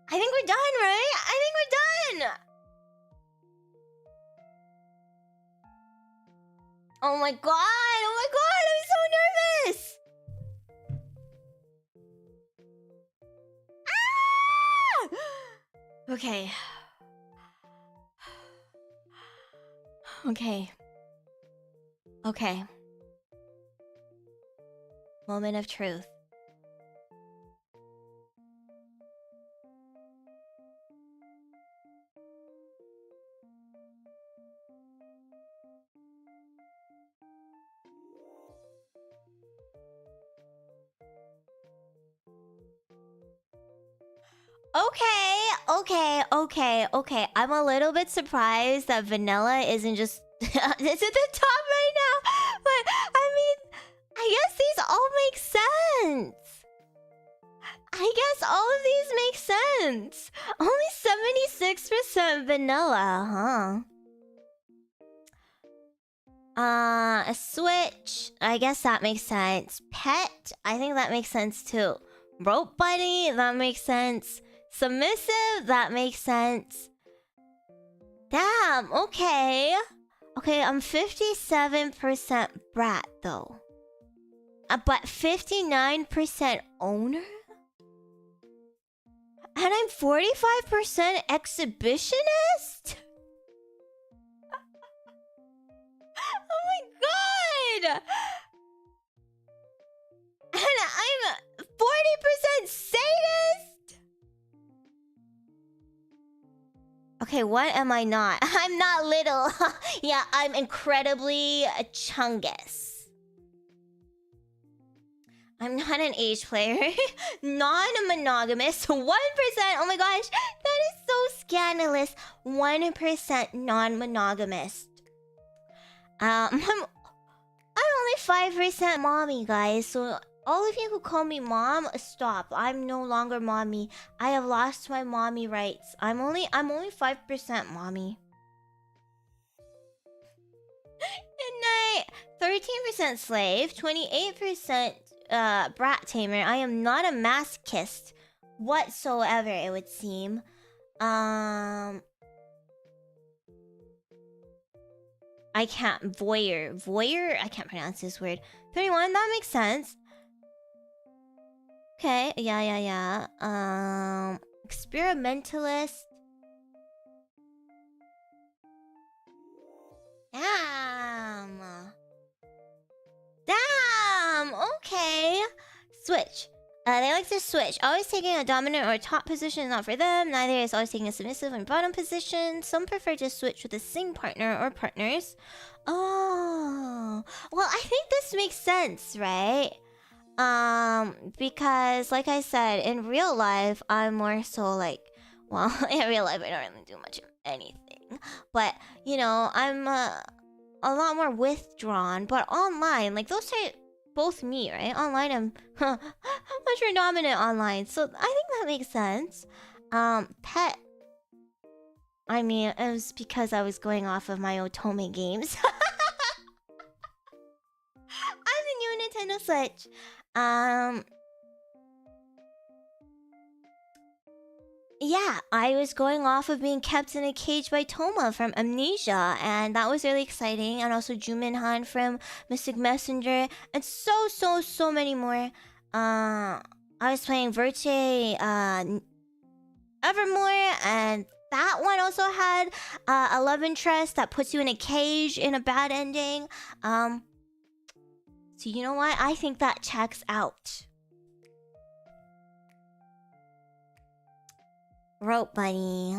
I think we're done, right? I think we're done! Oh my god! Oh my god! I'm so nervous! Ah! Okay. Okay. Okay. Moment of truth. Okay. I'm a little bit surprised that vanilla isn't just it's at the top right now. But I mean, I guess these all make sense. I guess all of these make sense. Only 76% vanilla, huh? A switch. I guess that makes sense. Pet. I think that makes sense too. Rope buddy. That makes sense. Submissive, that makes sense. Damn, okay. Okay, I'm 57% brat though. But 59% owner? And I'm 45% exhibitionist? Oh my god! And I'm 40% sadist? Okay, what am I not? I'm not little. Yeah, I'm incredibly chungus. I'm not an age player. Non-monogamous. 1%. Oh my gosh, that is so scandalous. 1% non-monogamous. I'm only 5% mommy, guys. So all of you who call me mom, stop. I'm no longer mommy. I have lost my mommy rights. I'm only 5% mommy. Good night. 13% slave, 28% brat tamer. I am not a masochist whatsoever, it would seem. I can't voyeur. I can't pronounce this word. 31. That makes sense. Okay, yeah. Experimentalist. Damn, okay. Switch. They like to switch. Always taking a dominant or top position is not for them. Neither is always taking a submissive and bottom position. Some prefer to switch with a same partner or partners. Oh, well, I think this makes sense, right? Because like I said, in real life, I'm more so like, well, in real life, I don't really do much of anything. But, you know, I'm a lot more withdrawn. But online, like, those are both me, right? Online, I'm much more dominant online. So I think that makes sense. Pet. I mean, it was because I was going off of my Otome games. I'm the new Nintendo Switch. Yeah, I was going off of being kept in a cage by Toma from Amnesia, and that was really exciting. And also Juminhan from Mystic Messenger, and so many more. I was playing Verche, Evermore, and that one also had a love interest that puts you in a cage in a bad ending. So you know what? I think that checks out. Rope Bunny.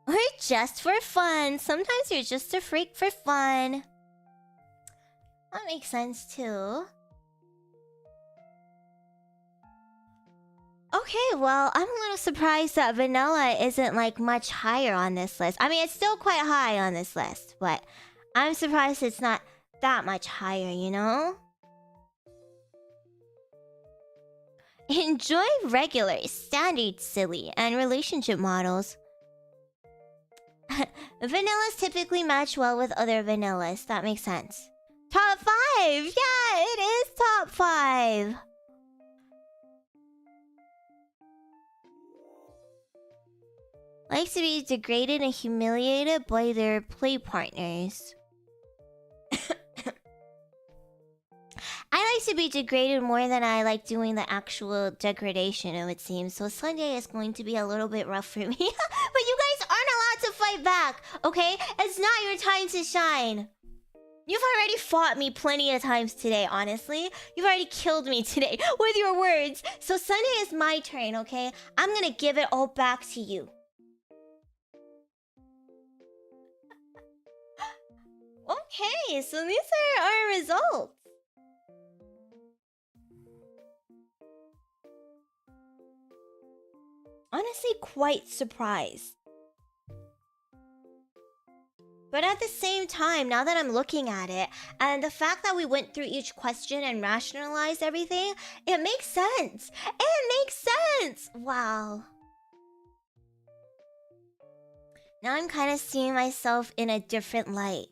Or just for fun. Sometimes you're just a freak for fun. That makes sense too. Okay, well, I'm a little surprised that vanilla isn't like much higher on this list. I mean, it's still quite high on this list, but I'm surprised it's not that much higher, you know? Enjoy regular, standard, silly, and relationship models. Vanillas typically match well with other vanillas. That makes sense. Top 5! Yeah, it is top 5! Likes to be degraded and humiliated by their play partners. I like to be degraded more than I like doing the actual degradation, it would seem. So Sunday is going to be a little bit rough for me. But you guys aren't allowed to fight back, okay? It's not your time to shine. You've already fought me plenty of times today, honestly. You've already killed me today with your words. So Sunday is my turn, okay? I'm gonna give it all back to you. Okay, so these are our results. Honestly, quite surprised. But at the same time, now that I'm looking at it, and the fact that we went through each question and rationalized everything, it makes sense. It makes sense! Wow. Now I'm kind of seeing myself in a different light.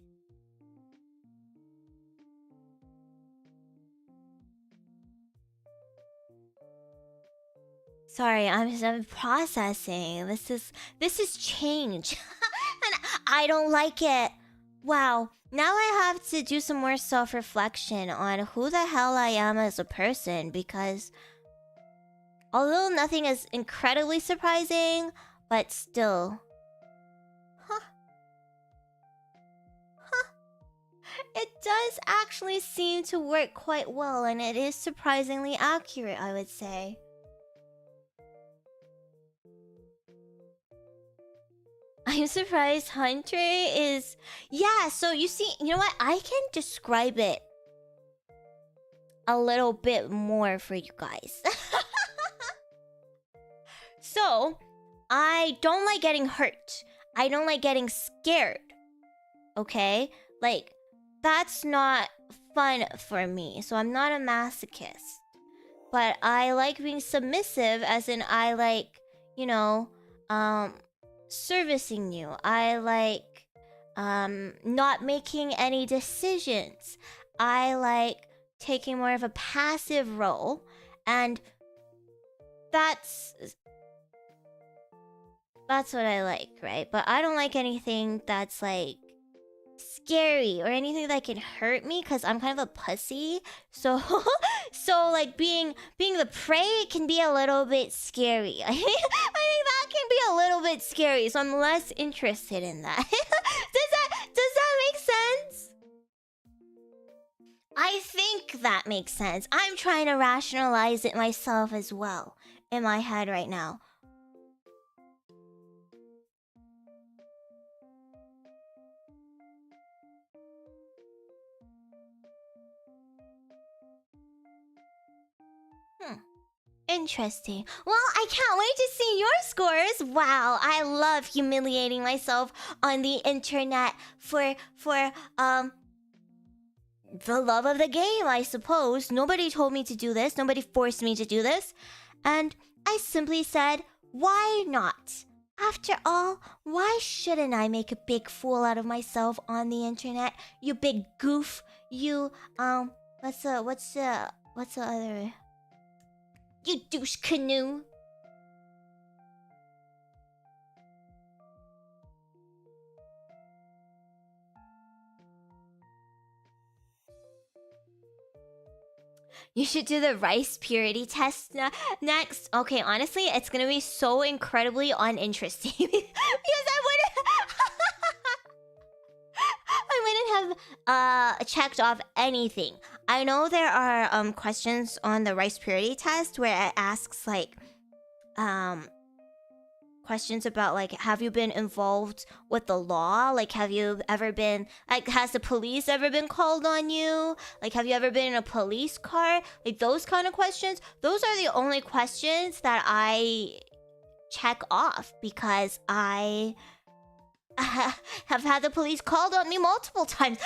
Sorry, I'm processing. This is change. And I don't like it. Wow. Now I have to do some more self-reflection on who the hell I am as a person, because although nothing is incredibly surprising, but still. It does actually seem to work quite well, and it is surprisingly accurate, I would say. I'm surprised Hunter is... Yeah, so you see, you know what? I can describe it a little bit more for you guys. So, I don't like getting hurt. I don't like getting scared. Okay? Like, that's not fun for me. So I'm not a masochist. But I like being submissive, as in I like, you know, servicing you. I like not making any decisions. I like taking more of a passive role, and that's what I like, right? But I don't like anything that's like scary or anything that can hurt me, because I'm kind of a pussy. So so like being the prey can be a little bit scary. I think that can be a little bit scary, so I'm less interested in that. Does that make sense? I think that makes sense. I'm trying to rationalize it myself as well in my head right now. Interesting. Well, I can't wait to see your scores. Wow, I love humiliating myself on the internet for the love of the game, I suppose. Nobody told me to do this. Nobody forced me to do this. And I simply said, why not? After all, why shouldn't I make a big fool out of myself on the internet? You big goof. You, what's the other... You douche canoe. You should do the rice purity test next. Okay, honestly, it's gonna be so incredibly uninteresting because I wouldn't have checked off anything. I know there are questions on the rice purity test where it asks like questions about like, have you been involved with the law? Like, have you ever been like, has the police ever been called on you? Like, have you ever been in a police car? Like those kind of questions. Those are the only questions that I check off because I have had the police called on me multiple times.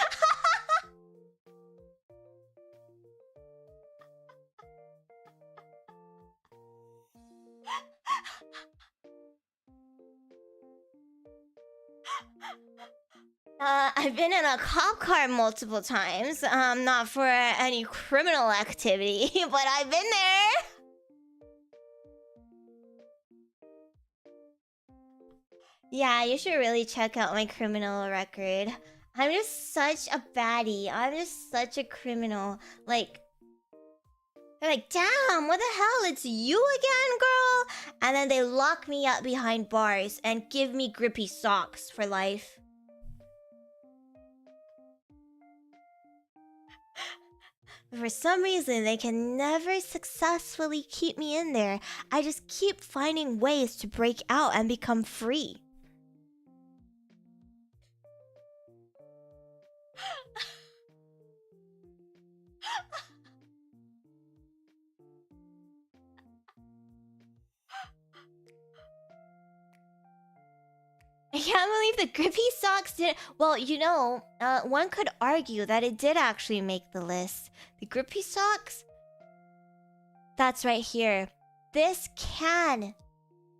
I've been in a cop car multiple times. Not for any criminal activity, but I've been there. Yeah, you should really check out my criminal record. I'm just such a baddie. I'm just such a criminal. Like, they're like, damn, what the hell? It's you again, girl? And then they lock me up behind bars and give me grippy socks for life. For some reason, they can never successfully keep me in there. I just keep finding ways to break out and become free. I can't believe the grippy socks did. Well, you know, one could argue that it did actually make the list. The grippy socks? That's right here. This can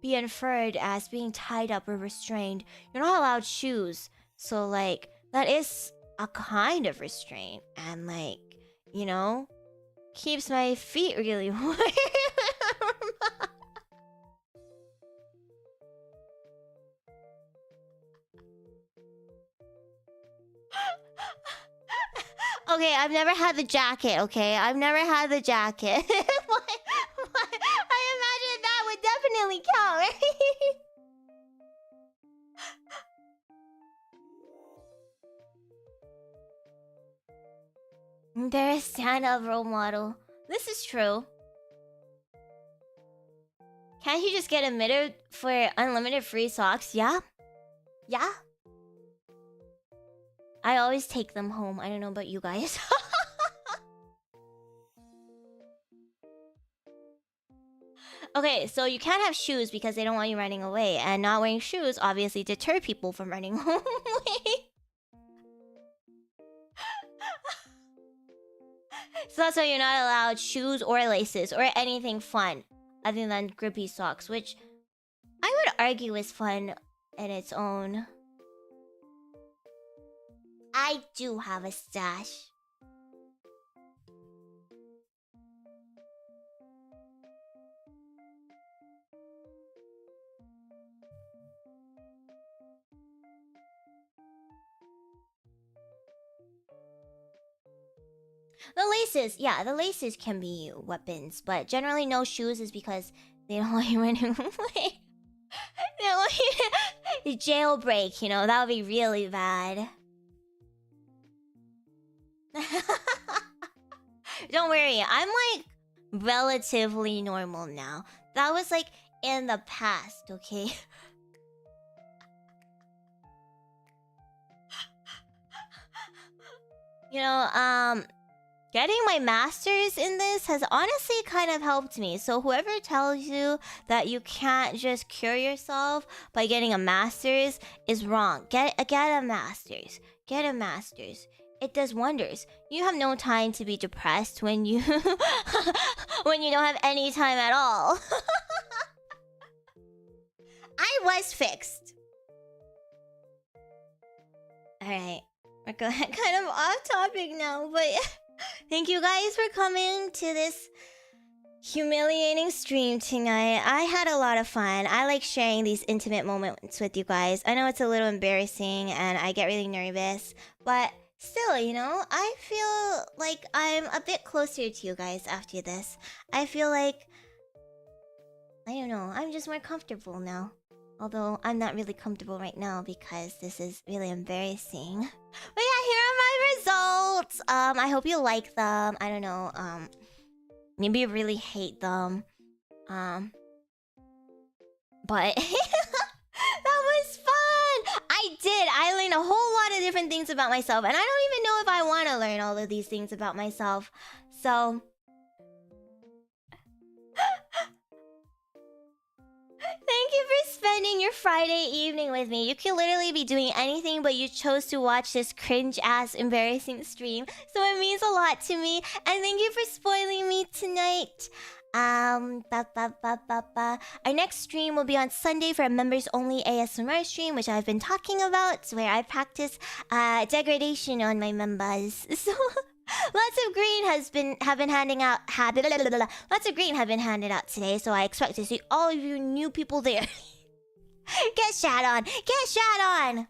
be inferred as being tied up or restrained. You're not allowed shoes. So, like, that is a kind of restraint. And, like, you know, keeps my feet really warm. Okay, I've never had the jacket, okay? I've never had the jacket. I imagine that would definitely count, right? They're a stand-up role model. This is true. Can't you just get admitted for unlimited free socks? Yeah? Yeah? I always take them home. I don't know about you guys. Okay, so you can't have shoes because they don't want you running away. And not wearing shoes obviously deter people from running away. So that's why you're not allowed shoes or laces or anything fun other than grippy socks, which I would argue is fun in its own. I do have a stash. The laces, yeah, the laces can be weapons, but generally no shoes is because they don't want you running away. They don't want you to jailbreak, you know, that would be really bad. Don't worry, I'm like relatively normal now. That was like in the past, okay? You know, getting my master's in this has honestly kind of helped me. So whoever tells you that you can't just cure yourself by getting a master's is wrong. Get a master's. Get a master's. It does wonders. You have no time to be depressed when you when you don't have any time at all. I was fixed. Alright. We're kind of off topic now, but thank you guys for coming to this humiliating stream tonight. I had a lot of fun. I like sharing these intimate moments with you guys. I know it's a little embarrassing and I get really nervous, but still, you know, I feel like I'm a bit closer to you guys after this. I feel like, I don't know, I'm just more comfortable now. Although I'm not really comfortable right now because this is really embarrassing. But yeah, here are my results. I hope you like them. I don't know, maybe you really hate them. But that was fun! I learned a whole lot of different things about myself, and I don't even know if I want to learn all of these things about myself. So thank you for spending your Friday evening with me. You could literally be doing anything, but you chose to watch this cringe-ass embarrassing stream. So it means a lot to me. And thank you for spoiling me tonight. Our next stream will be on Sunday for a members-only ASMR stream, which I've been talking about, where I practice degradation on my members. So lots of green have been handing out. Lots of green have been handed out today, so I expect to see all of you new people there. Get shat on! Get shat on!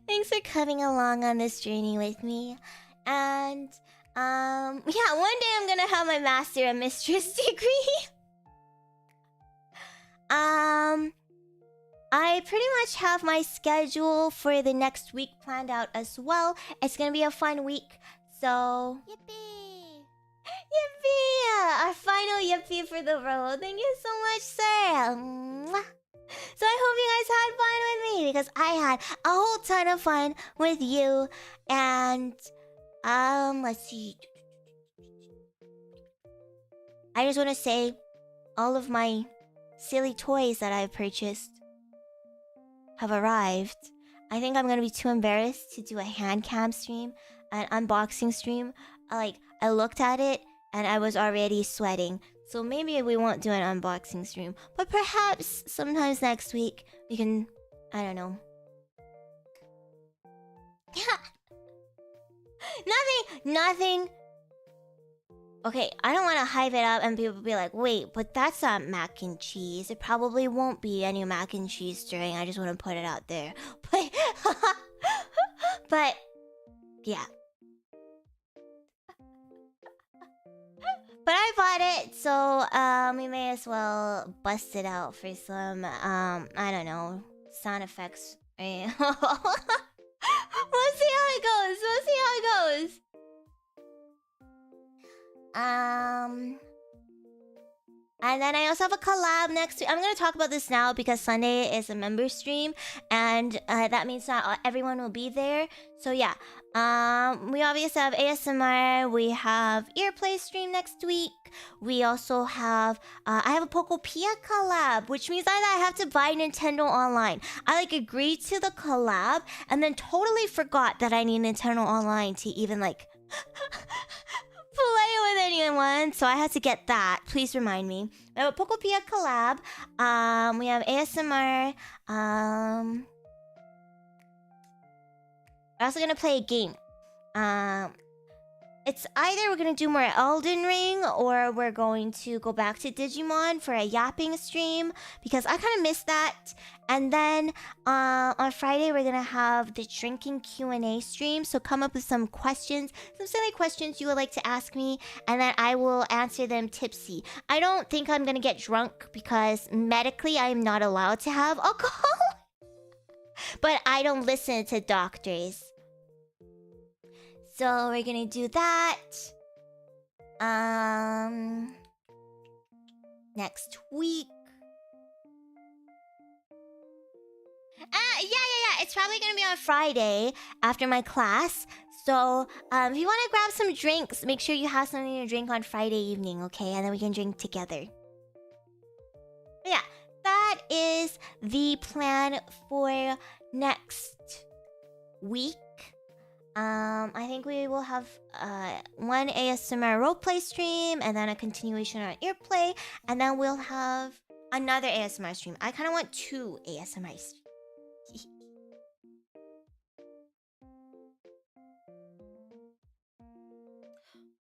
Thanks for coming along on this journey with me. And yeah, one day I'm gonna have my master and mistress degree. I pretty much have my schedule for the next week planned out as well. It's gonna be a fun week, so yippee! Yippee! Our final yippee for the road. Thank you so much, sir. So I hope you guys had fun with me, because I had a whole ton of fun with you. And let's see. I just want to say, all of my silly toys that I've purchased have arrived. I think I'm gonna be too embarrassed to do a hand cam stream, an unboxing stream. I looked at it and I was already sweating. So maybe we won't do an unboxing stream, but perhaps sometimes next week we can, I don't know. Nothing. Okay, I don't want to hype it up and people be like, wait, but that's not mac and cheese. It probably won't be any mac and cheese stirring. I just want to put it out there. But yeah. But I bought it, so we may as well bust it out for some, I don't know, sound effects. We'll see how it goes. And then I also have a collab next week. I'm going to talk about this now because Sunday is a member stream, and that means not everyone will be there. So yeah, we obviously have ASMR, we have Earplay stream next week. We also have, I have a Pokopia collab, which means that I have to buy Nintendo Online. I agreed to the collab and then totally forgot that I need Nintendo Online to even play with anyone, so I had to get that. Please remind me. We have a Pokopia collab. We have ASMR. We're also gonna play a game. It's either we're gonna do more Elden Ring or we're going to go back to Digimon for a yapping stream because I kind of missed that. And then on Friday we're gonna have the drinking Q&A stream. So come up with some questions, some silly questions you would like to ask me, and then I will answer them tipsy. I don't think I'm gonna get drunk because medically I'm not allowed to have alcohol. But I don't listen to doctors. So we're gonna do that next week. Yeah. It's probably gonna be on Friday after my class. So if you want to grab some drinks, make sure you have something to drink on Friday evening, okay? And then we can drink together. But yeah, that is the plan for next week. I think we will have one ASMR roleplay stream and then a continuation on Earplay, and then we'll have another ASMR stream. I kind of want 2 ASMR streams.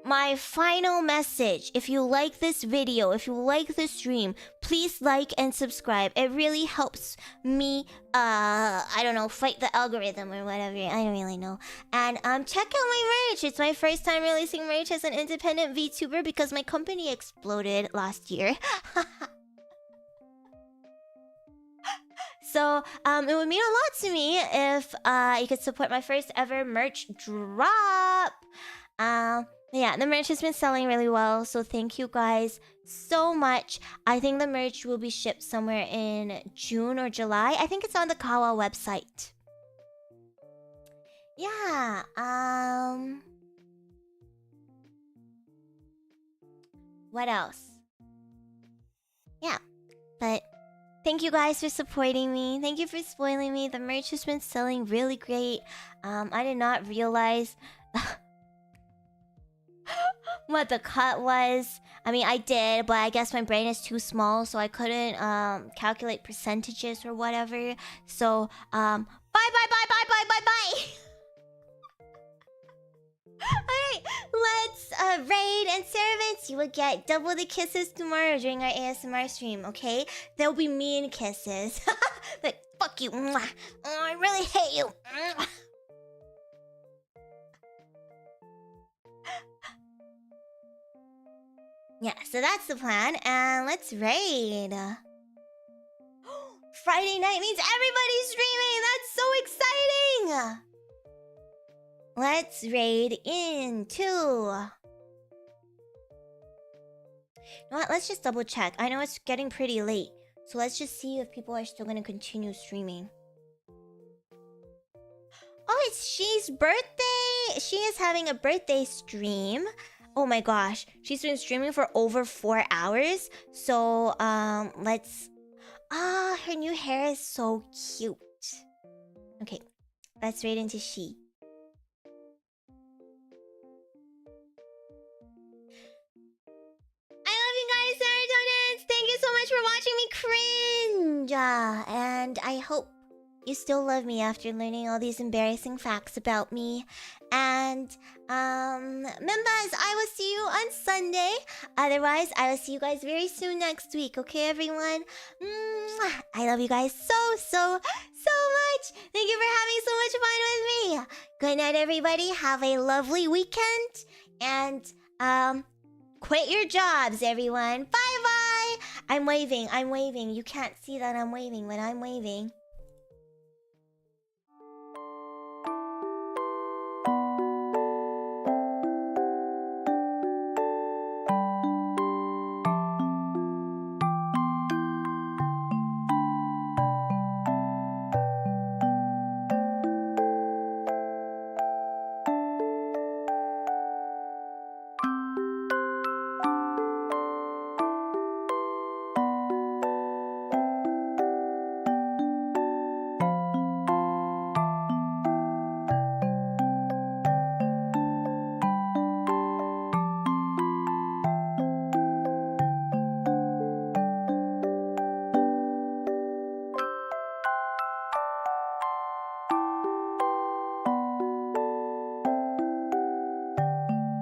My final message, if you like this video, if you like this stream, please like and subscribe. It really helps me, I don't know, fight the algorithm or whatever. I don't really know. And check out my merch. It's my first time releasing merch as an independent VTuber because my company exploded last year. So, it would mean a lot to me if you could support my first ever merch drop. Yeah, the merch has been selling really well, so thank you guys so much. I think the merch will be shipped somewhere in June or July. I think it's on the Kawa website. Yeah, what else? Yeah, but thank you guys for supporting me. Thank you for spoiling me. The merch has been selling really great. I did not realize what the cut was. I mean, I did, but I guess my brain is too small, so I couldn't calculate percentages or whatever. So, bye. Alright, let's raid and Ceravants. You will get double the kisses tomorrow during our ASMR stream, okay? There'll be mean kisses. Like, fuck you. Oh, I really hate you. Yeah, so that's the plan, and let's raid. Friday night means everybody's streaming! That's so exciting! Let's raid into... You know what, let's just double check. I know it's getting pretty late, so let's just see if people are still gonna continue streaming. Oh, it's She's birthday! She is having a birthday stream. Oh my gosh, she's been streaming for over 4 hours. So, let's... her new hair is so cute. Okay, let's raid into She. I love you guys, Ceratonians! Thank you so much for watching me cringe! And I hope you still love me after learning all these embarrassing facts about me. And, members, I will see you on Sunday. Otherwise, I will see you guys very soon next week, okay, everyone? I love you guys so much. Thank you for having so much fun with me. Good night, everybody. Have a lovely weekend. And, quit your jobs, everyone. Bye-bye. I'm waving. You can't see that I'm waving, but I'm waving.